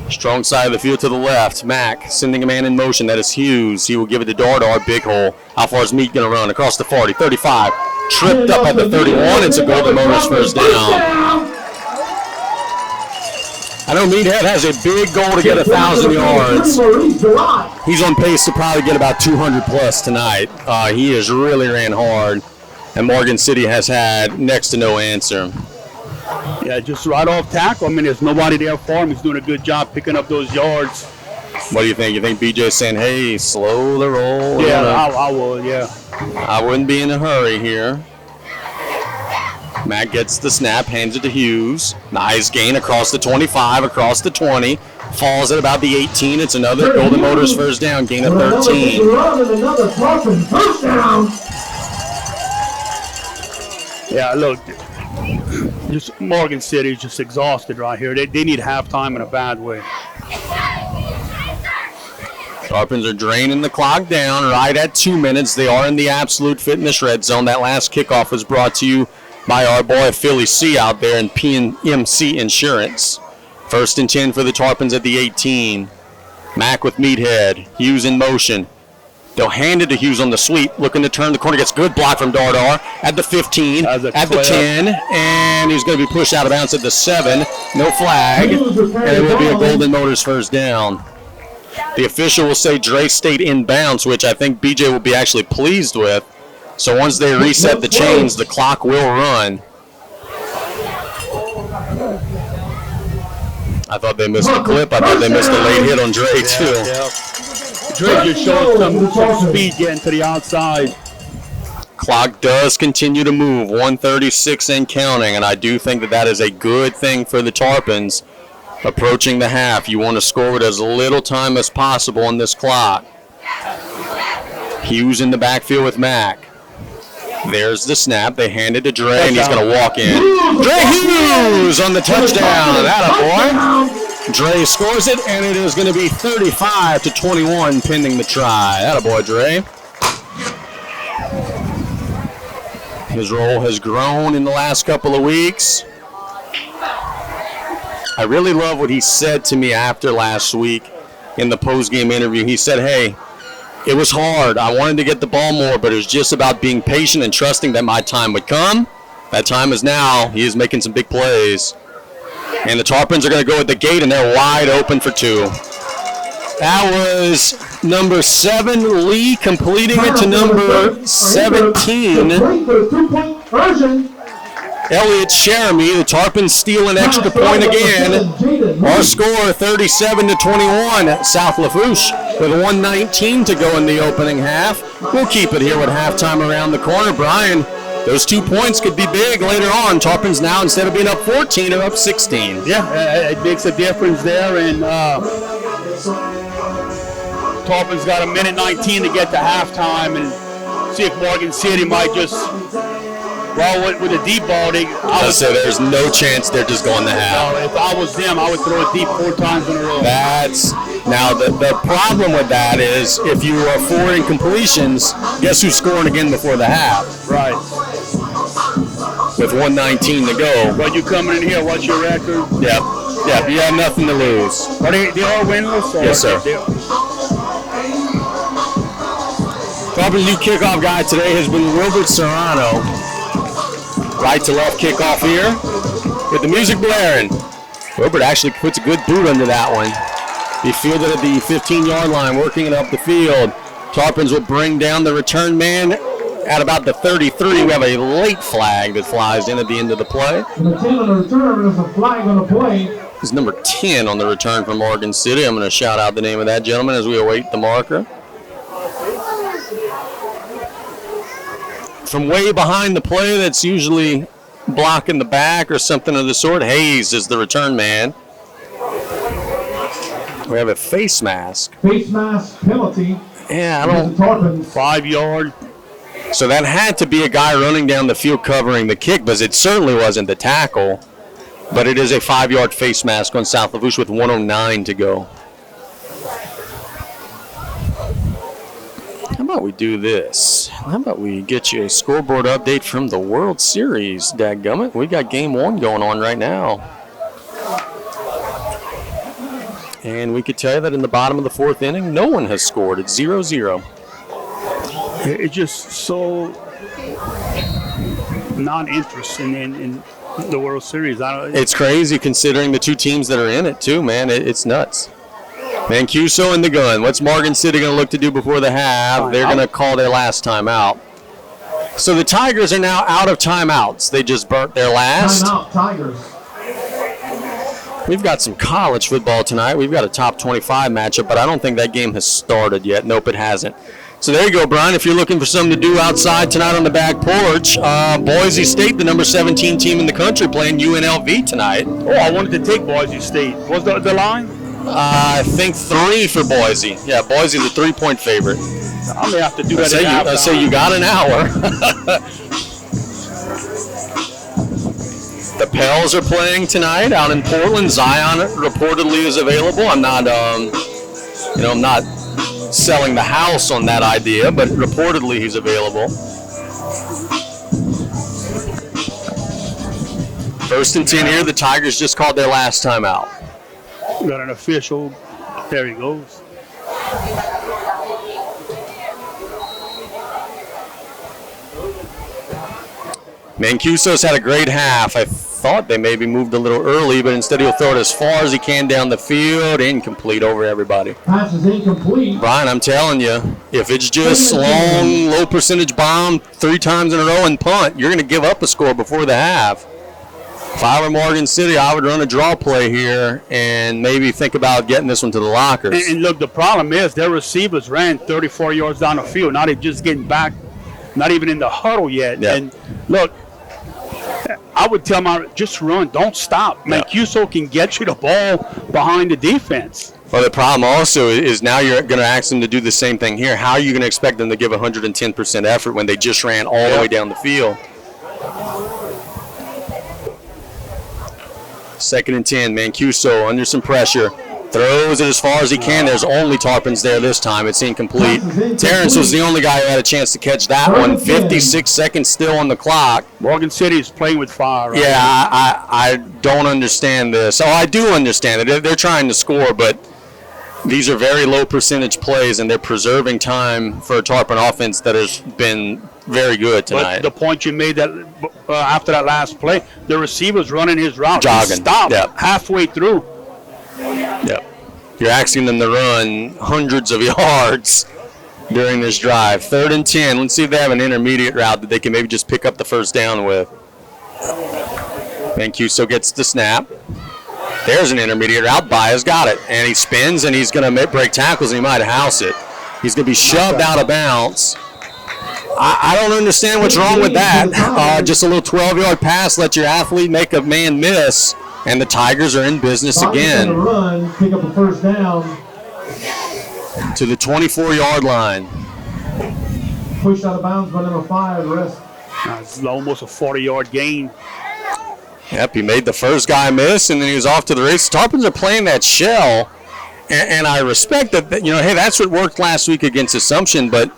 [SPEAKER 9] Strong side of the field to the left. Mack sending a man in motion. That is Hughes. He will give it to Dardar. Big hole. How far is Meat going to run? Across the 40, 35. Tripped up at the 31. It's a Golden Motors first down. I know Meathead has a big goal to get 1,000 yards. He's on pace to probably get about 200 plus tonight. He has really ran hard, and Morgan City has had next to no answer.
[SPEAKER 10] Yeah, just right off tackle. I mean, there's nobody there for him. He's doing a good job picking up those yards.
[SPEAKER 9] What do you think? You think BJ's saying, hey, slow the roll?
[SPEAKER 10] Yeah, I would, yeah.
[SPEAKER 9] I wouldn't be in a hurry here. Matt gets the snap, hands it to Hughes. Nice gain across the 25, across the 20. Falls at about the 18. It's another Golden Motors first down, gain of 13.
[SPEAKER 11] Another Tarpon first down.
[SPEAKER 10] Yeah, look, just Morgan City is just exhausted right here. They need halftime in a bad way.
[SPEAKER 9] Tarpons are draining the clock down right at 2 minutes. They are in the absolute fitness red zone. That last kickoff was brought to you by our boy Philly C out there in PNMC Insurance. 1st and 10 for the Tarpons at the 18. Mack with Meathead. Hughes in motion. They'll hand it to Hughes on the sweep. Looking to turn the corner. Gets good block from Dardar at the 15, at the 10, and he's going to be pushed out of bounds at the 7. No flag, and it will be a Golden Motors first down. The official will say Dre stayed in bounds, which I think BJ will be actually pleased with. So once they reset the chains, the clock will run. I thought they missed the clip. I thought they missed the late hit on Dre, too.
[SPEAKER 10] Yeah. Dre just showed some speed getting to the outside.
[SPEAKER 9] Clock does continue to move, 1:36 and counting, and I do think that that is a good thing for the Tarpons. Approaching the half, you want to score with as little time as possible on this clock. Hughes in the backfield with Mack. There's the snap. They hand it to Dre, and he's going to walk in. Dre Hughes on the touchdown. Attaboy. Dre scores it, and it is going to be 35-21 pending the try. Attaboy, Dre. His role has grown in the last couple of weeks. I really love what he said to me after last week in the post-game interview. He said, hey, it was hard. I wanted to get the ball more, but it was just about being patient and trusting that my time would come. That time is now. He is making some big plays. And the Tarpons are going to go at the gate, and they're wide open for 2. That was number 7, Lee, completing it to number 17. Elliott Jeremy. The Tarpons steal an extra point again. Our score 37-21. South Lafourche with 1:19 to go in the opening half. We'll keep it here with halftime around the corner. Brian, those 2 points could be big later on. Tarpon's now, instead of being up 14, are up 16.
[SPEAKER 10] Yeah, it makes a difference there. And Tarpon's got a minute 19 to get to halftime, and see if Morgan City might just, well, with a deep ball,
[SPEAKER 9] I would say there's no chance they're just going to half.
[SPEAKER 10] If I was them, I would throw it deep 4 times in a row.
[SPEAKER 9] Now the problem with that is if you are 4 incompletions, guess who's scoring again before the half?
[SPEAKER 10] Right.
[SPEAKER 9] With 1:19 to go.
[SPEAKER 10] But you coming in here, what's your record?
[SPEAKER 9] Yep. You have nothing to lose.
[SPEAKER 10] Are they all winless?
[SPEAKER 9] Yes, sir. Tarpon's new kickoff guy today has been Wilbert Serrano. Right to left kickoff here with the music blaring. Wilbert actually puts a good boot under that one. He fielded at the 15-yard line, working it up the field. Tarpon's will bring down the return man at about the 33. We have a late flag that flies in at the end of the play.
[SPEAKER 11] And the 10 on the return, there's a flag on the play.
[SPEAKER 9] It's number 10 on the return from Morgan City. I'm going to shout out the name of that gentleman as we await the marker. From way behind the play, that's usually blocking the back or something of the sort, Hayes is the return man. We have a face mask.
[SPEAKER 11] Face mask penalty.
[SPEAKER 9] Yeah, I don't.
[SPEAKER 10] 5 yard.
[SPEAKER 9] So that had to be a guy running down the field covering the kick, but it certainly wasn't the tackle. But it is a 5-yard face mask on South Lafourche with 1:09 to go. How about we do this? How about we get you a scoreboard update from the World Series, dadgummit? We got game 1 going on right now. And we could tell you that in the bottom of the 4th inning, no one has scored. It's 0-0.
[SPEAKER 10] It's just so non-interesting in the World Series.
[SPEAKER 9] It's crazy considering the 2 teams that are in it, too, man. It's nuts. Mancuso in the gun. What's Morgan City going to look to do before the half? They're going to call their last timeout. So the Tigers are now out of timeouts. They just burnt their last.
[SPEAKER 11] Timeout, Tigers.
[SPEAKER 9] We've got some college football tonight. We've got a top 25 matchup, but I don't think that game has started yet. Nope, it hasn't. So there you go, Brian. If you're looking for something to do outside tonight on the back porch, Boise State, the number 17 team in the country, playing UNLV tonight.
[SPEAKER 10] Oh, I wanted to take Boise State. What's the line?
[SPEAKER 9] I think 3 for Boise. Yeah, Boise, the 3-point favorite.
[SPEAKER 10] I may have to do that.
[SPEAKER 9] I say you got an hour. The Pels are playing tonight out in Portland. Zion reportedly is available. I'm not, I'm not selling the house on that idea, but reportedly he's available. 1st and 10 here. The Tigers just called their last timeout.
[SPEAKER 10] We got an official. There he goes.
[SPEAKER 9] Mancuso's had a great half. I thought they maybe moved a little early, but instead he'll throw it as far as he can down the field. Incomplete over everybody.
[SPEAKER 11] Pass is incomplete.
[SPEAKER 9] Brian, I'm telling you, if it's just long, low percentage bomb 3 times in a row and punt, you're going to give up a score before the half. If I were Morgan City, I would run a draw play here and maybe think about getting this one to the lockers.
[SPEAKER 10] And look, the problem is their receivers ran 34 yards down the field. Now they're just getting back, not even in the huddle yet.
[SPEAKER 9] Yep.
[SPEAKER 10] And look, I would tell them, just run, don't stop. Mancuso can get you the ball behind the defense.
[SPEAKER 9] Well, the problem also is now you're going to ask them to do the same thing here. How are you going to expect them to give 110% effort when they just ran all the way down the field? 2nd and 10, Mancuso under some pressure. Throws it as far as he can. There's only Tarpon's there this time. It's incomplete. Terrence was the only guy who had a chance to catch that one. 56 seconds still on the clock.
[SPEAKER 10] Morgan City is playing with fire. Right?
[SPEAKER 9] Yeah, I don't understand this. Oh, I do understand it. They're trying to score, but these are very low percentage plays, and they're preserving time for a Tarpon offense that has been very good tonight.
[SPEAKER 10] But the point you made that after that last play, the receiver's running his route.
[SPEAKER 9] Jogging.
[SPEAKER 10] He stopped
[SPEAKER 9] halfway through. Yep. You're asking them to run hundreds of yards during this drive. 3rd and 10. Let's see if they have an intermediate route that they can maybe just pick up the 1st down with. Mancuso gets the snap. There's an intermediate route. Baez got it. And he spins, and he's going to break tackles, and he might house it. He's going to be shoved out of bounds. I don't understand what's wrong with that. Just a little 12-yard pass, let your athlete make a man miss, and the Tigers are in business again.
[SPEAKER 11] Run, pick up a first down.
[SPEAKER 9] To the 24-yard line.
[SPEAKER 11] Pushed out of bounds by number 5, rest.
[SPEAKER 10] It's almost a 40-yard gain.
[SPEAKER 9] Yep, he made the first guy miss, and then he was off to the races. Tarpons are playing that shell, and I respect that, hey, that's what worked last week against Assumption, but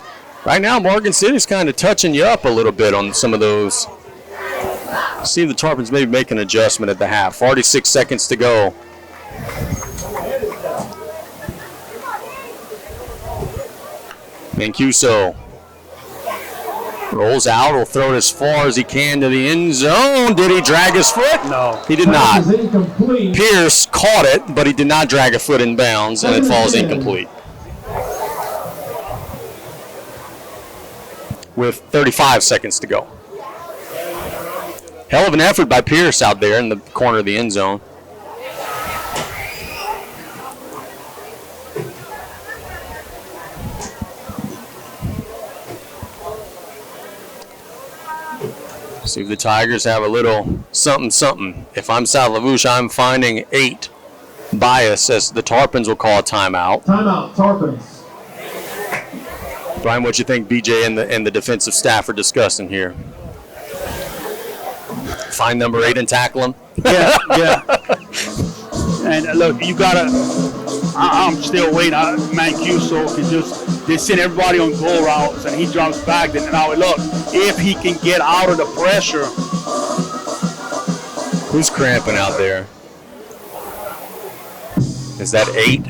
[SPEAKER 9] right now Morgan City's kind of touching you up a little bit on some of those. See if the Tarpons maybe make an adjustment at the half. 46 seconds to go. Mancuso rolls out, will throw it as far as he can to the end zone. Did he drag his foot?
[SPEAKER 10] No.
[SPEAKER 9] He did not. Pierce caught it, but he did not drag a foot in bounds, and it falls incomplete. With 35 seconds to go. Hell of an effort by Pierce out there in the corner of the end zone. See if the Tigers have a little something. If I'm South Lafourche, I'm finding 8 bias as the Tarpons will call a timeout.
[SPEAKER 11] Timeout, Tarpons.
[SPEAKER 9] Brian, what you think BJ and the defensive staff are discussing here? Find number 8 and tackle him?
[SPEAKER 10] Yeah. And look, you gotta. I'm still waiting. Mancuso can they send everybody on goal routes, and he drops back. And now look, if he can get out of the pressure.
[SPEAKER 9] Who's cramping out there? Is that 8?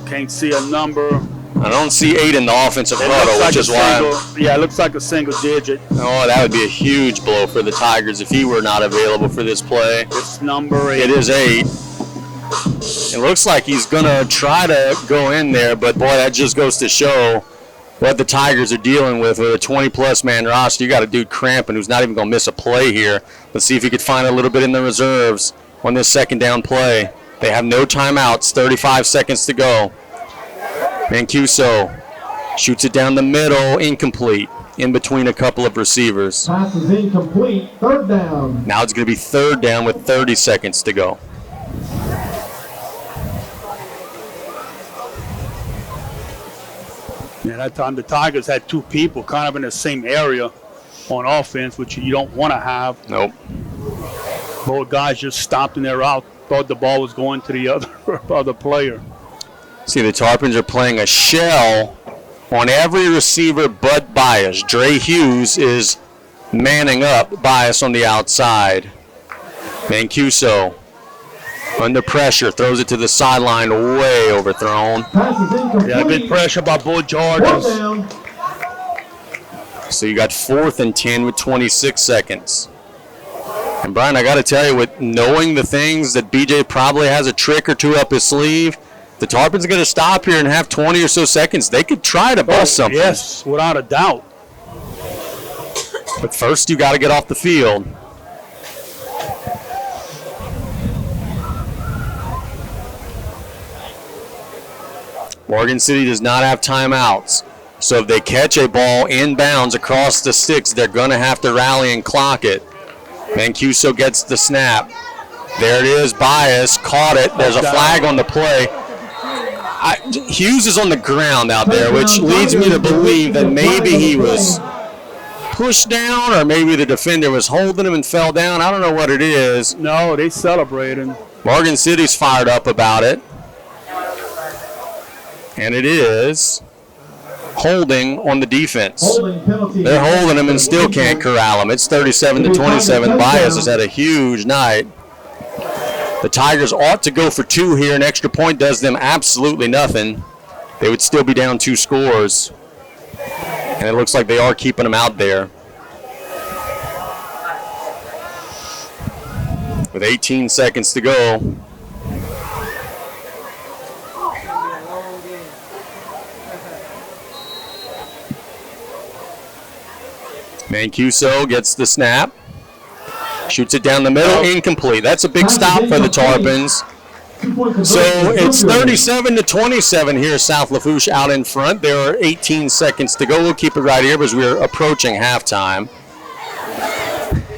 [SPEAKER 10] Can't see a number.
[SPEAKER 9] I don't see 8 in the offensive huddle, which is why.
[SPEAKER 10] Yeah, it looks like a single digit.
[SPEAKER 9] Oh, that would be a huge blow for the Tigers if he were not available for this play.
[SPEAKER 10] It's number 8.
[SPEAKER 9] It is 8. It looks like he's going to try to go in there, but boy, that just goes to show what the Tigers are dealing with a 20-plus man roster. You got a dude cramping who's not even going to miss a play here. Let's see if he could find a little bit in the reserves on this second down play. They have no timeouts, 35 seconds to go. Mancuso shoots it down the middle, incomplete, in between a couple of receivers.
[SPEAKER 11] Pass is incomplete, third down.
[SPEAKER 9] Now it's going to be third down with 30 seconds to go.
[SPEAKER 10] Yeah, that time the Tigers had 2 people kind of in the same area on offense, which you don't want to have.
[SPEAKER 9] Nope.
[SPEAKER 10] Both guys just stopped in their route, thought the ball was going to the other player.
[SPEAKER 9] See, the Tarpons are playing a shell on every receiver but Bias. Dre Hughes is manning up Bias on the outside. Mancuso under pressure, throws it to the sideline, way overthrown.
[SPEAKER 10] Yeah, good pressure by both Jordans.
[SPEAKER 9] So you got 4th and 10 with 26 seconds. And Brian, I got to tell you, with knowing the things that BJ probably has a trick or two up his sleeve, the Tarpons are going to stop here and have 20 or so seconds. They could try to bust something.
[SPEAKER 10] Yes, without a doubt.
[SPEAKER 9] But first, you got to get off the field. Morgan City does not have timeouts. So if they catch a ball inbounds across the sticks, they're going to have to rally and clock it. Mancuso gets the snap. There it is, Bias, caught it. There's a flag on the play. Hughes is on the ground out there, which leads me to believe that maybe he was pushed down or maybe the defender was holding him and fell down. I don't know what it is.
[SPEAKER 10] No, they celebrating.
[SPEAKER 9] Morgan City's fired up about it. And it is holding on the defense. They're holding him and still can't corral him. It's 37-27. Bias has had a huge night. The Tigers ought to go for 2 here. An extra point does them absolutely nothing. They would still be down 2 scores. And it looks like they are keeping them out there. With 18 seconds to go. Mancuso gets the snap. Shoots it down the middle, incomplete. That's a big stop for the Tarpons.
[SPEAKER 11] So
[SPEAKER 9] it's 37-27 here, South Lafourche out in front. There are 18 seconds to go. We'll keep it right here because we're approaching halftime.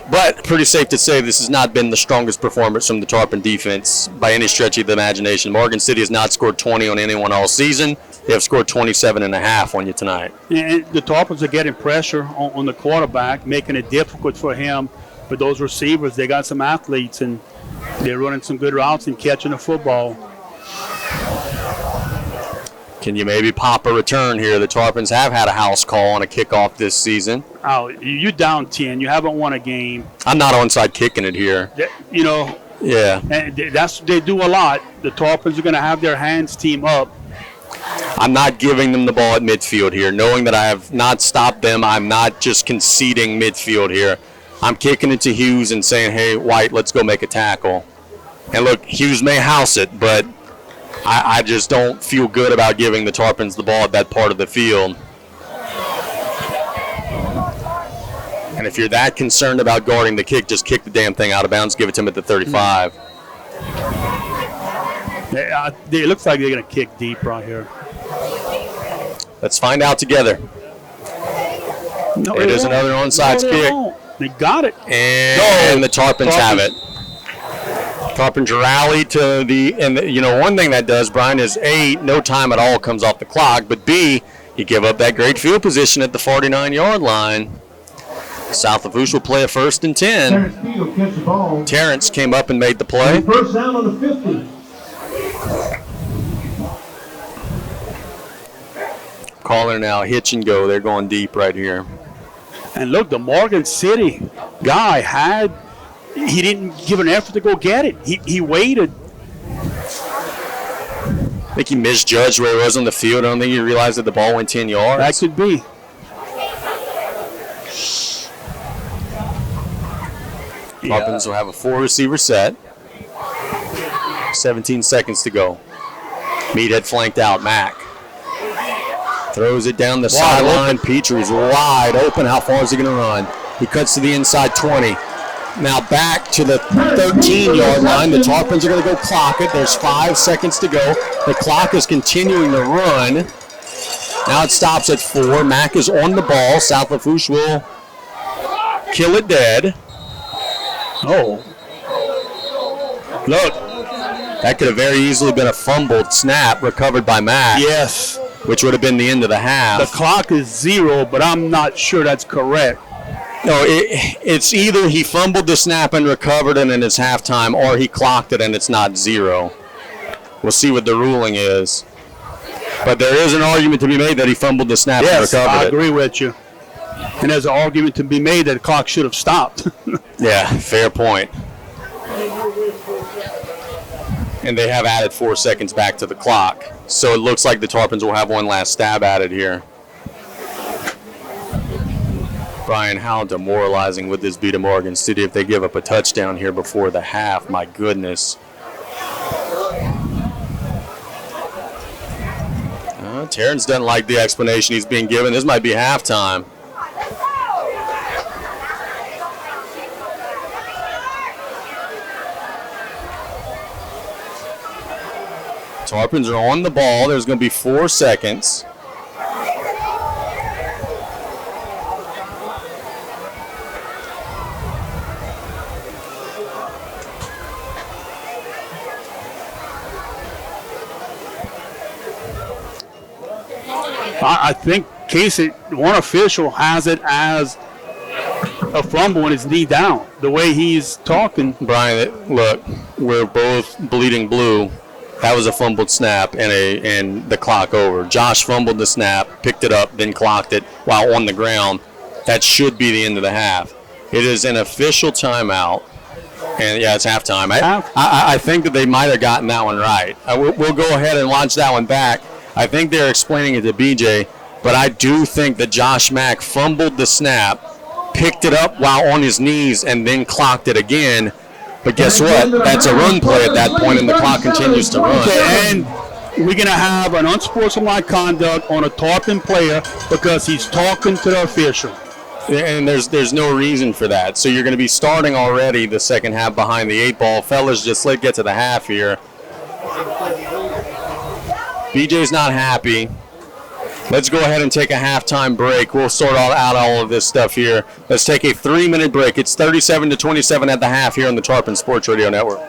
[SPEAKER 9] But pretty safe to say this has not been the strongest performance from the Tarpon defense by any stretch of the imagination. Morgan City has not scored 20 on anyone all season. They have scored 27.5 on you tonight.
[SPEAKER 10] And the Tarpons are getting pressure on the quarterback, making it difficult for him. But those receivers, they got some athletes, and they're running some good routes and catching the football.
[SPEAKER 9] Can you maybe pop a return here? The Tarpons have had a house call on a kickoff this season.
[SPEAKER 10] Oh, you're down 10. You haven't won a game.
[SPEAKER 9] I'm not onside kicking it here.
[SPEAKER 10] You know.
[SPEAKER 9] Yeah.
[SPEAKER 10] And they do a lot. The Tarpons are going to have their hands team up.
[SPEAKER 9] I'm not giving them the ball at midfield here. Knowing that I have not stopped them, I'm not just conceding midfield here. I'm kicking it to Hughes and saying, hey, White, let's go make a tackle. And look, Hughes may house it, but I just don't feel good about giving the Tarpons the ball at that part of the field. And if you're that concerned about guarding the kick, just kick the damn thing out of bounds, give it to him at the 35.
[SPEAKER 10] It looks like they're going to kick deep right here.
[SPEAKER 9] Let's find out together.
[SPEAKER 10] No,
[SPEAKER 9] it is another onside kick.
[SPEAKER 10] They got it.
[SPEAKER 9] And the Tarpons have it. Tarpons rally to you know, one thing that does, Brian, is A, no time at all comes off the clock, but B, you give up that great field position at the 49-yard line. South Lafourche will play a 1st and 10.
[SPEAKER 11] Terrence Speed will catch the ball.
[SPEAKER 9] Terrence came up and made the play.
[SPEAKER 11] First down on the 50.
[SPEAKER 9] Caller now, hitch and go. They're going deep right here.
[SPEAKER 10] And look, the Morgan City guy he didn't give an effort to go get it. He waited.
[SPEAKER 9] I think he misjudged where he was on the field. I don't think he realized that the ball went 10 yards.
[SPEAKER 10] That could be.
[SPEAKER 9] Tarpons will have a 4-receiver set. 17 seconds to go. Meathead flanked out. Mack throws it down the sideline. Petrie's wide open. How far is he going to run? He cuts to the inside 20. Now back to the 13-yard line. The Tarpons are going to go clock it. There's 5 seconds to go. The clock is continuing to run. Now it stops at 4. Mack is on the ball. South Lafourche will kill it dead.
[SPEAKER 10] Oh.
[SPEAKER 9] Look, that could have very easily been a fumbled snap recovered by Mack.
[SPEAKER 10] Yes.
[SPEAKER 9] Which would have been the end of the half.
[SPEAKER 10] The clock is 0, but I'm not sure that's correct.
[SPEAKER 9] No, it's either he fumbled the snap and recovered it and it's halftime, or he clocked it and it's not 0. We'll see what the ruling is. But there is an argument to be made that he fumbled the snap and recovered it.
[SPEAKER 10] I agree with you. And there's an argument to be made that the clock should have stopped.
[SPEAKER 9] Yeah, fair point. And they have added 4 seconds back to the clock. So it looks like the Tarpons will have one last stab at it here. Brian, how demoralizing would this be to Morgan City if they give up a touchdown here before the half? My goodness. Terrence doesn't like the explanation he's being given. This might be halftime. Tarpons are on the ball. There's going to be 4 seconds.
[SPEAKER 10] I think Casey, one official has it as a fumble and his knee down. The way he's talking.
[SPEAKER 9] Brian, look, we're both bleeding blue. That was a fumbled snap and the clock over. Josh fumbled the snap, picked it up, then clocked it while on the ground. That should be the end of the half. It is an official timeout. And, yeah, it's halftime. I think that they might have gotten that one right. We'll go ahead and launch that one back. I think they're explaining it to BJ, but I do think that Josh Mack fumbled the snap, picked it up while on his knees, and then clocked it again. But guess what? That's a run play at that point, and the clock continues to run.
[SPEAKER 10] And we're going to have an unsportsmanlike conduct on a Tarpon player because he's talking to the official.
[SPEAKER 9] And there's no reason for that. So you're going to be starting already the second half behind the 8 ball. Fellas, just let's get to the half here. BJ's not happy. Let's go ahead and take a halftime break. We'll sort out all of this stuff here. Let's take a 3-minute break. It's 37-27 at the half here on the Tarpon Sports Radio Network.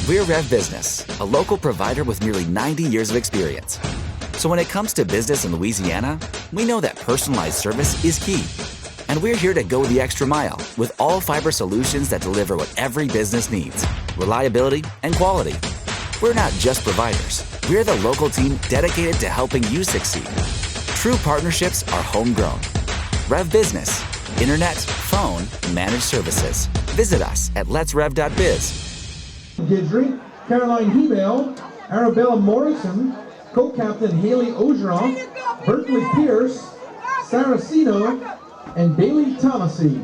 [SPEAKER 15] We're Rev Business, a local provider with nearly 90 years of experience. So when it comes to business in Louisiana, we know that personalized service is key. And we're here to go the extra mile with all fiber solutions that deliver what every business needs: reliability and quality. We're not just providers. We're the local team dedicated to helping you succeed. True partnerships are homegrown. Rev Business, internet, phone, managed services. Visit us at letsrev.biz.
[SPEAKER 11] Gidry, Caroline Hebel, Arabella Morrison, co-captain Haley Ogeron, Berkeley Pierce, Saracino, and Bailey Thomasy.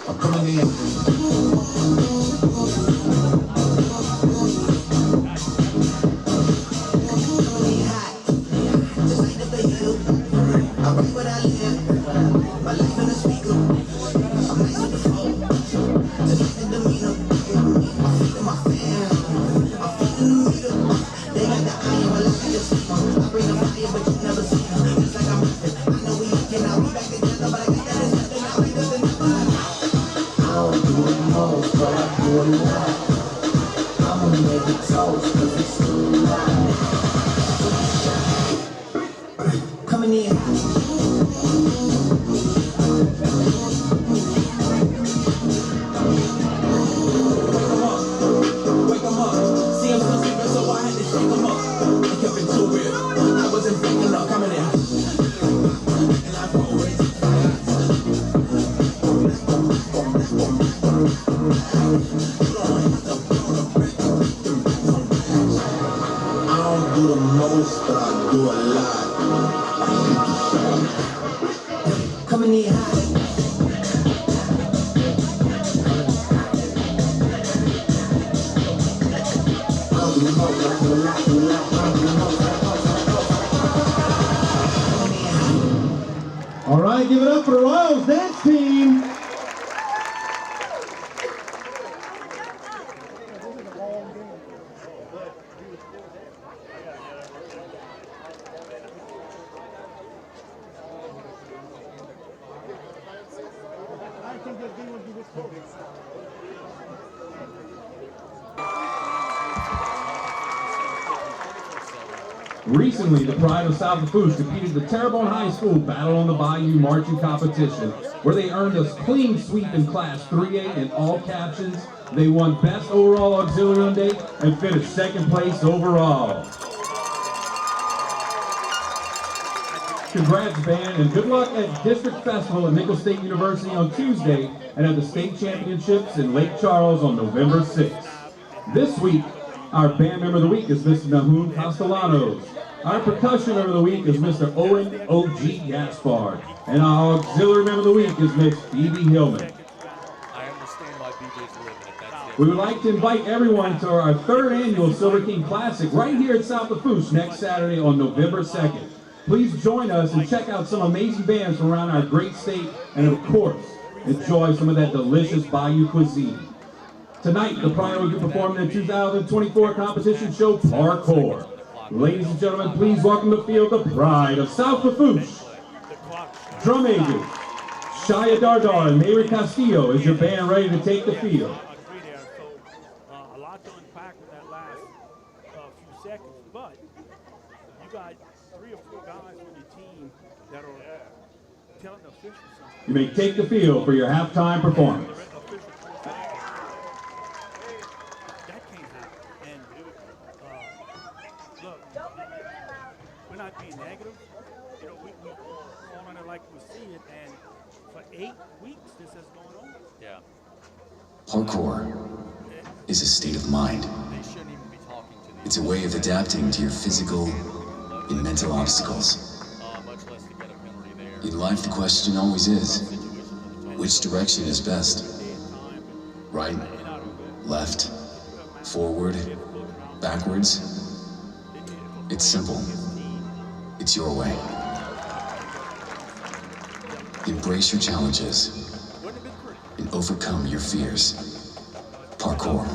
[SPEAKER 16] I'm coming in. Coming in. Coming in high.
[SPEAKER 11] All right, give it up for the Royals dance team. Recently, the Pride of South Lafourche competed the Terrebonne High School Battle on the Bayou marching competition, where they earned a clean sweep in Class 3A in all captions. They won Best Overall Auxiliary on Day and finished second place overall. Congrats, band, and good luck at District Festival at Nicholls State University on Tuesday and at the State Championships in Lake Charles on November 6th. This week, our band member of the week is Mr. Nahum Castellanos. Our percussion member of the week is Mr. Owen O.G. Gaspard. And our auxiliary member of the week is Miss Phoebe Hillman.
[SPEAKER 17] I understand why BJ's living it. That's
[SPEAKER 11] We would like to invite everyone to our 3rd annual Silver King Classic right here at South Lafourche next Saturday on November 2nd. Please join us and check out some amazing bands from around our great state and, of course, enjoy some of that delicious Bayou cuisine. Tonight, the Pride will be performing the 2024 competition show Parkour. Ladies and gentlemen, please welcome to the field the Pride of South Lafourche. Drum majors, Shia Dardar and Mary Castillo is your band ready to take the field.
[SPEAKER 2] A lot to unpack in that last few seconds, but you got 3 or 4 guys on your team that are telling the officials something.
[SPEAKER 11] You may take the field for your halftime performance.
[SPEAKER 2] Being negative, you know, we fall on it like we see it, and for 8 weeks this has gone on.
[SPEAKER 17] Yeah.
[SPEAKER 16] Parkour is a state of mind. It's a way of adapting to your physical and mental obstacles. In life, the question always is, which direction is best? Right, left, forward, backwards? It's simple. It's your way. Embrace your challenges and overcome your fears. Parkour.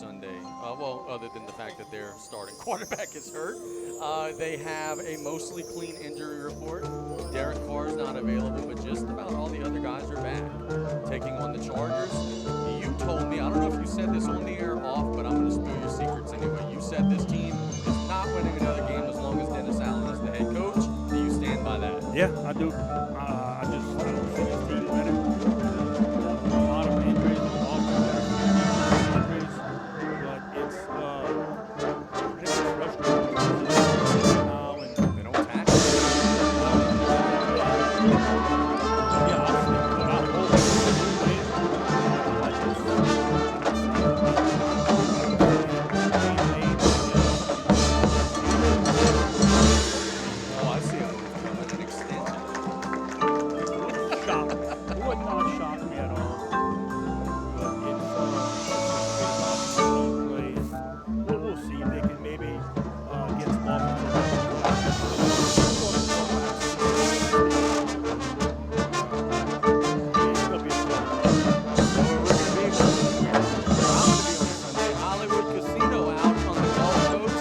[SPEAKER 17] Sunday. Well, other than the fact that their starting quarterback is hurt. They have a mostly clean injury report. Derek Carr's not available, but just about all the other guys are back. Taking on the Chargers. You told me, I don't know if you said this on the air or off, but I'm going to spill your secrets anyway. You said this team is not winning another game as long as Dennis Allen is the head coach. Do you stand by that?
[SPEAKER 6] Yeah, I do. I don't see this team winning. A lot of injuries, injuries, but it's pretty much frustrating now, and
[SPEAKER 17] they don't tackle.
[SPEAKER 6] Yeah, obviously, but I hope
[SPEAKER 17] Oh, I see it coming an extension.
[SPEAKER 6] Would not shock me at all. But it's we'll see if they can maybe get some
[SPEAKER 17] Hollywood Casino out on the Gulf Coast.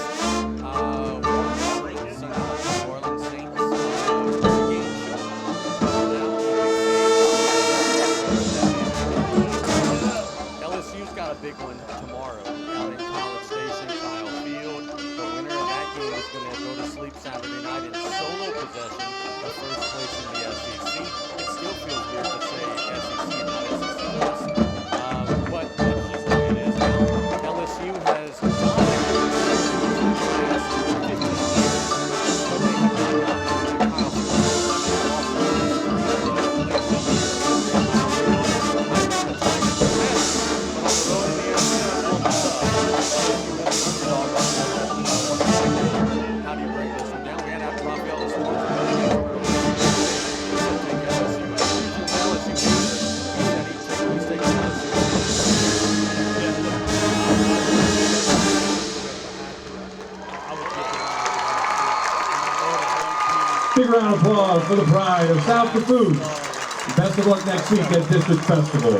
[SPEAKER 17] LSU's got a big one tomorrow out in College Station, Kyle Field. The winner of that game is going to go to sleep Saturday night in solo possession of first place in the SEC. It still feels weird to say SEC and not SEC West. But that's just the way it is now. LSU has how do you break this one down? We had after Raphael this morning.
[SPEAKER 11] Big round of applause for the pride of South Lafourche. Best of luck next week at District Festival.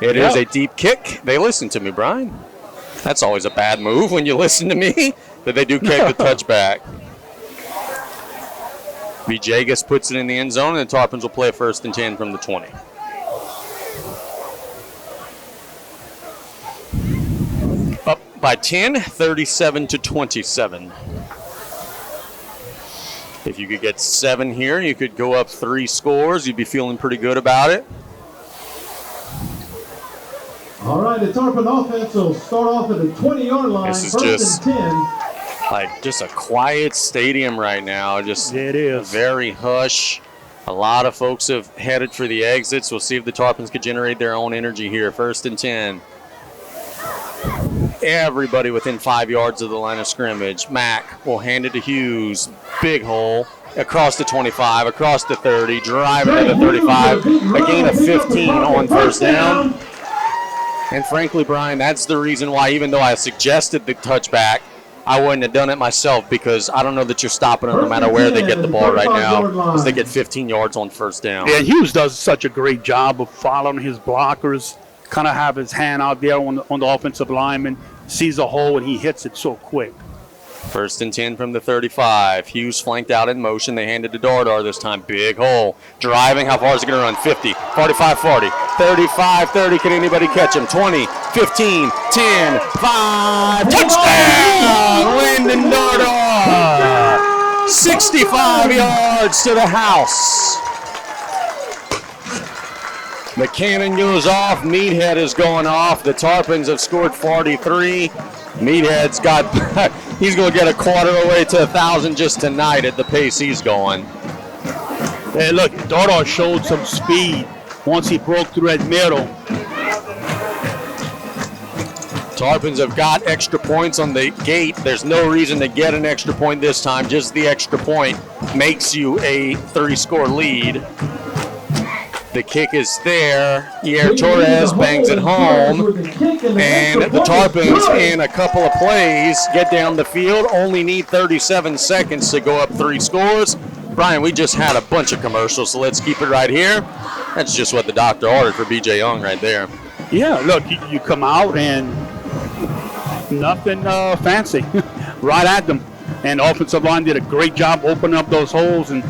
[SPEAKER 9] It is a deep kick. They listen to me, Brian. That's always a bad move when you listen to me, but they do kick the touchback. Villegas puts it in the end zone, and the Tarpons will play a 1st and 10 from the 20. Up by 10, 37-27. If you could get 7 here, you could go up 3 scores. You'd be feeling pretty good about it.
[SPEAKER 11] All right, the Tarpon offense will start off at the 20-yard line.
[SPEAKER 9] This is
[SPEAKER 11] 1st
[SPEAKER 9] just
[SPEAKER 11] and 10.
[SPEAKER 9] like just a quiet stadium right now. Just
[SPEAKER 6] it is
[SPEAKER 9] very hush. A lot of folks have headed for the exits. We'll see if the Tarpons could generate their own energy here. 1st and 10. Everybody within 5 yards of the line of scrimmage. Mack will hand it to Hughes. Big hole. Across the 25, across the 30, driving to the 35. A gain of 15 on 1st down. And frankly, Brian, that's the reason why, even though I suggested the touchback, I wouldn't have done it myself, because I don't know that you're stopping them no matter where they get the ball right now, because they get 15 yards on 1st down.
[SPEAKER 10] Yeah, Hughes does such a great job of following his blockers, kind of have his hand out there on the offensive lineman, sees a hole, and he hits it so quick.
[SPEAKER 9] 1st and 10 from the 35. Hughes flanked out in motion. They handed to Dardar this time. Big hole. Driving. How far is it going to run? 50, 45, 40, 35, 30. Can anybody catch him? 20, 15, 10, 5. Touchdown! Landon Dardar. 65 yards to the house. The cannon goes off. Meathead is going off. The Tarpons have scored 43. Meathead's got, he's going to get a quarter away to 1,000 just tonight at the pace he's going.
[SPEAKER 10] Hey, look, Dardar showed some speed once he broke through that middle.
[SPEAKER 9] Tarpons have got extra points on the gate. There's no reason to get an extra point this time. Just the extra point makes you a 3-score lead. The kick is there. Yair Torres bangs it home. And the Tarpons, in a couple of plays, get down the field. Only need 37 seconds to go up 3 scores. Brian, we just had a bunch of commercials, so let's keep it right here. That's just what the doctor ordered for B.J. Young right there.
[SPEAKER 10] Yeah, look, you come out and nothing fancy, right at them. And the offensive line did a great job opening up those holes. And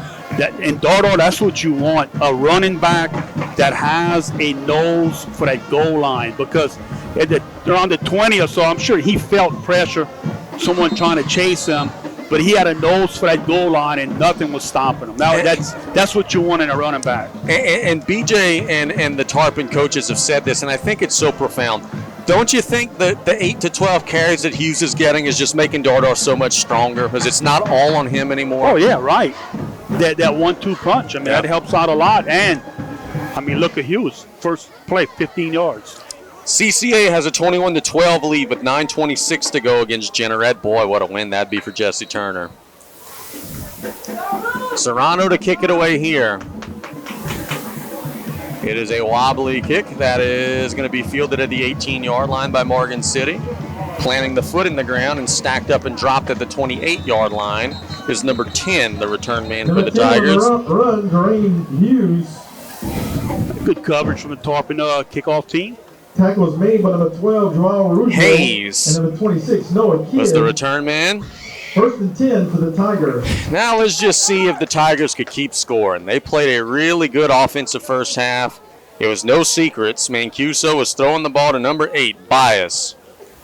[SPEAKER 10] in Dardo, that's what you want, a running back that has a nose for that goal line. Because they're on the 20 or so, I'm sure he felt pressure, someone trying to chase him. But he had a nose for that goal line, and nothing was stopping him. Now, that's what you want in a running back.
[SPEAKER 9] And BJ and the Tarpon coaches have said this, and I think it's so profound. Don't you think that the 8 to 12 carries that Hughes is getting is just making Dardar so much stronger because it's not all on him anymore?
[SPEAKER 10] Oh, yeah, right. That 1-2 punch, I mean, that helps out a lot. And, I mean, look at Hughes. First play, 15 yards.
[SPEAKER 9] CCA has a 21-12 lead with 9:26 to go against Jenneret. Boy, what a win that'd be for Jesse Turner. Serrano to kick it away here. It is a wobbly kick that is going to be fielded at the 18-yard line by Morgan City. Planting the foot in the ground and stacked up and dropped at the 28-yard line is number 10, the return man for the Tigers.
[SPEAKER 11] Run, Dwayne Hughes.
[SPEAKER 10] Good coverage from the Tarpon kickoff team.
[SPEAKER 11] Tackle was made by number 12, Joao Ruggiero.
[SPEAKER 9] Hayes
[SPEAKER 11] And number 26, Noah Kidd.
[SPEAKER 9] Was the return man.
[SPEAKER 11] First and 10 for the Tigers.
[SPEAKER 9] Now let's just see if the Tigers could keep scoring. They played a really good offensive first half. It was no secrets. Mancuso was throwing the ball to number 8, Bias.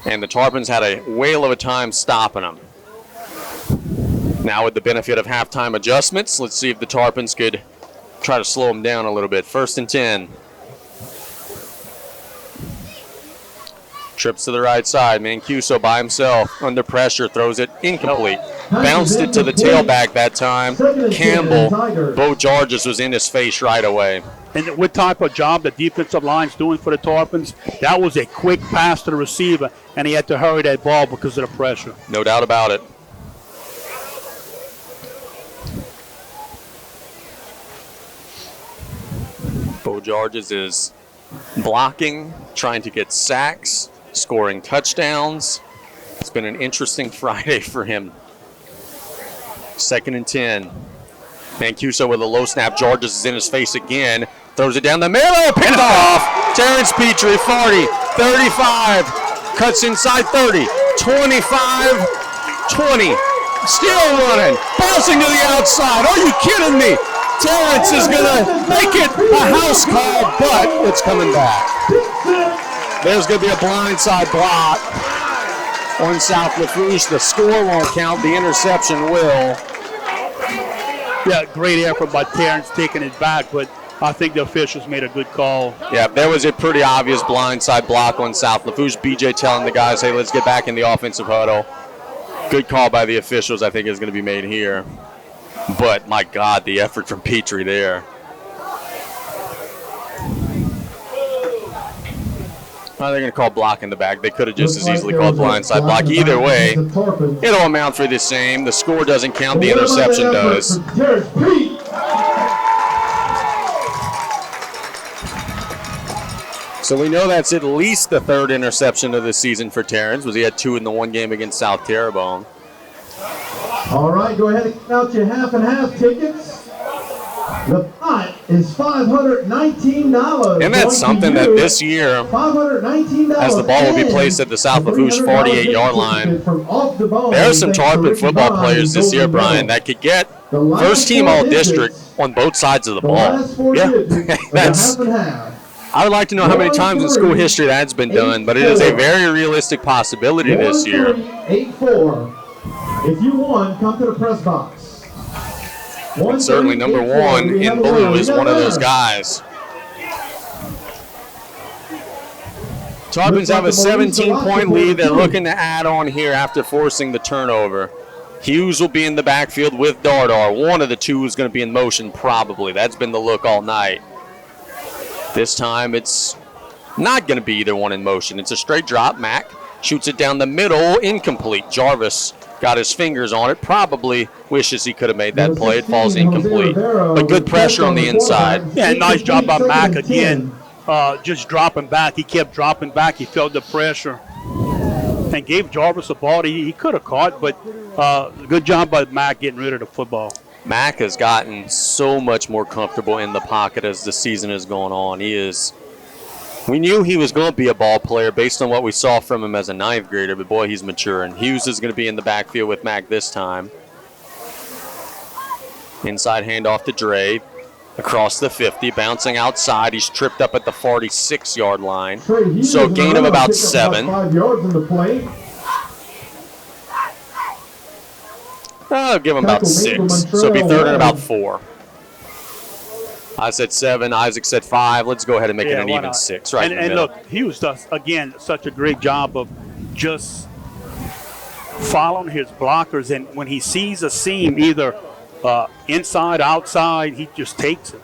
[SPEAKER 9] And the Tarpons had a whale of a time stopping them. Now with the benefit of halftime adjustments, let's see if the Tarpons could try to slow them down a little bit. First and 10. Trips to the right side. Mancuso by himself. Under pressure. Throws it incomplete. Bounced it to the tailback that time. Campbell. Bo Georges was in his face right away.
[SPEAKER 10] And what type of job the defensive line's doing for the Tarpons, that was a quick pass to the receiver, and he had to hurry that ball because of the pressure.
[SPEAKER 9] No doubt about it. Bo Georges is blocking, trying to get sacks, scoring touchdowns. It's been an interesting Friday for him. Second and 10. Mancuso with a low snap. Georges is in his face again. Throws it down the middle. Picked off. Terrence Petrie, 40, 35. Cuts inside 30. 25, 20. Still running. Bouncing to the outside. Are you kidding me? Terrence is going to make it a house call, but it's coming back. There's going to be a blindside block on South Lafourche. The score won't count. The interception will.
[SPEAKER 10] Yeah, great effort by Terrence taking it back, but I think the officials made a good call.
[SPEAKER 9] Yeah, there was a pretty obvious blindside block on South Lafourche. BJ telling the guys, hey, let's get back in the offensive huddle. Good call by the officials, I think, is going to be made here. But, my God, the effort from Petrie there. Well, they're going to call block in the back. They could have just as easily called blindside block. Either way, it'll amount for the same. The score doesn't count. The interception does. So we know that's at least the third interception of the season for Terrence, was he had 2 in the one game against South Terrebonne.
[SPEAKER 11] All right, go ahead and count your half and half tickets. The pot is $519.
[SPEAKER 9] And that's something that this year,
[SPEAKER 11] $519
[SPEAKER 9] as the ball will be placed at the South Lafourche 48-yard line, there are some Tarpon football players this year, Brian, that could get first-team All-District on both sides of the ball. Yeah, that's. I would like to know how many times in school history that's been done, but it is a very realistic possibility this year.
[SPEAKER 11] 8-4. If you won, come to the press box.
[SPEAKER 9] And certainly number 1 in blue is one of those guys. Tarpons have a 17-point lead. They're looking to add on here after forcing the turnover. Hughes will be in the backfield with Dardar. One of the two is going to be in motion probably. That's been the look all night. This time it's not going to be either one in motion. It's a straight drop. Mack shoots it down the middle. Incomplete. Jarvis got his fingers on it. Probably wishes he could have made that play. It falls incomplete. But good pressure on the inside.
[SPEAKER 10] Yeah, nice job by Mack again. Just dropping back. He kept dropping back. He felt the pressure and gave Jarvis a ball he could have caught, but good job by Mack getting rid of the football.
[SPEAKER 9] Mack has gotten so much more comfortable in the pocket as the season has gone on. We knew he was going to be a ball player based on what we saw from him as a 9th grader, but boy, he's maturing. Hughes is going to be in the backfield with Mack this time. Inside handoff to Dre. Across the 50, bouncing outside. He's tripped up at the 46-yard line. So a gain of about 7.
[SPEAKER 11] 5 yards in the play.
[SPEAKER 9] I'll give him about 6. So it'll be 3rd and about 4. I said 7. Isaac said 5. Let's go ahead and make it an even 6. Right.
[SPEAKER 10] And look, Hughes does, again, such a great job of just following his blockers. And when he sees a seam, either inside, outside, he just takes it.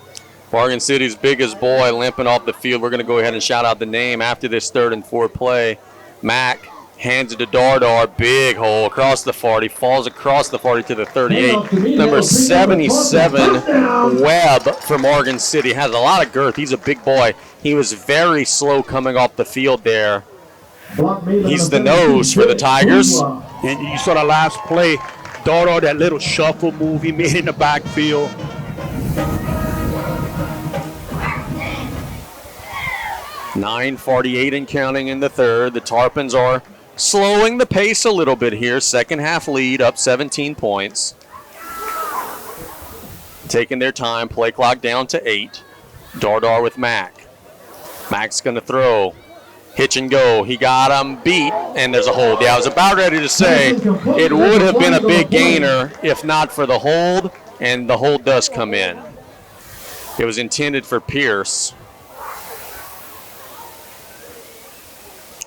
[SPEAKER 9] Morgan City's biggest boy limping off the field. We're going to go ahead and shout out the name after this 3rd and 4 play. Mack hands it to Dardar. Big hole across the 40. Falls across the 40 to the 38. Number 77, Webb for Morgan City. Has a lot of girth. He's a big boy. He was very slow coming off the field there. He's the nose for the Tigers.
[SPEAKER 10] And you saw the last play. Dardar, that little shuffle move he made in the backfield.
[SPEAKER 9] .948 and counting in the 3rd. The Tarpons are slowing the pace a little bit here. Second half lead, up 17 points. Taking their time. Play clock down to 8. Dardar with Mack. Mack's going to throw. Hitch and go. He got him beat, and there's a hold. Yeah, I was about ready to say it would have been a big gainer if not for the hold, and the hold does come in. It was intended for Pierce.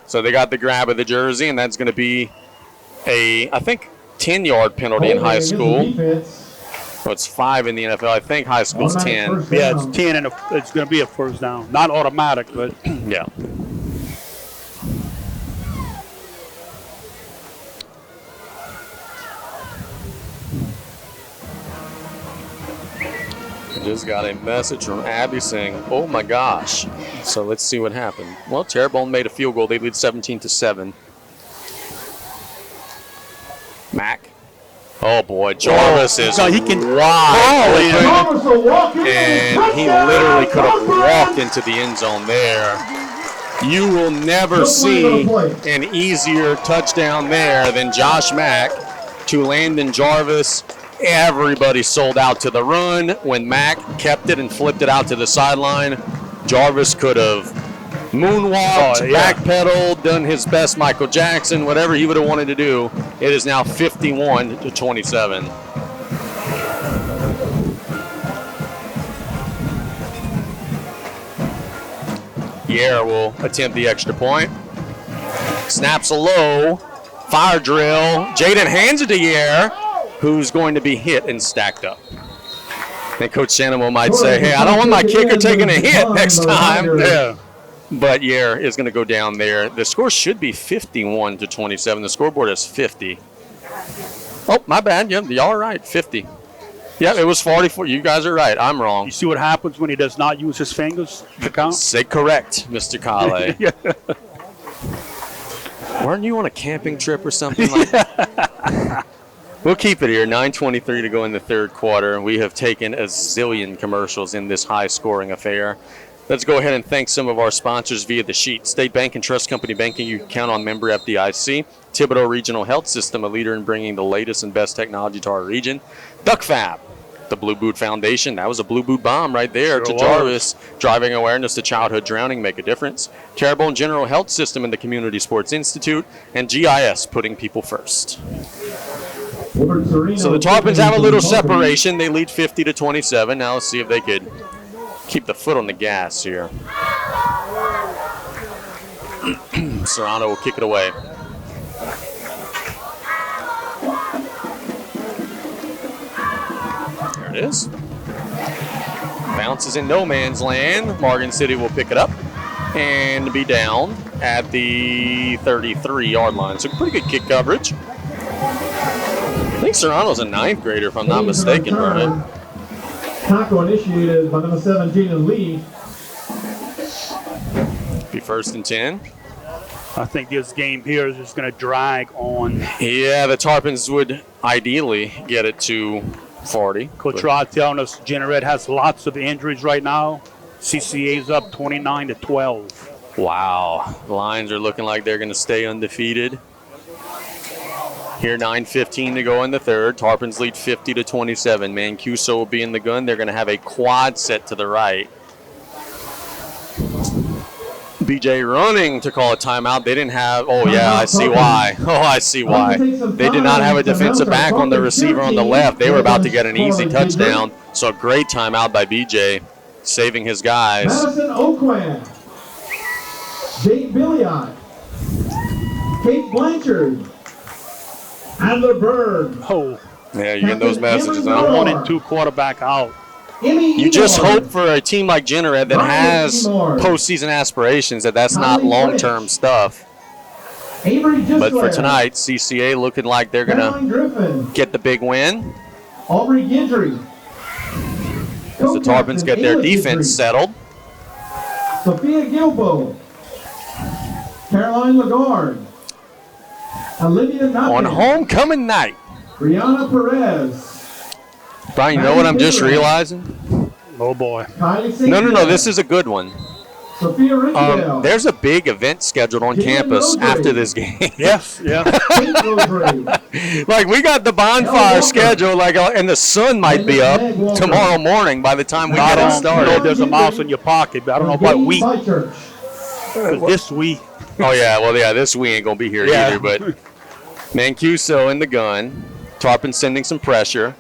[SPEAKER 9] So they got the grab of the jersey, and that's going to be a, I think, 10-yard penalty in high school. So it's 5 in the NFL. I think high school's 10.
[SPEAKER 10] Yeah, it's 10, and it's going to be a first down. Not automatic, but
[SPEAKER 9] yeah. Just got a message from Abby saying, oh my gosh. So let's see what happened. Well, Terrebonne made a field goal. They lead 17-7. Mack. Oh boy, Jarvis is wide open, and he literally could have walked into the end zone there. You will never see an easier touchdown there than Josh Mack to Landon Jarvis. Everybody sold out to the run. When Mack kept it and flipped it out to the sideline, Jarvis could have moonwalked, backpedaled, done his best Michael Jackson, whatever he would have wanted to do. It is now 51-27. Yerra will attempt the extra point. Snaps a low. Fire drill. Jaden hands it to Yerra, who's going to be hit and stacked up. And Coach Sanamo might say, hey, I don't want my kicker taking a hit next time.
[SPEAKER 10] Yeah.
[SPEAKER 9] But Yerra is going to go down there. The score should be 51-27. The scoreboard is 50. Oh, my bad. Yeah, y'all are right. 50. Yeah, it was 44. You guys are right. I'm wrong.
[SPEAKER 10] You see what happens when he does not use his fingers to count?
[SPEAKER 9] Say correct, Mr. Kale.
[SPEAKER 10] Yeah.
[SPEAKER 9] Weren't you on a camping trip or something like that? We'll keep it here. 9:23 to go in the 3rd quarter. We have taken a zillion commercials in this high-scoring affair. Let's go ahead and thank some of our sponsors via the sheet. State Bank and Trust Company Banking, you can count on member FDIC. Thibodeau Regional Health System, a leader in bringing the latest and best technology to our region. Duck Fab, the Blue Boot Foundation. That was a Blue Boot bomb right there to Jarvis. Driving awareness to childhood drowning, make a difference. Terrebonne General Health System and the Community Sports Institute. And GIS, putting people first. So the Tarpons have a little separation. They lead 50-27. Now let's see if they could keep the foot on the gas here. Serrano will kick it away. There it is. Bounces in no man's land. Morgan City will pick it up and be down at the 33-yard line. So pretty good kick coverage. I think Serrano's a 9th grader, if I'm not mistaken, right?
[SPEAKER 11] Tackle initiated by number 17 in Lee.
[SPEAKER 9] Be 1st and 10.
[SPEAKER 10] I think this game here is just going to drag on.
[SPEAKER 9] Yeah, the Tarpons would ideally get it to
[SPEAKER 7] 40.
[SPEAKER 10] Coach Rod telling us Jeanneret has lots of injuries right now. CCA's up 29-12.
[SPEAKER 7] Wow. Lions are looking like they're going to stay undefeated. Here, 9:15 to go in the third. Tarpons lead 50-27. Mancuso will be in the gun. They're going to have a quad set to the right. BJ running to call a timeout. They didn't have, oh yeah, I see why. Oh, I see why. They did not have a defensive back on the receiver on the left. They were about to get an easy touchdown. So a great timeout by BJ, saving his guys.
[SPEAKER 11] Madison Oakland, Jake Billiot, Kate Blanchard, Adler Bird.
[SPEAKER 10] Oh.
[SPEAKER 7] Yeah, you get those messages, huh?
[SPEAKER 10] 1 and 2 quarterback out.
[SPEAKER 7] You just hope for a team like Jeanneret that has postseason aspirations that that's not long-term stuff. But for tonight, CCA looking like they're going to get the big win.
[SPEAKER 11] Aubrey Gidry.
[SPEAKER 7] As the Tarpons get their defense settled.
[SPEAKER 11] Sophia Gilbo. Caroline Lagarde. Olivia Nutter.
[SPEAKER 7] On homecoming night.
[SPEAKER 11] Brianna Perez.
[SPEAKER 7] Brian, you know what I'm just realizing?
[SPEAKER 10] Oh, boy.
[SPEAKER 7] No. This is a good one. There's a big event scheduled on campus after this game.
[SPEAKER 10] Yes, yeah.
[SPEAKER 7] Like, we got the bonfire scheduled, and the sun might be up tomorrow morning by the time we get it started.
[SPEAKER 10] I don't know if there's a mouse in your pocket, but I don't know about we. This we.
[SPEAKER 7] Oh, yeah. Well, yeah, this we ain't going to be here either. But Mancuso in the gun. Tarpon sending some pressure.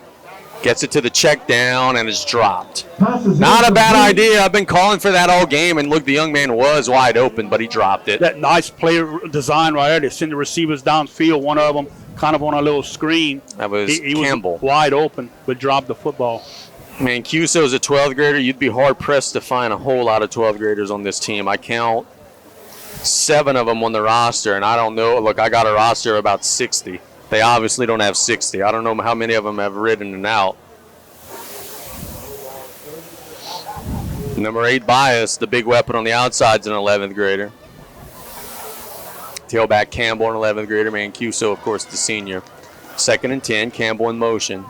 [SPEAKER 7] Gets it to the check down and is dropped. Not a bad idea. I've been calling for that all game, and look, the young man was wide open, but he dropped it.
[SPEAKER 10] That nice play design right there. They send the receivers downfield. One of them kind of on a little screen.
[SPEAKER 7] That was Campbell.
[SPEAKER 10] Was wide open, but dropped the football.
[SPEAKER 7] Mancuso is a 12th grader. You'd be hard-pressed to find a whole lot of 12th graders on this team. I count 7 of them on the roster, and I don't know. Look, I got a roster of about 60. They obviously don't have 60. I don't know how many of them have ridden and out. Number 8, Bias, the big weapon on the outside, is an 11th grader. Tailback Campbell, an 11th grader. Mancuso, of course, the senior. 2nd and 10, Campbell in motion.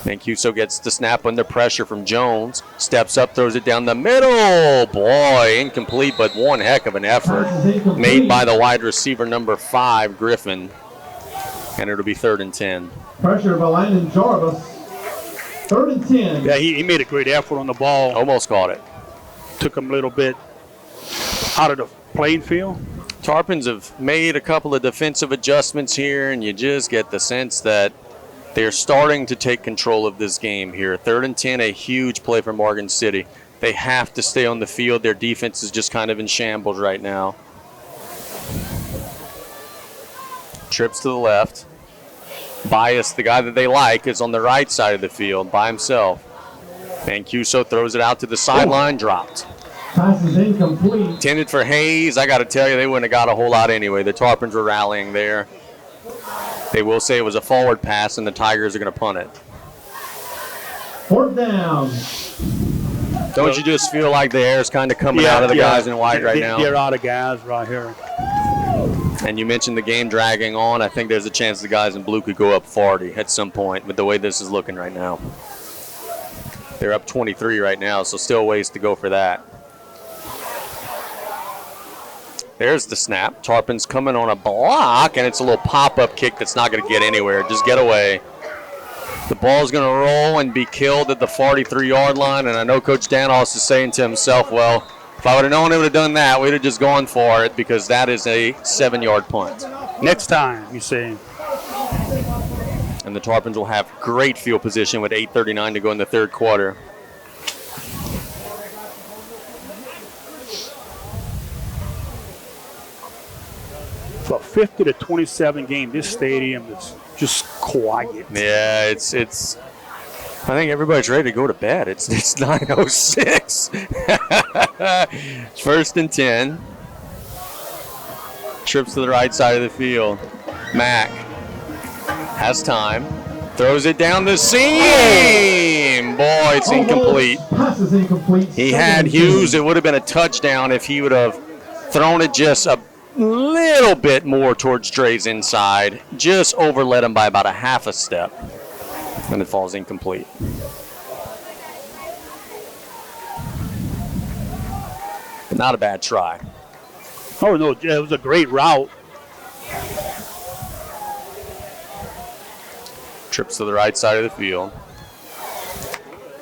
[SPEAKER 7] Mancuso gets the snap under pressure from Jones. Steps up, throws it down the middle. Boy, incomplete, but one heck of an effort made by the wide receiver, number 5, Griffin. And it'll be 3rd and 10.
[SPEAKER 11] Pressure by Landon Jarvis. 3rd and 10.
[SPEAKER 10] Yeah, he made a great effort on the ball.
[SPEAKER 7] Almost caught it.
[SPEAKER 10] Took him a little bit out of the playing field.
[SPEAKER 7] Tarpons have made a couple of defensive adjustments here, and you just get the sense that they're starting to take control of this game here. 3rd and 10, a huge play for Morgan City. They have to stay on the field. Their defense is just kind of in shambles right now. Trips to the left. Bias, the guy that they like, is on the right side of the field by himself. Mancuso throws it out to the sideline, dropped.
[SPEAKER 11] Pass is incomplete.
[SPEAKER 7] Intended for Hayes. I got to tell you, they wouldn't have got a whole lot anyway. The Tarpons were rallying there. They will say it was a forward pass, and the Tigers are going to punt it.
[SPEAKER 11] 4th down.
[SPEAKER 7] Don't you just feel like the air is kind of coming out of the guys in white right now?
[SPEAKER 10] They're out of gas right here.
[SPEAKER 7] And you mentioned the game dragging on. I think there's a chance the guys in blue could go up 40 at some point, with the way this is looking right now. They're up 23 right now, so still ways to go for that. There's the snap. Tarpons coming on a block, and it's a little pop-up kick that's not going to get anywhere. Just get away. The ball's going to roll and be killed at the 43-yard line, and I know Coach Danos is saying to himself, well, if I would have known it would have done that, we'd have just gone for it, because that is a 7-yard punt.
[SPEAKER 10] Next time, you say.
[SPEAKER 7] And the Tarpons will have great field position with 8:39 to go in the 3rd quarter.
[SPEAKER 10] For a 50-27 game, this stadium is just quiet.
[SPEAKER 7] Yeah, it's. I think everybody's ready to go to bed. It's 9:06. 1st and 10. Trips to the right side of the field. Mack has time. Throws it down the seam. Boy, it's incomplete.
[SPEAKER 11] Pass is incomplete.
[SPEAKER 7] He had Hughes. It would have been a touchdown if he would have thrown it just a little bit more towards Dre's inside. Just overled him by about a half a step.
[SPEAKER 9] And it falls incomplete. But not a bad try.
[SPEAKER 10] Oh, no, it was a great route.
[SPEAKER 9] Trips to the right side of the field.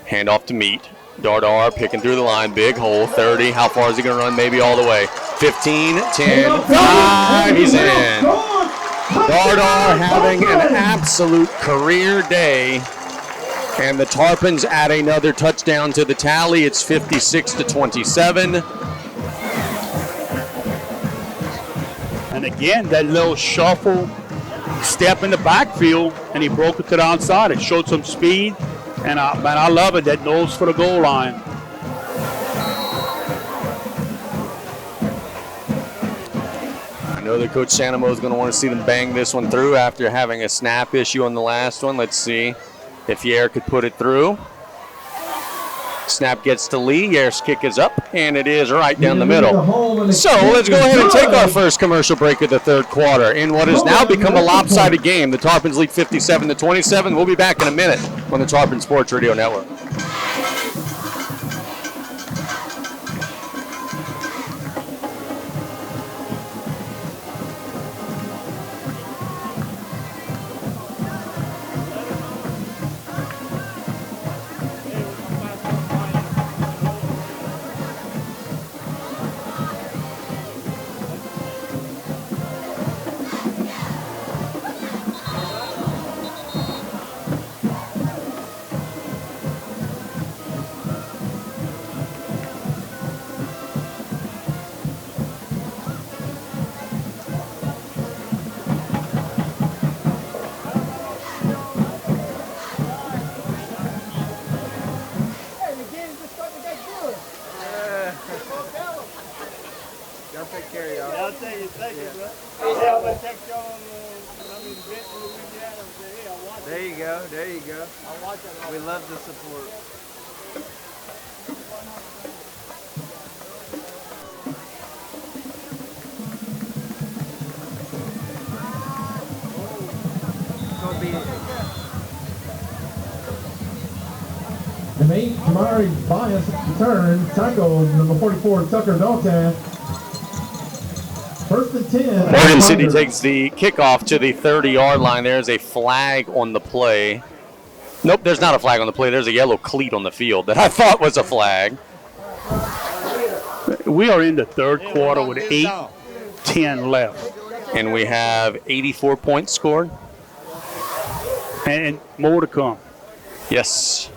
[SPEAKER 9] Hand off to Meat. Dardar picking through the line. Big hole, 30. How far is he going to run? Maybe all the way. 15, 10, 5. He's in. Dardar having an absolute career day. And the Tarpons add another touchdown to the tally. It's 56-27.
[SPEAKER 10] And again, that little shuffle step in the backfield, and he broke it to the outside. It showed some speed, and man, I love it, that nose for the goal line.
[SPEAKER 9] I know that Coach Sanamo is going to want to see them bang this one through after having a snap issue on the last one. Let's see if Yair could put it through. Snap gets to Lee. Yair's kick is up, and it is right down the middle. So let's go ahead and take our first commercial break of the third quarter in what has now become a lopsided game. The Tarpons lead 57-27. We'll be back in a minute on the Tarpon Sports Radio Network.
[SPEAKER 3] We love the support.
[SPEAKER 11] And 8, Kamari Bias return, tackle number 44, Tucker Dalton. First and 10.
[SPEAKER 9] Morgan City takes the kickoff to the 30-yard line. There's a flag on the play. Nope, there's not a flag on the play. There's a yellow cleat on the field that I thought was a flag.
[SPEAKER 10] We are in the third quarter with 8:10 left.
[SPEAKER 9] And we have 84 points scored.
[SPEAKER 10] And more to come.
[SPEAKER 9] Yes.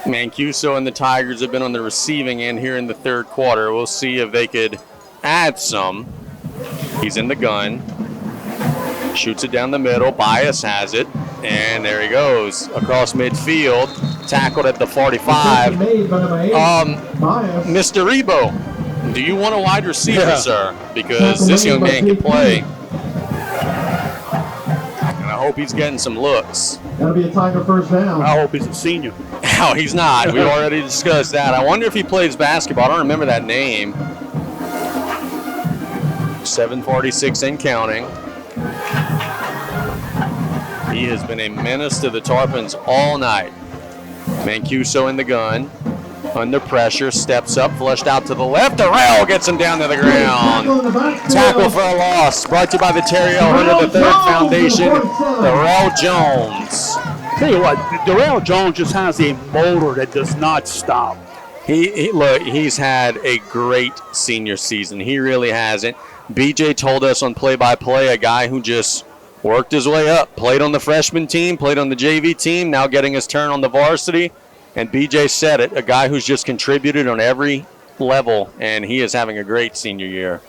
[SPEAKER 9] Mancuso and the Tigers have been on the receiving end here in the third quarter. We'll see if they could add some. He's in the gun. Shoots it down the middle. Bias has it. And there he goes across midfield. Tackled at the 45. Mr. Rebo, do you want a wide receiver, sir? Because this young man can play. And I hope he's getting some looks.
[SPEAKER 11] That'll be a Tiger first down.
[SPEAKER 10] I hope he's a senior.
[SPEAKER 9] No, he's not. We already discussed that. I wonder if he plays basketball. I don't remember that name. 7:46 and counting. He has been a menace to the Tarpons all night. Mancuso in the gun. Under pressure, steps up, flushed out to the left. Darrell gets him down to the ground. Tackle for a loss. Brought to you by the Terry L. Hunter III Foundation. Darrell Jones.
[SPEAKER 10] Tell you what, Darrell Jones just has a motor that does not stop.
[SPEAKER 9] Look, he's had a great senior season. He really hasn't. BJ told us on play-by-play, a guy who just worked his way up, played on the freshman team, played on the JV team, now getting his turn on the varsity. And BJ said it, a guy who's just contributed on every level, and he is having a great senior year.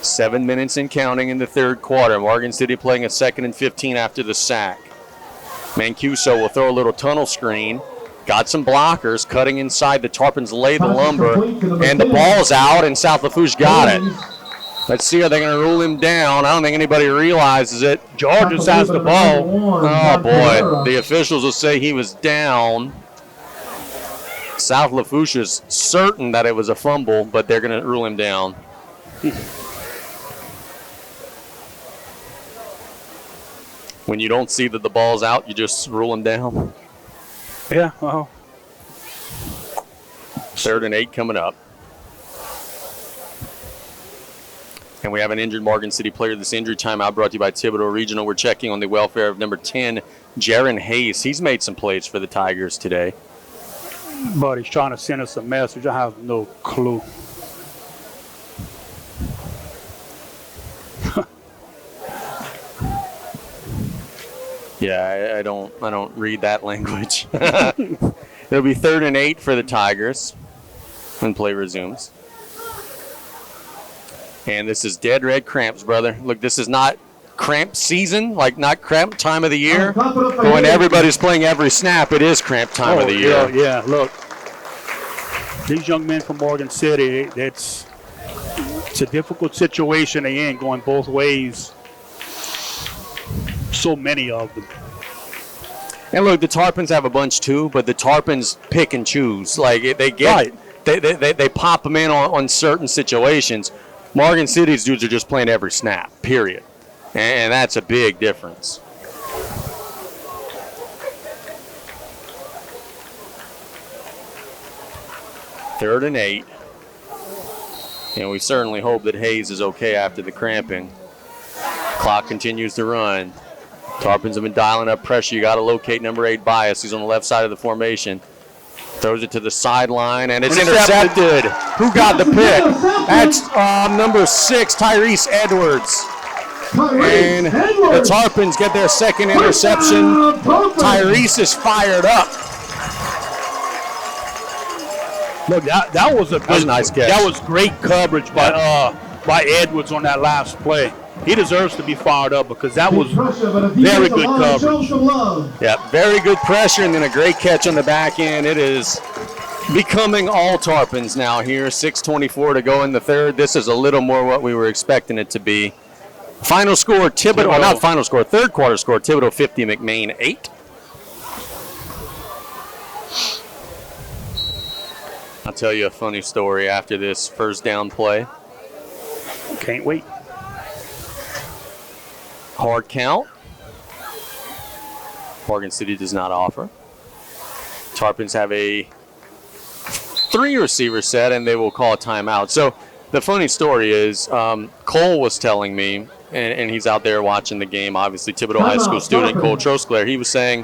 [SPEAKER 9] 7 minutes and counting in the third quarter. Morgan City playing a 2nd and 15 after the sack. Mancuso will throw a little tunnel screen. Got some blockers cutting inside. The Tarpons lay the lumber, and the ball's out, and South Lafourche got it. Let's see, are they going to rule him down? I don't think anybody realizes it.
[SPEAKER 10] Georges has the ball.
[SPEAKER 9] Oh, boy. The officials will say he was down. South Lafourche is certain that it was a fumble, but they're going to rule him down. When you don't see that the ball's out, you just rule them down.
[SPEAKER 10] Yeah, well.
[SPEAKER 9] 3rd and 8 coming up. And we have an injured Morgan City player. This injury timeout brought to you by Thibodeau Regional. We're checking on the welfare of number 10, Jaron Hayes. He's made some plays for the Tigers today.
[SPEAKER 10] But he's trying to send us a message. I have no clue.
[SPEAKER 9] Yeah, I don't read that language. It'll be 3rd and 8 for the Tigers when play resumes. And this is dead red cramps, brother. Look, this is not cramp season, like not cramp time of the year. But when everybody's playing every snap, it is cramp time of the year.
[SPEAKER 10] Yeah, look. These young men from Morgan City, it's a difficult situation they in, going both ways. So many of them.
[SPEAKER 9] And look, the Tarpons have a bunch too, but the Tarpons pick and choose. Like they get, they pop them in on certain situations. Morgan City's dudes are just playing every snap, period. And that's a big difference. Third and 8. And we certainly hope that Hayes is okay after the cramping. Clock continues to run. Tarpons have been dialing up pressure. You got to locate number 8, Bias. He's on the left side of the formation. Throws it to the sideline, and it's intercepted. Who got the pick? That's number 6, Tyrese Edwards. And the Tarpons get their second interception. Tyrese is fired up.
[SPEAKER 10] Look, that was a good,
[SPEAKER 9] nice catch.
[SPEAKER 10] That was great coverage by Edwards on that last play. He deserves to be fired up because that was very good coverage.
[SPEAKER 9] Yeah, very good pressure, and then a great catch on the back end. It is becoming all Tarpons now here. 6:24 to go in the third. This is a little more what we were expecting it to be. Final score, Thibodeau. Well, not final score, third quarter score, Thibodeau 50, McMain 8. I'll tell you a funny story after this first down play.
[SPEAKER 10] Can't wait.
[SPEAKER 9] Hard count. Morgan City does not offer. Tarpons have a 3-receiver set, and they will call a timeout. So the funny story is Cole was telling me, and he's out there watching the game, obviously, Thibodeau High School student, Cole Trosclair. He was saying,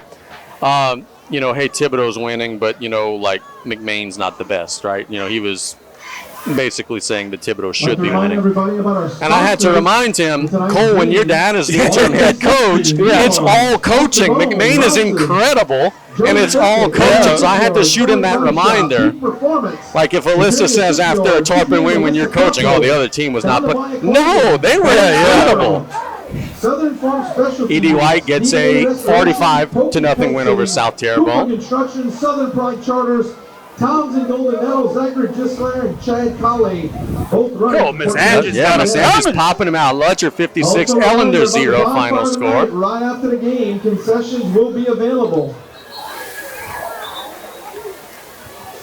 [SPEAKER 9] hey, Thibodeau's winning, but, like McMain's not the best, right? He was basically saying that Thibodeau should be winning. And I had to remind him, Cole, when your dad is the interim head coach, it's all coaching. McMain is incredible, and it's all coaching. So I had to shoot him that reminder. Like if Alyssa says after a Tarpon win when you're coaching, oh, the other team was not playing. No, they were incredible. E.D. White gets a 45-0 win over South Terrebonne.
[SPEAKER 11] Construction, Southern Pride Charters, Townsend Golden Medal, Zachary Gisler, and Chad Colley, both running.
[SPEAKER 10] Oh, Miss Angie's
[SPEAKER 9] Miss Angie's popping them out. Lutcher 56, Ellender 0 final score.
[SPEAKER 11] Right after the game, concessions will be available.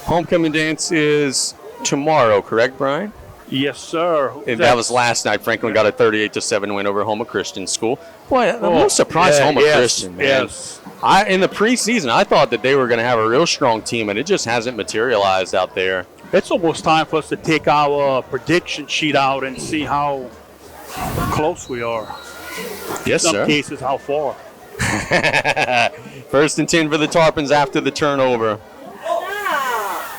[SPEAKER 9] Homecoming dance is tomorrow, correct, Brian?
[SPEAKER 10] Yes, sir.
[SPEAKER 9] And that was last night. Franklin got a 38-7 win over Houma Christian School. Boy, I'm most surprised Houma Christian, man.
[SPEAKER 10] Yes.
[SPEAKER 9] In the preseason, I thought that they were going to have a real strong team, and it just hasn't materialized out there.
[SPEAKER 10] It's almost time for us to take our prediction sheet out and see how close we are.
[SPEAKER 9] Yes,
[SPEAKER 10] In some
[SPEAKER 9] sir.
[SPEAKER 10] cases, how far.
[SPEAKER 9] 1st and 10 for the Tarpons after the turnover.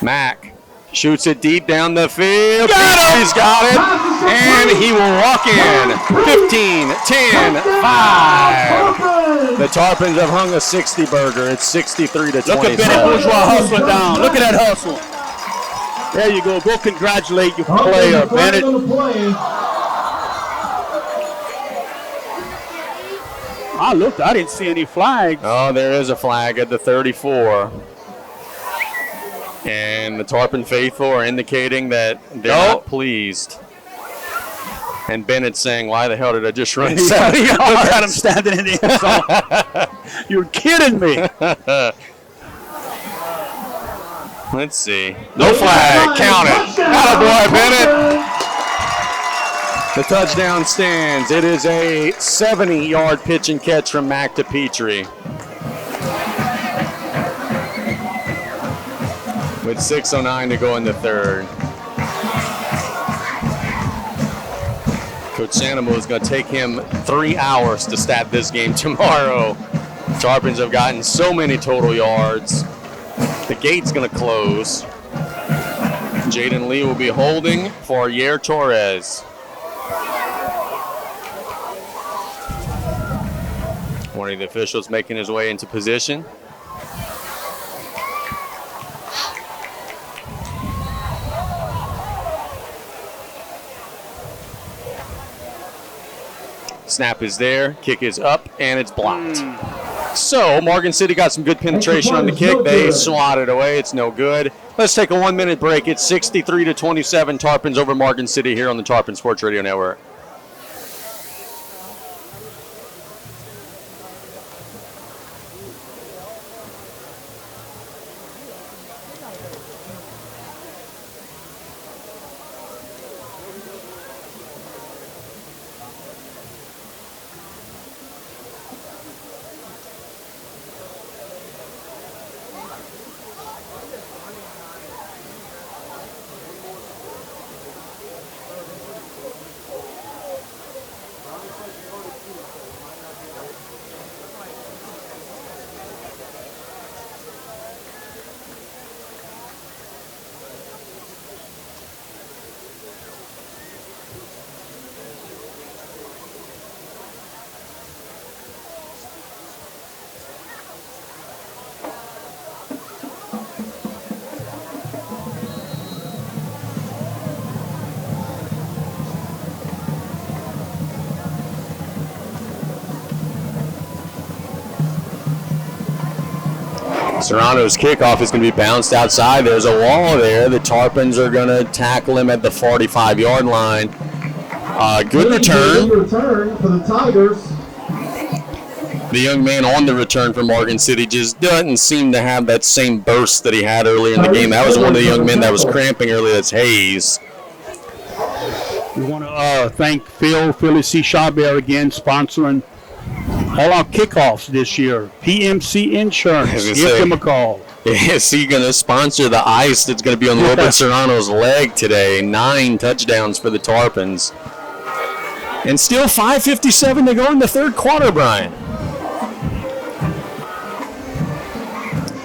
[SPEAKER 9] Mack shoots it deep down the field. He's got it. And he will walk in. 15, 10, 5. The Tarpons have hung a 60 burger. It's 63-20.
[SPEAKER 10] Look at Bennett Bourgeois hustling down. Look at that hustle. There you go. Go congratulate your player, Bennett. I looked. I didn't see any flags.
[SPEAKER 9] Oh, there is a flag at the 34. And the Tarpon faithful are indicating that they're not pleased. And Bennett's saying, why the hell did I just run 70 yards?
[SPEAKER 10] Look at him standing in the end zone. You're kidding me.
[SPEAKER 9] Let's see. No flag. Count it. Attaboy, Bennett. The touchdown stands. It is a 70-yard pitch and catch from Mac to Petrie. With 6:09 to go in the third. Coach Sanamo is going to take him 3 hours to stat this game tomorrow. Tarpons have gotten so many total yards. The gate's going to close. Jaden Lee will be holding for Yair Torres. One of the officials making his way into position. Snap is there, kick is up, and it's blocked. So Morgan City got some good penetration on the kick. They swatted away. It's no good. Let's take a 1-minute break. It's 63-27 Tarpons over Morgan City here on the Tarpon Sports Radio Network. Serrano's kickoff is going to be bounced outside. There's a wall there. The Tarpons are going to tackle him at the 45-yard line. Good return.
[SPEAKER 11] Good return for the Tigers.
[SPEAKER 9] The young man on the return for Morgan City just doesn't seem to have that same burst that he had earlier in the game. That was one of the young men that was cramping earlier. That's Hayes.
[SPEAKER 10] We want to thank Philly C. Chabert again, sponsoring all our kickoffs this year. PMC Insurance. Give them a call.
[SPEAKER 9] Is he going to sponsor the ice that's going to be on Robert Serrano's leg today? 9 touchdowns for the Tarpons. And still 5:57 to go in the third quarter, Brian.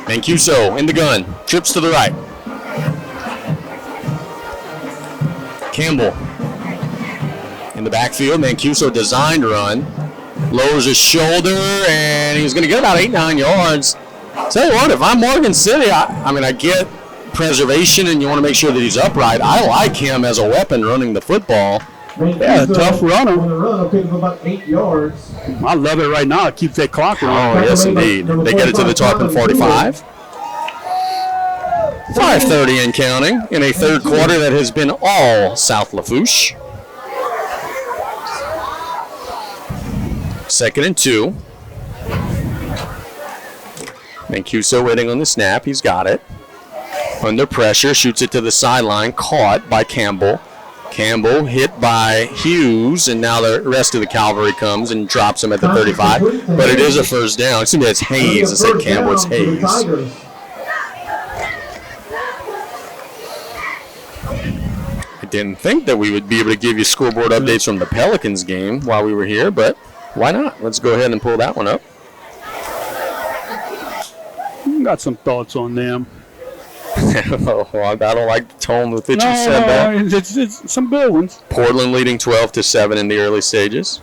[SPEAKER 9] Mancuso in the gun. Trips to the right. Campbell in the backfield. Mancuso designed run. Lowers his shoulder, and he's going to get about 8-9 yards. Tell you what, if I'm Morgan City, I get preservation and you want to make sure that he's upright. I like him as a weapon running the football.
[SPEAKER 10] Yeah, a tough runner.
[SPEAKER 11] On the run, okay, for about 8 yards.
[SPEAKER 10] I love it right now. It keeps that clock running.
[SPEAKER 9] Oh, yes, indeed. They get it to the Tarpon 45. 5:30 and counting in a third quarter that has been all South Lafourche. 2nd and 2. Mancuso waiting on the snap. He's got it. Under pressure, shoots it to the sideline. Caught by Campbell. Campbell hit by Hughes, and now the rest of the cavalry comes and drops him at the 35. But it is a first down. Excuse me, it's Hayes. I said Campbell, it's Hayes. I didn't think that we would be able to give you scoreboard updates from the Pelicans game while we were here, but why not? Let's go ahead and pull that one up.
[SPEAKER 10] Got some thoughts on them.
[SPEAKER 9] Oh, I don't like the tone with which you said that.
[SPEAKER 10] It's some good ones.
[SPEAKER 9] Portland leading 12-7 in the early stages.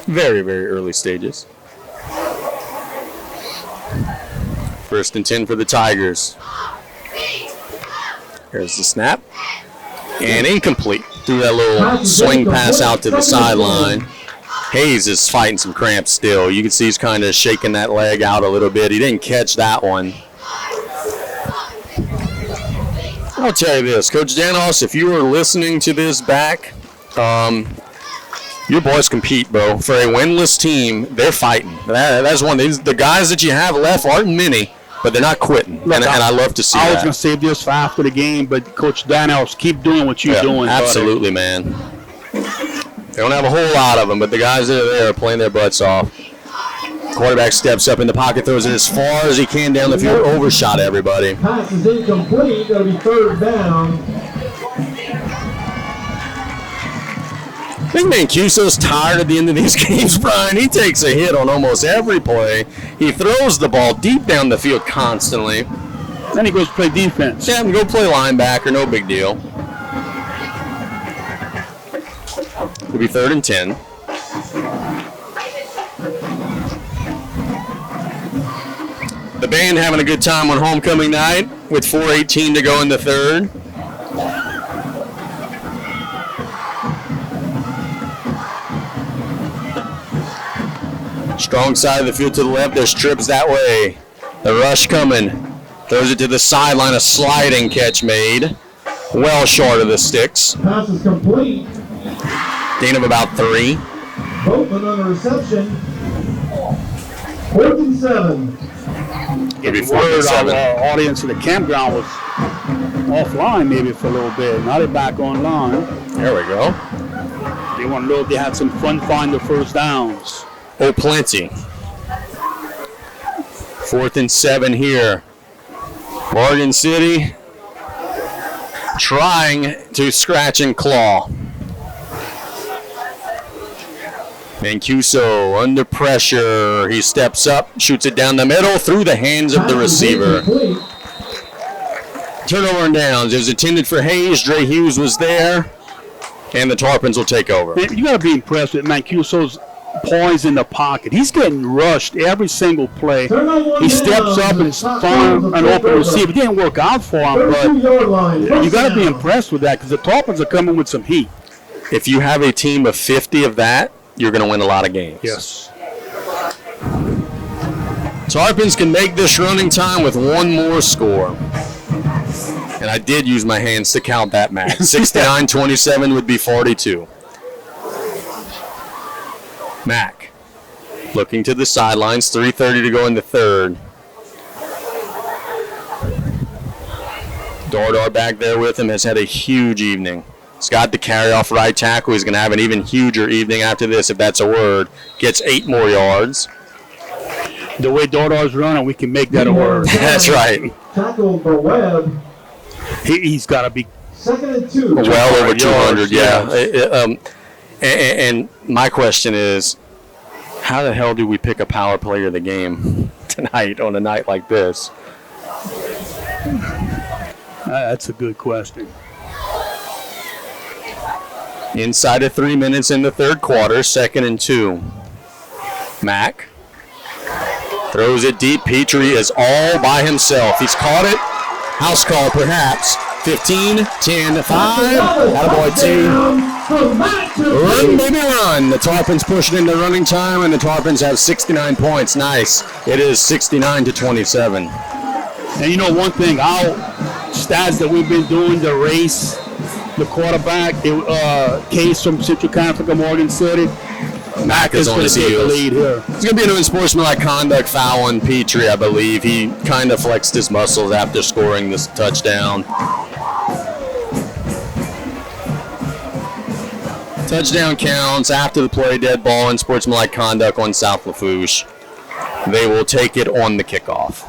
[SPEAKER 9] Very, very early stages. 1st and 10 for the Tigers. Here's the snap. And incomplete. Threw that little swing pass out to the sideline. Hayes is fighting some cramps still. You can see he's kind of shaking that leg out a little bit. He didn't catch that one. I'll tell you this, Coach Danos, if you were listening to this back, your boys compete, bro. For a winless team, they're fighting. That's one of these. The guys that you have left aren't many. but they're not quitting, and I love to see
[SPEAKER 10] I was
[SPEAKER 9] that.
[SPEAKER 10] going to save this for after the game, but Coach Daniels, keep doing what you're doing.
[SPEAKER 9] Absolutely, man. They don't have a whole lot of them, but the guys that are there are playing their butts off. Quarterback steps up in the pocket, throws it as far as he can down the field, overshot everybody.
[SPEAKER 11] Pass is incomplete. That'll be third down.
[SPEAKER 9] I think Mancuso's tired at the end of these games, Brian. He takes a hit on almost every play. He throws the ball deep down the field constantly.
[SPEAKER 10] Then he goes play defense.
[SPEAKER 9] Yeah, go play linebacker, no big deal. It'll be 3rd and 10. The band having a good time on homecoming night with 4:18 to go in the third. Strong side of the field to the left. There's trips that way. The rush coming. Throws it to the sideline. A sliding catch made. Well short of the sticks.
[SPEAKER 11] Pass is complete.
[SPEAKER 9] Gain of about 3.
[SPEAKER 11] Boatman on the reception. 4th and 7.
[SPEAKER 10] Getting word our audience in the campground was offline maybe for a little bit. Now they're back online.
[SPEAKER 9] There we go.
[SPEAKER 10] They want to know if they had some fun finding the first downs.
[SPEAKER 9] Oh, plenty. 4th and 7 here. Morgan City trying to scratch and claw. Mancuso under pressure. He steps up, shoots it down the middle through the hands of the receiver. Turnover and downs. It was intended for Hayes. Dre Hughes was there, and the Tarpons will take over.
[SPEAKER 10] You got to be impressed with Mancuso's poise in the pocket. He's getting rushed every single play. He steps up and finds an open receiver. It didn't work out for him, but you got to be impressed with that because the Tarpons are coming with some heat.
[SPEAKER 9] If you have a team of 50 of that, you're going to win a lot of games.
[SPEAKER 10] Yes.
[SPEAKER 9] Tarpons can make this running time with one more score. And I did use my hands to count that, Matt. 69-27 would be 42. Mack looking to the sidelines. 3:30 to go in the third. Dardar back there with him has had a huge evening. He's got the carry off right tackle. He's going to have an even huger evening after this, if that's a word. Gets 8 more yards.
[SPEAKER 10] The way Dardar's running, we can make that a word.
[SPEAKER 9] That's right.
[SPEAKER 11] Tackle for Webb.
[SPEAKER 10] He's got to be
[SPEAKER 11] 2nd and 2.
[SPEAKER 9] Well over 200, yeah. And my question is, how the hell do we pick a power player of the game tonight on a night like this?
[SPEAKER 10] That's a good question.
[SPEAKER 9] Inside of 3 minutes in the third quarter, 2nd and 2. Mack throws it deep. Petrie is all by himself. He's caught it. House call, perhaps. 15, 10, 5. Attaboy, 2. Run, baby, run. The Tarpons pushing into running time, and the Tarpons have 69 points. Nice. It is 69-27.
[SPEAKER 10] And you know one thing, our stats that we've been doing, the race, the quarterback, Case from Central Catholic, Morgan City.
[SPEAKER 9] Mack is on his heels. It's going to be an unsportsmanlike conduct foul on Petrie, I believe. He kind of flexed his muscles after scoring this touchdown. Touchdown counts after the play, dead ball, and sportsmanlike conduct on South Lafourche. They will take it on the kickoff.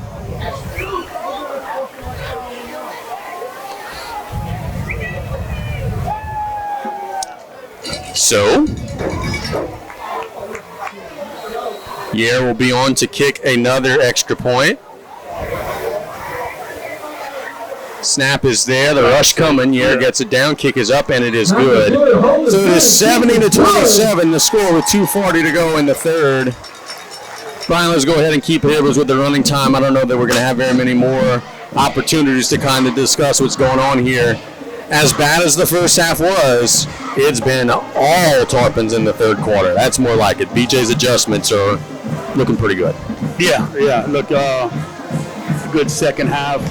[SPEAKER 9] So, Yair will be on to kick another extra point. Snap is there, the rush coming. Yair gets it down, kick is up, and it is good. So it is 70-27, the score with 2:40 to go in the third. Brian, let's go ahead and keep Hibbers with the running time. I don't know that we're going to have very many more opportunities to kind of discuss what's going on here. As bad as the first half was, it's been all Tarpons in the third quarter. That's more like it. BJ's adjustments are looking pretty good.
[SPEAKER 10] Yeah. Look, good second half.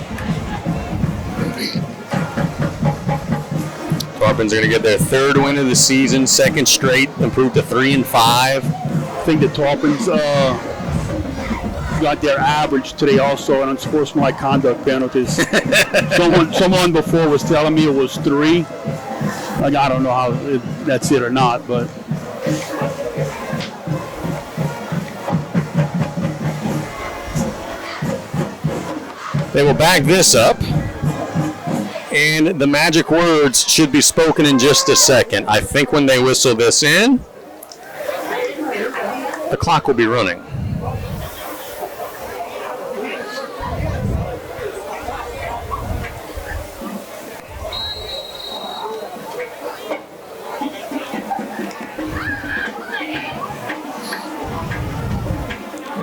[SPEAKER 9] Tarpons are going to get their third win of the season, second straight, improved to 3-5.
[SPEAKER 10] I think the Tarpons got their average today also, and unsportsmanlike conduct penalties. someone before was telling me it was 3. Like, I don't know how that's it or not, but.
[SPEAKER 9] They will back this up, and the magic words should be spoken in just a second. I think when they whistle this in, the clock will be running.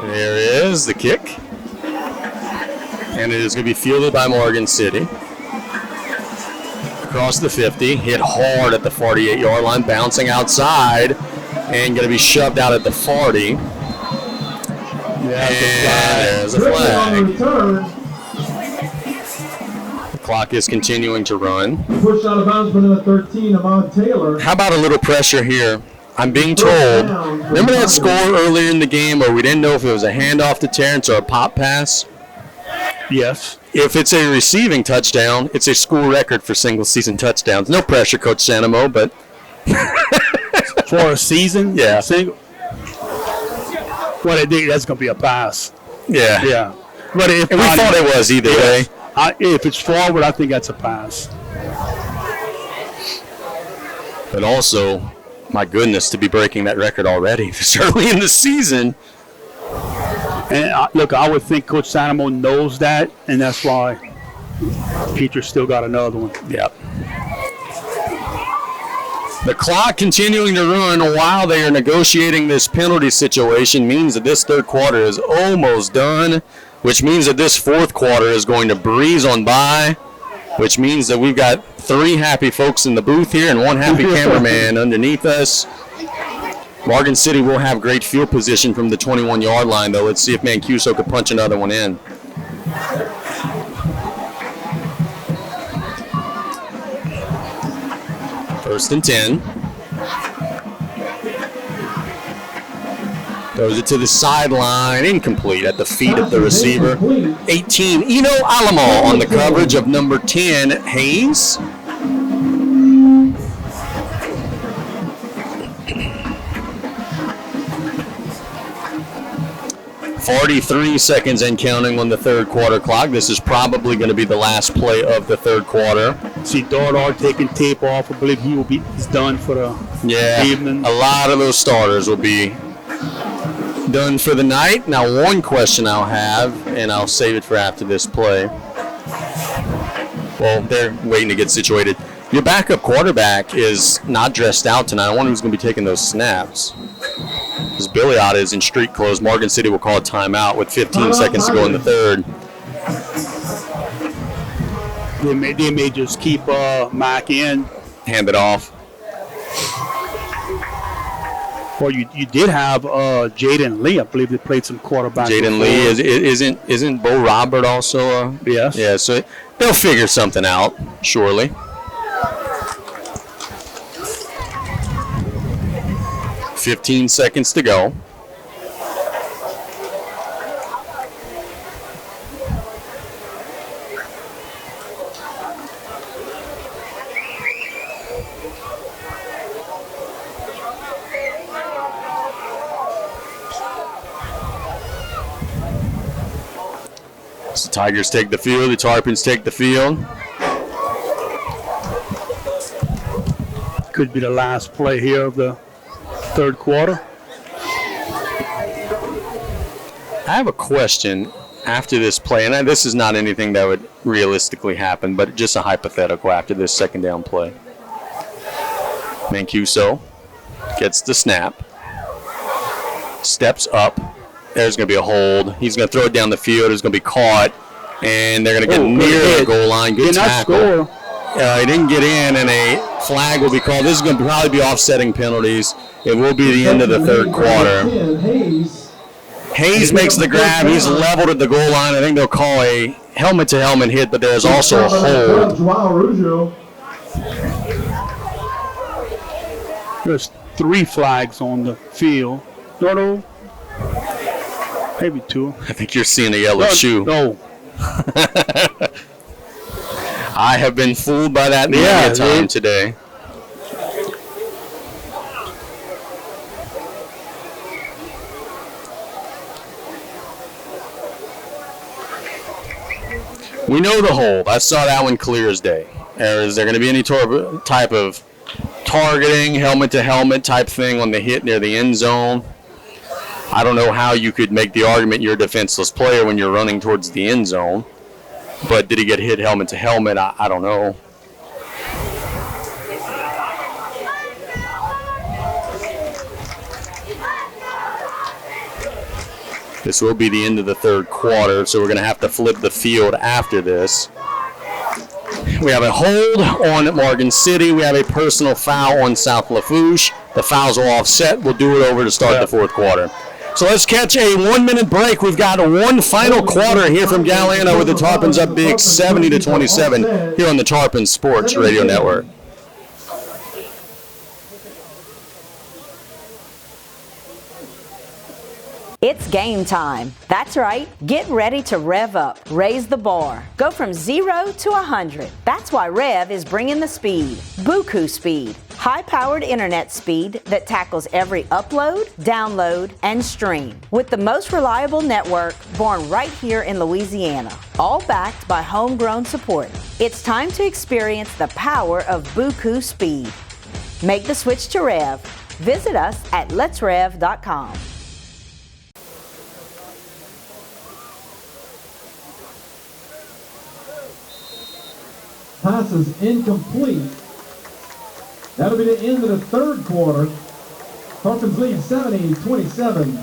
[SPEAKER 9] There is the kick. And it is going to be fielded by Morgan City. Across the 50, hit hard at the 48-yard line, bouncing outside, and going to be shoved out at the 40. There's a flag. The clock is continuing to run.
[SPEAKER 11] Pushed out of bounds, but in the 13, Ahmad Taylor.
[SPEAKER 9] How about a little pressure here? I'm being told, remember that score earlier in the game where we didn't know if it was a handoff to Terrence or a pop pass?
[SPEAKER 10] Yes.
[SPEAKER 9] If it's a receiving touchdown, it's a school record for single-season touchdowns. No pressure, Coach Sanamo, but
[SPEAKER 10] for a season,
[SPEAKER 9] yeah.
[SPEAKER 10] Well, I think that's going to be a pass.
[SPEAKER 9] Yeah.
[SPEAKER 10] Yeah. But if
[SPEAKER 9] we thought it was either way.
[SPEAKER 10] If it's forward, I think that's a pass.
[SPEAKER 9] But also, my goodness, to be breaking that record already this early in the season.
[SPEAKER 10] And look, I would think Coach Sanamo knows that, and that's why Peter still got another one.
[SPEAKER 9] Yep. The clock continuing to run while they are negotiating this penalty situation means that this third quarter is almost done, which means that this fourth quarter is going to breeze on by, which means that we've got 3 happy folks in the booth here and 1 happy cameraman underneath us. Morgan City will have great field position from the 21-yard line, though. Let's see if Mancuso could punch another one in. First and 10. Throws it to the sideline, incomplete at the feet of the receiver. 18, Eno Alamo on the coverage of number 10, Hayes. 43 seconds and counting on the third quarter clock. This is probably going to be the last play of the third quarter.
[SPEAKER 10] See Dardar taking tape off. I believe he's done for the evening.
[SPEAKER 9] A lot of those starters will be done for the night. Now, one question I'll have, and I'll save it for after this play. Well, they're waiting to get situated. Your backup quarterback is not dressed out tonight. I wonder who's going to be taking those snaps. Because Billiot is in street clothes. Morgan City will call a timeout with 15 seconds to go in the third.
[SPEAKER 10] They may just keep Mack in.
[SPEAKER 9] Hand it off.
[SPEAKER 10] Well, you did have Jaden Lee. I believe they played some quarterback.
[SPEAKER 9] Jaden Lee isn't Bo Robert also?
[SPEAKER 10] Yes.
[SPEAKER 9] Yeah, so they'll figure something out, surely. 15 seconds to go. So the Tigers take the field, the Tarpons take the field.
[SPEAKER 10] Could be the last play here of the third quarter.
[SPEAKER 9] I have a question after this play, and this is not anything that would realistically happen, but just a hypothetical after this second down play. Mancuso gets the snap, steps up. There's going to be a hold. He's going to throw it down the field. It's going to be caught, and they're going to get near the goal line. Good tackle. He didn't get in, and a flag will be called. This is going to probably be offsetting penalties. It will be the end of the third quarter. Hayes makes the grab. He's leveled at the goal line. I think they'll call a helmet-to-helmet hit, but there's also a hold.
[SPEAKER 10] There's 3 flags on the field. No. Maybe 2.
[SPEAKER 9] I think you're seeing a yellow shoe.
[SPEAKER 10] No.
[SPEAKER 9] I have been fooled by that many a time today. We know the hold. I saw that one clear as day. Is there going to be any type of targeting, helmet-to-helmet type thing on the hit near the end zone? I don't know how you could make the argument you're a defenseless player when you're running towards the end zone. But did he get hit helmet-to-helmet? I don't know. This will be the end of the third quarter, so we're going to have to flip the field after this. We have a hold on Morgan City. We have a personal foul on South Lafourche. The fouls will offset. We'll do it over to start the fourth quarter. So let's catch a 1-minute break. We've got one final quarter here from Galena with the Tarpons up big 70-27 here on the Tarpon Sports Radio Network.
[SPEAKER 18] It's game time. That's right. Get ready to rev up, raise the bar, go from 0 to 100. That's why Rev is bringing the speed. Buku speed. High-powered internet speed that tackles every upload, download, and stream. With the most reliable network born right here in Louisiana. All backed by homegrown support. It's time to experience the power of Buku speed. Make the switch to Rev. Visit us at letsrev.com.
[SPEAKER 11] Pass is incomplete. That'll be the end of the third quarter. Tarpons lead 70-27.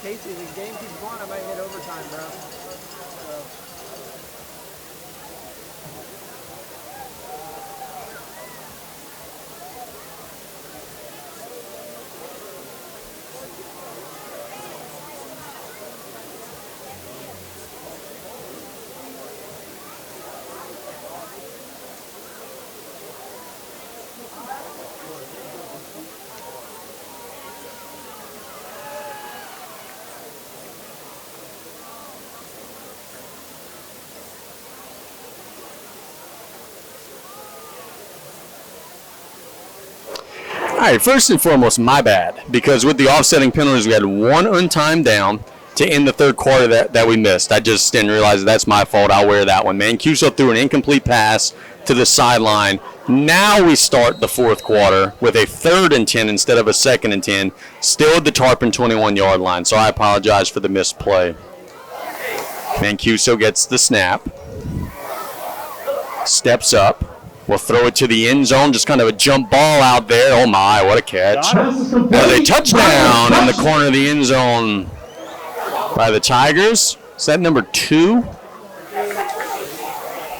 [SPEAKER 3] Casey, the game keeps going. I might hit overtime, bro.
[SPEAKER 9] All right, first and foremost, my bad, because with the offsetting penalties, we had one untimed down to end the third quarter that we missed. I just didn't realize that's my fault. I'll wear that one. Mancuso threw an incomplete pass to the sideline. Now we start the fourth quarter with a 3rd and 10 instead of a 2nd and 10, still at the Tarpon 21-yard line, so I apologize for the missed play. Mancuso gets the snap, steps up. We'll throw it to the end zone, just kind of a jump ball out there. Oh, my, what a catch. There's a touchdown in the corner of the end zone by the Tigers. Is that number 2?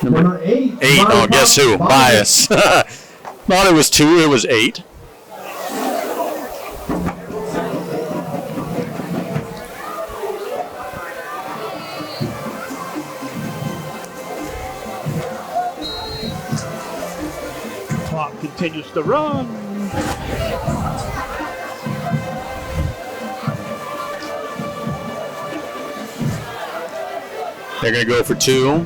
[SPEAKER 9] Number 8. Oh, guess who? Bias. Thought it was 2. It was 8.
[SPEAKER 10] Continues to run.
[SPEAKER 9] They're going to go for 2.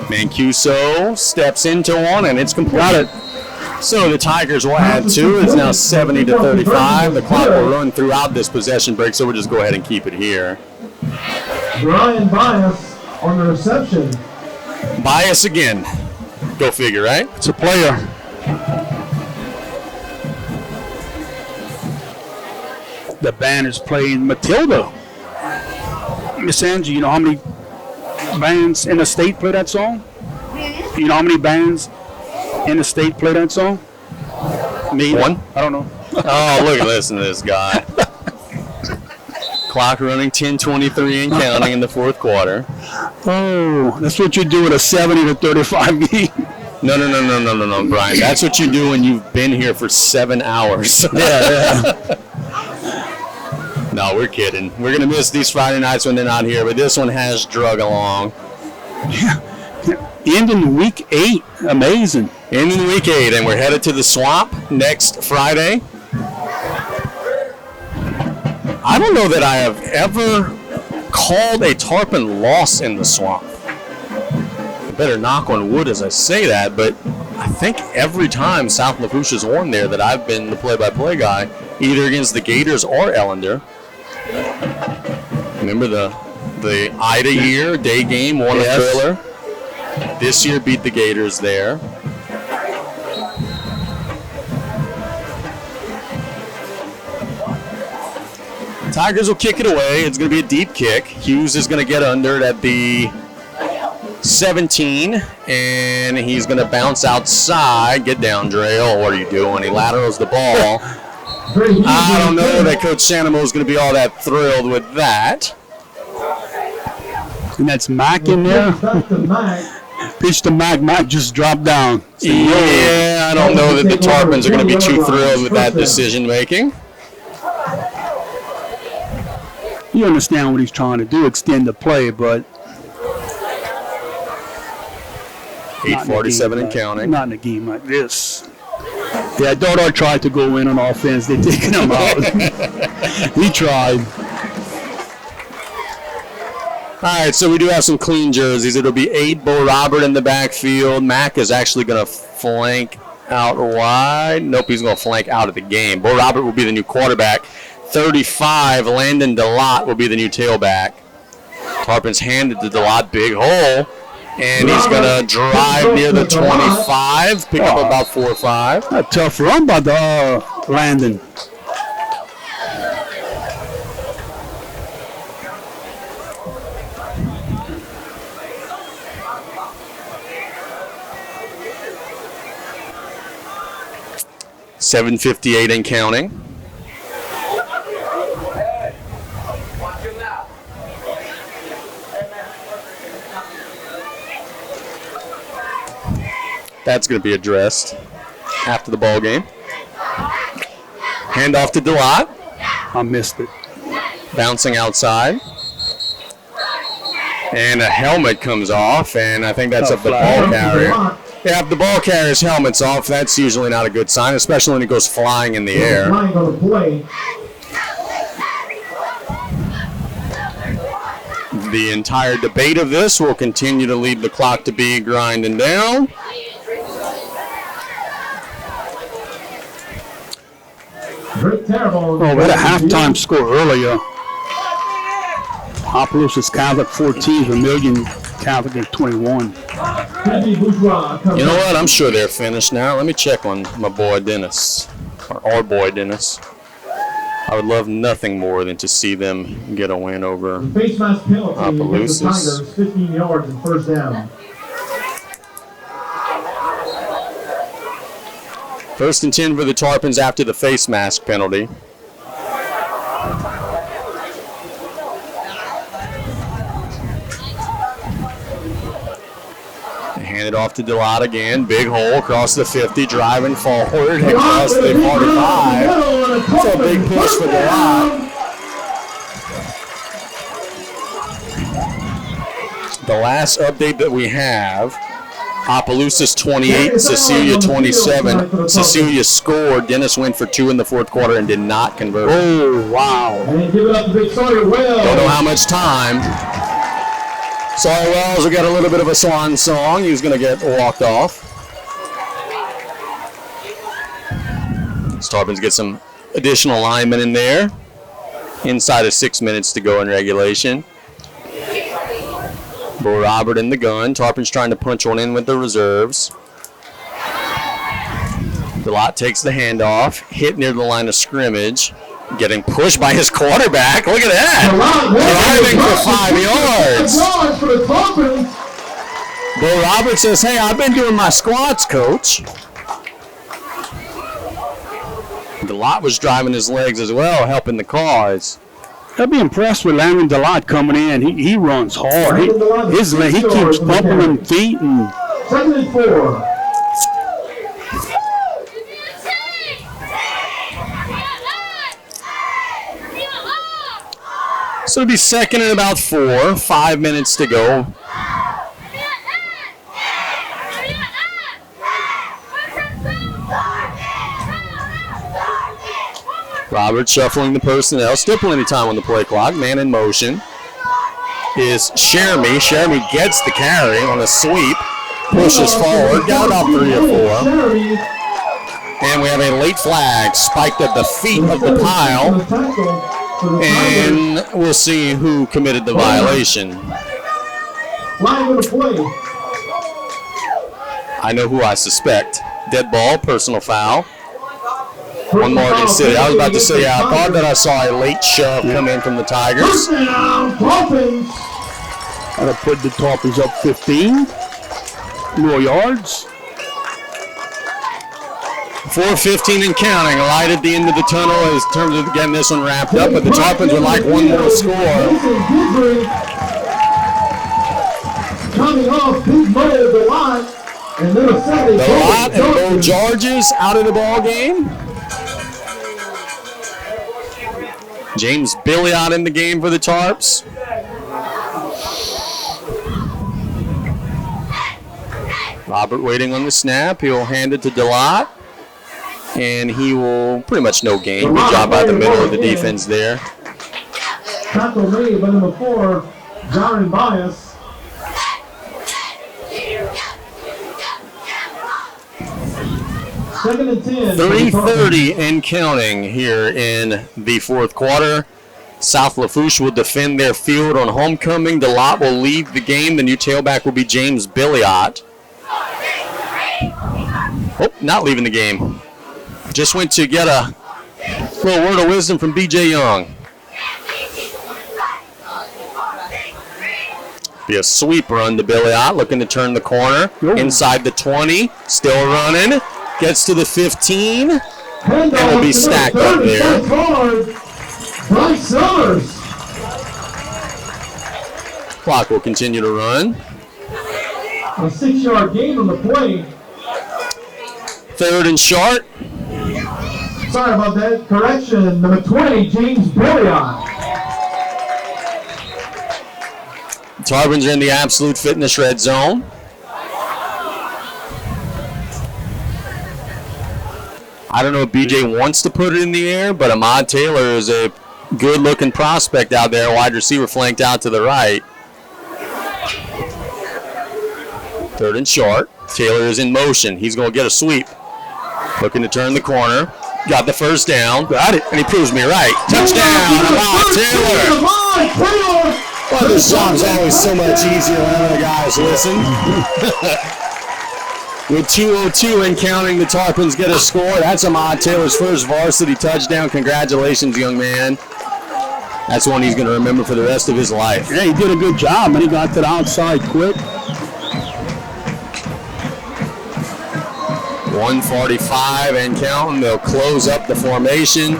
[SPEAKER 9] Mancuso steps into one, and it's complete. Got it. So the Tigers will add 2. It's now 70-35. The clock will run throughout this possession break, so we'll just go ahead and keep it here.
[SPEAKER 11] Brian Bias on the reception.
[SPEAKER 9] Bias again. Go figure, right?
[SPEAKER 10] It's a player. The band is playing Matilda. Miss Angie, you know how many bands in the state play that song? You know how many bands in the state play that song? Me?
[SPEAKER 9] One?
[SPEAKER 10] I don't know.
[SPEAKER 9] Oh, look, listen to this guy. Clock running 10:23 and counting in the fourth quarter.
[SPEAKER 10] Oh, that's what you do with a 70-35 game.
[SPEAKER 9] No, Brian. That's what you do when you've been here for 7 hours.
[SPEAKER 10] Yeah.
[SPEAKER 9] No, we're kidding. We're going to miss these Friday nights when they're not here, but this one has drug along.
[SPEAKER 10] Yeah. Ending week 8. Amazing.
[SPEAKER 9] Ending week 8, and we're headed to the Swamp next Friday. I don't know that I have ever called a tarpon loss in the swamp. I better knock on wood as I say that, but I think every time South Lafourche is on there that I've been the play-by-play guy, either against the Gators or Ellender. Remember the Ida year, day game, won a thriller. This year beat the Gators there. Tigers will kick it away. It's going to be a deep kick. Hughes is going to get under it at the 17, and he's going to bounce outside. Get down, Drayle. What are you doing? He laterals the ball. I don't know that Coach Sanamo is going to be all that thrilled with that.
[SPEAKER 10] And that's Mac in there. Pitch to Mac. Mac just dropped down.
[SPEAKER 9] Yeah, I don't know that the Tarpons are going to be too thrilled with that decision making.
[SPEAKER 10] You understand what he's trying to do, extend the play, but
[SPEAKER 9] 8:47 and counting.
[SPEAKER 10] Not in a game like this. Yeah, Dodo tried to go in on offense. They're taking him out. He tried.
[SPEAKER 9] All right, so we do have some clean jerseys. It'll be 8, Bo Robert in the backfield. Mac is actually going to flank out wide. Nope, he's going to flank out of the game. Bo Robert will be the new quarterback. 35, Landon DeLotte will be the new tailback. Tarpons handed to DeLotte, big hole. And he's going to drive near the 25, pick up about 4 or 5.
[SPEAKER 10] A tough run by the Landon.
[SPEAKER 9] $7:58 and counting. That's going to be addressed after the ball game. Hand off to DeLotte.
[SPEAKER 10] I missed it.
[SPEAKER 9] Bouncing outside. And a helmet comes off, and I think that's up the ball carrier. Yeah, if the ball carrier's helmet's off, that's usually not a good sign, especially when it goes flying in the air. The entire debate of this will continue to lead the clock to be grinding down.
[SPEAKER 10] Oh, we had a halftime score earlier. Opelousas Catholic 14, Vermilion Catholic at 21.
[SPEAKER 9] You know what? I'm sure they're finished now. Let me check on my boy Dennis, or our boy Dennis. I would love nothing more than to see them get a win over
[SPEAKER 11] Face mask penalty against the
[SPEAKER 9] Opelousas.
[SPEAKER 11] Tigers, 15 yards and first down.
[SPEAKER 9] 1st and 10 for the Tarpons after the face mask penalty. They hand it off to DeLotte again. Big hole across the 50, driving forward across the 45. That's a big push for DeLotte. The last update that we have, Opelousas 28, Cecilia 27. Cecilia scored. Dennis went for 2 in the 4th quarter and did not convert.
[SPEAKER 10] Oh, wow.
[SPEAKER 11] And give it up to Big Sawyer Wells.
[SPEAKER 9] Don't know how much time. Sawyer Wells will get a little bit of a swan song. He's going to get walked off. Tarpons get some additional linemen in there. Inside of 6 minutes to go in regulation. Bo Robert in the gun. Tarpons trying to punch one in with the reserves. DeLotte takes the handoff. Hit near the line of scrimmage. Getting pushed by his quarterback. Look at that. Driving for 5 yards. Bo Robert says, hey, I've been doing my squats, coach. DeLotte was driving his legs as well, helping the cause.
[SPEAKER 10] I'd be impressed with Landon DeLotte coming in. He runs hard. He keeps bumping them feet. And
[SPEAKER 11] 2nd and 4.
[SPEAKER 9] So it'll be 2nd and about 4. 5 minutes to go. Robert shuffling the personnel. Still plenty of time on the play clock. Man in motion is Sheremy. Sheremy gets the carry on a sweep. Pushes forward. Got about 3 or 4. And we have a late flag spiked at the feet of the pile. And we'll see who committed the violation. I know who I suspect. Dead ball, personal foul. On Morgan City. I was about to say, I thought that I saw a late shove come in from the Tigers.
[SPEAKER 10] That'll put the Tarpons up 15. More yards.
[SPEAKER 9] 4:15 and counting. Light at the end of the tunnel in terms of getting this one wrapped up, but the Tarpons would like one more score.
[SPEAKER 11] Coming off Big Mo the lot, and then a Saturday.
[SPEAKER 9] The lot and Bo Georges out of the ball game. James Billiot in the game for the Tarps. Robert waiting on the snap. He'll hand it to Delot. And he will pretty much no gain. Good job by the middle of the defense there.
[SPEAKER 11] Tackle made by number 4, Jaron Bias. Second and 10.
[SPEAKER 9] 3:30 and counting here in the fourth quarter. South Lafourche will defend their field on homecoming. Delot will leave the game. The new tailback will be James Billiot. Oh, not leaving the game. Just went to get a little word of wisdom from B.J. Young. Be a sweep run to Billiot, looking to turn the corner. Inside the 20, still running. Gets to the 15, and will be stacked up there.
[SPEAKER 11] Bryce Summers.
[SPEAKER 9] Clock will continue to run.
[SPEAKER 11] A 6-yard gain on the play.
[SPEAKER 9] 3rd and short.
[SPEAKER 11] Sorry about that. Correction. Number 20, James Billiot.
[SPEAKER 9] Tarpons are in the absolute fitness red zone. I don't know if BJ wants to put it in the air, but Ahmad Taylor is a good-looking prospect out there, wide receiver flanked out to the right. 3rd and short. Taylor is in motion. He's going to get a sweep. Looking to turn the corner. Got the first down. Got it. And he proves me right. Touchdown, Ahmad Taylor. Well, this job's always so much easier when other guys listen. With 2:02 and counting, the Tarpons get a score. That's Ahmad Taylor's first varsity touchdown. Congratulations, young man. That's one he's going to remember for the rest of his life.
[SPEAKER 10] Yeah, he did a good job, and he got to the outside quick.
[SPEAKER 9] 1:45 and counting. They'll close up the formation.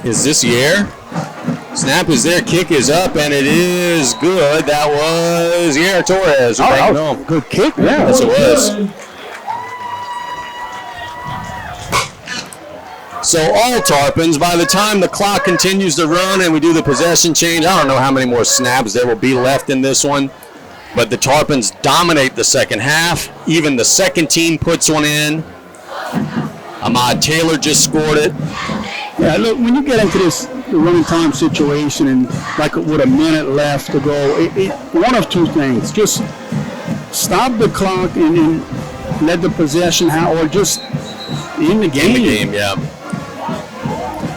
[SPEAKER 9] Is this Yair? Snap is there, kick is up, and it is good. That was Yair Torres.
[SPEAKER 10] Good kick.
[SPEAKER 9] Yeah, yes, it was. So all Tarpons, by the time the clock continues to run and we do the possession change, I don't know how many more snaps there will be left in this one, but the Tarpons dominate the second half. Even the second team puts one in. Ahmad Taylor just scored it.
[SPEAKER 10] Yeah, look, when you get into this running time situation and like with a minute left to go, one of two things. Just stop the clock and let the possession or just in the game.
[SPEAKER 9] In the game, yeah.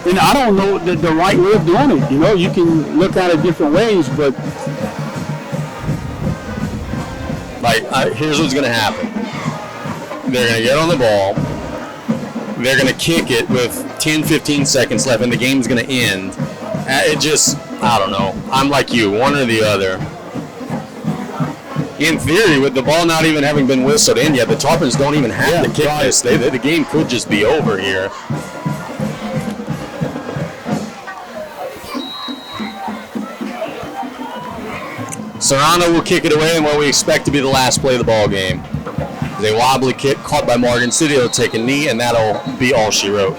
[SPEAKER 10] And I don't know the right way of doing it. You know, you can look at it different ways, but
[SPEAKER 9] here's what's going to happen. They're going to get on the ball. They're going to kick it with 10, 15 seconds left, and the game's going to end. I don't know. I'm like you, one or the other. In theory, with the ball not even having been whistled in yet, the Tarpons don't even have to kick this. The game could just be over here. Serrano will kick it away in what we expect to be the last play of the ball game. A wobbly kick caught by Morgan City. He'll take a knee, and that'll be all she wrote.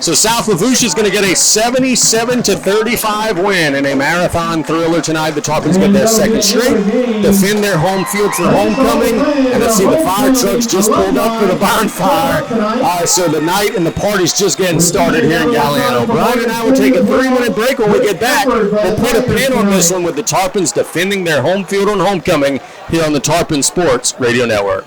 [SPEAKER 9] So South Lafourche is going to get a 77-35 win in a marathon thriller tonight. The Tarpons get their second straight, defend their home field for homecoming, and let's see, the fire trucks just pulled up for the bonfire. So the night and the party's just getting started here in Galliano. Brian and I will take a 3-minute break. When we get back, we'll put a pin on this one with the Tarpons defending their home field on homecoming here on the Tarpon Sports Radio Network.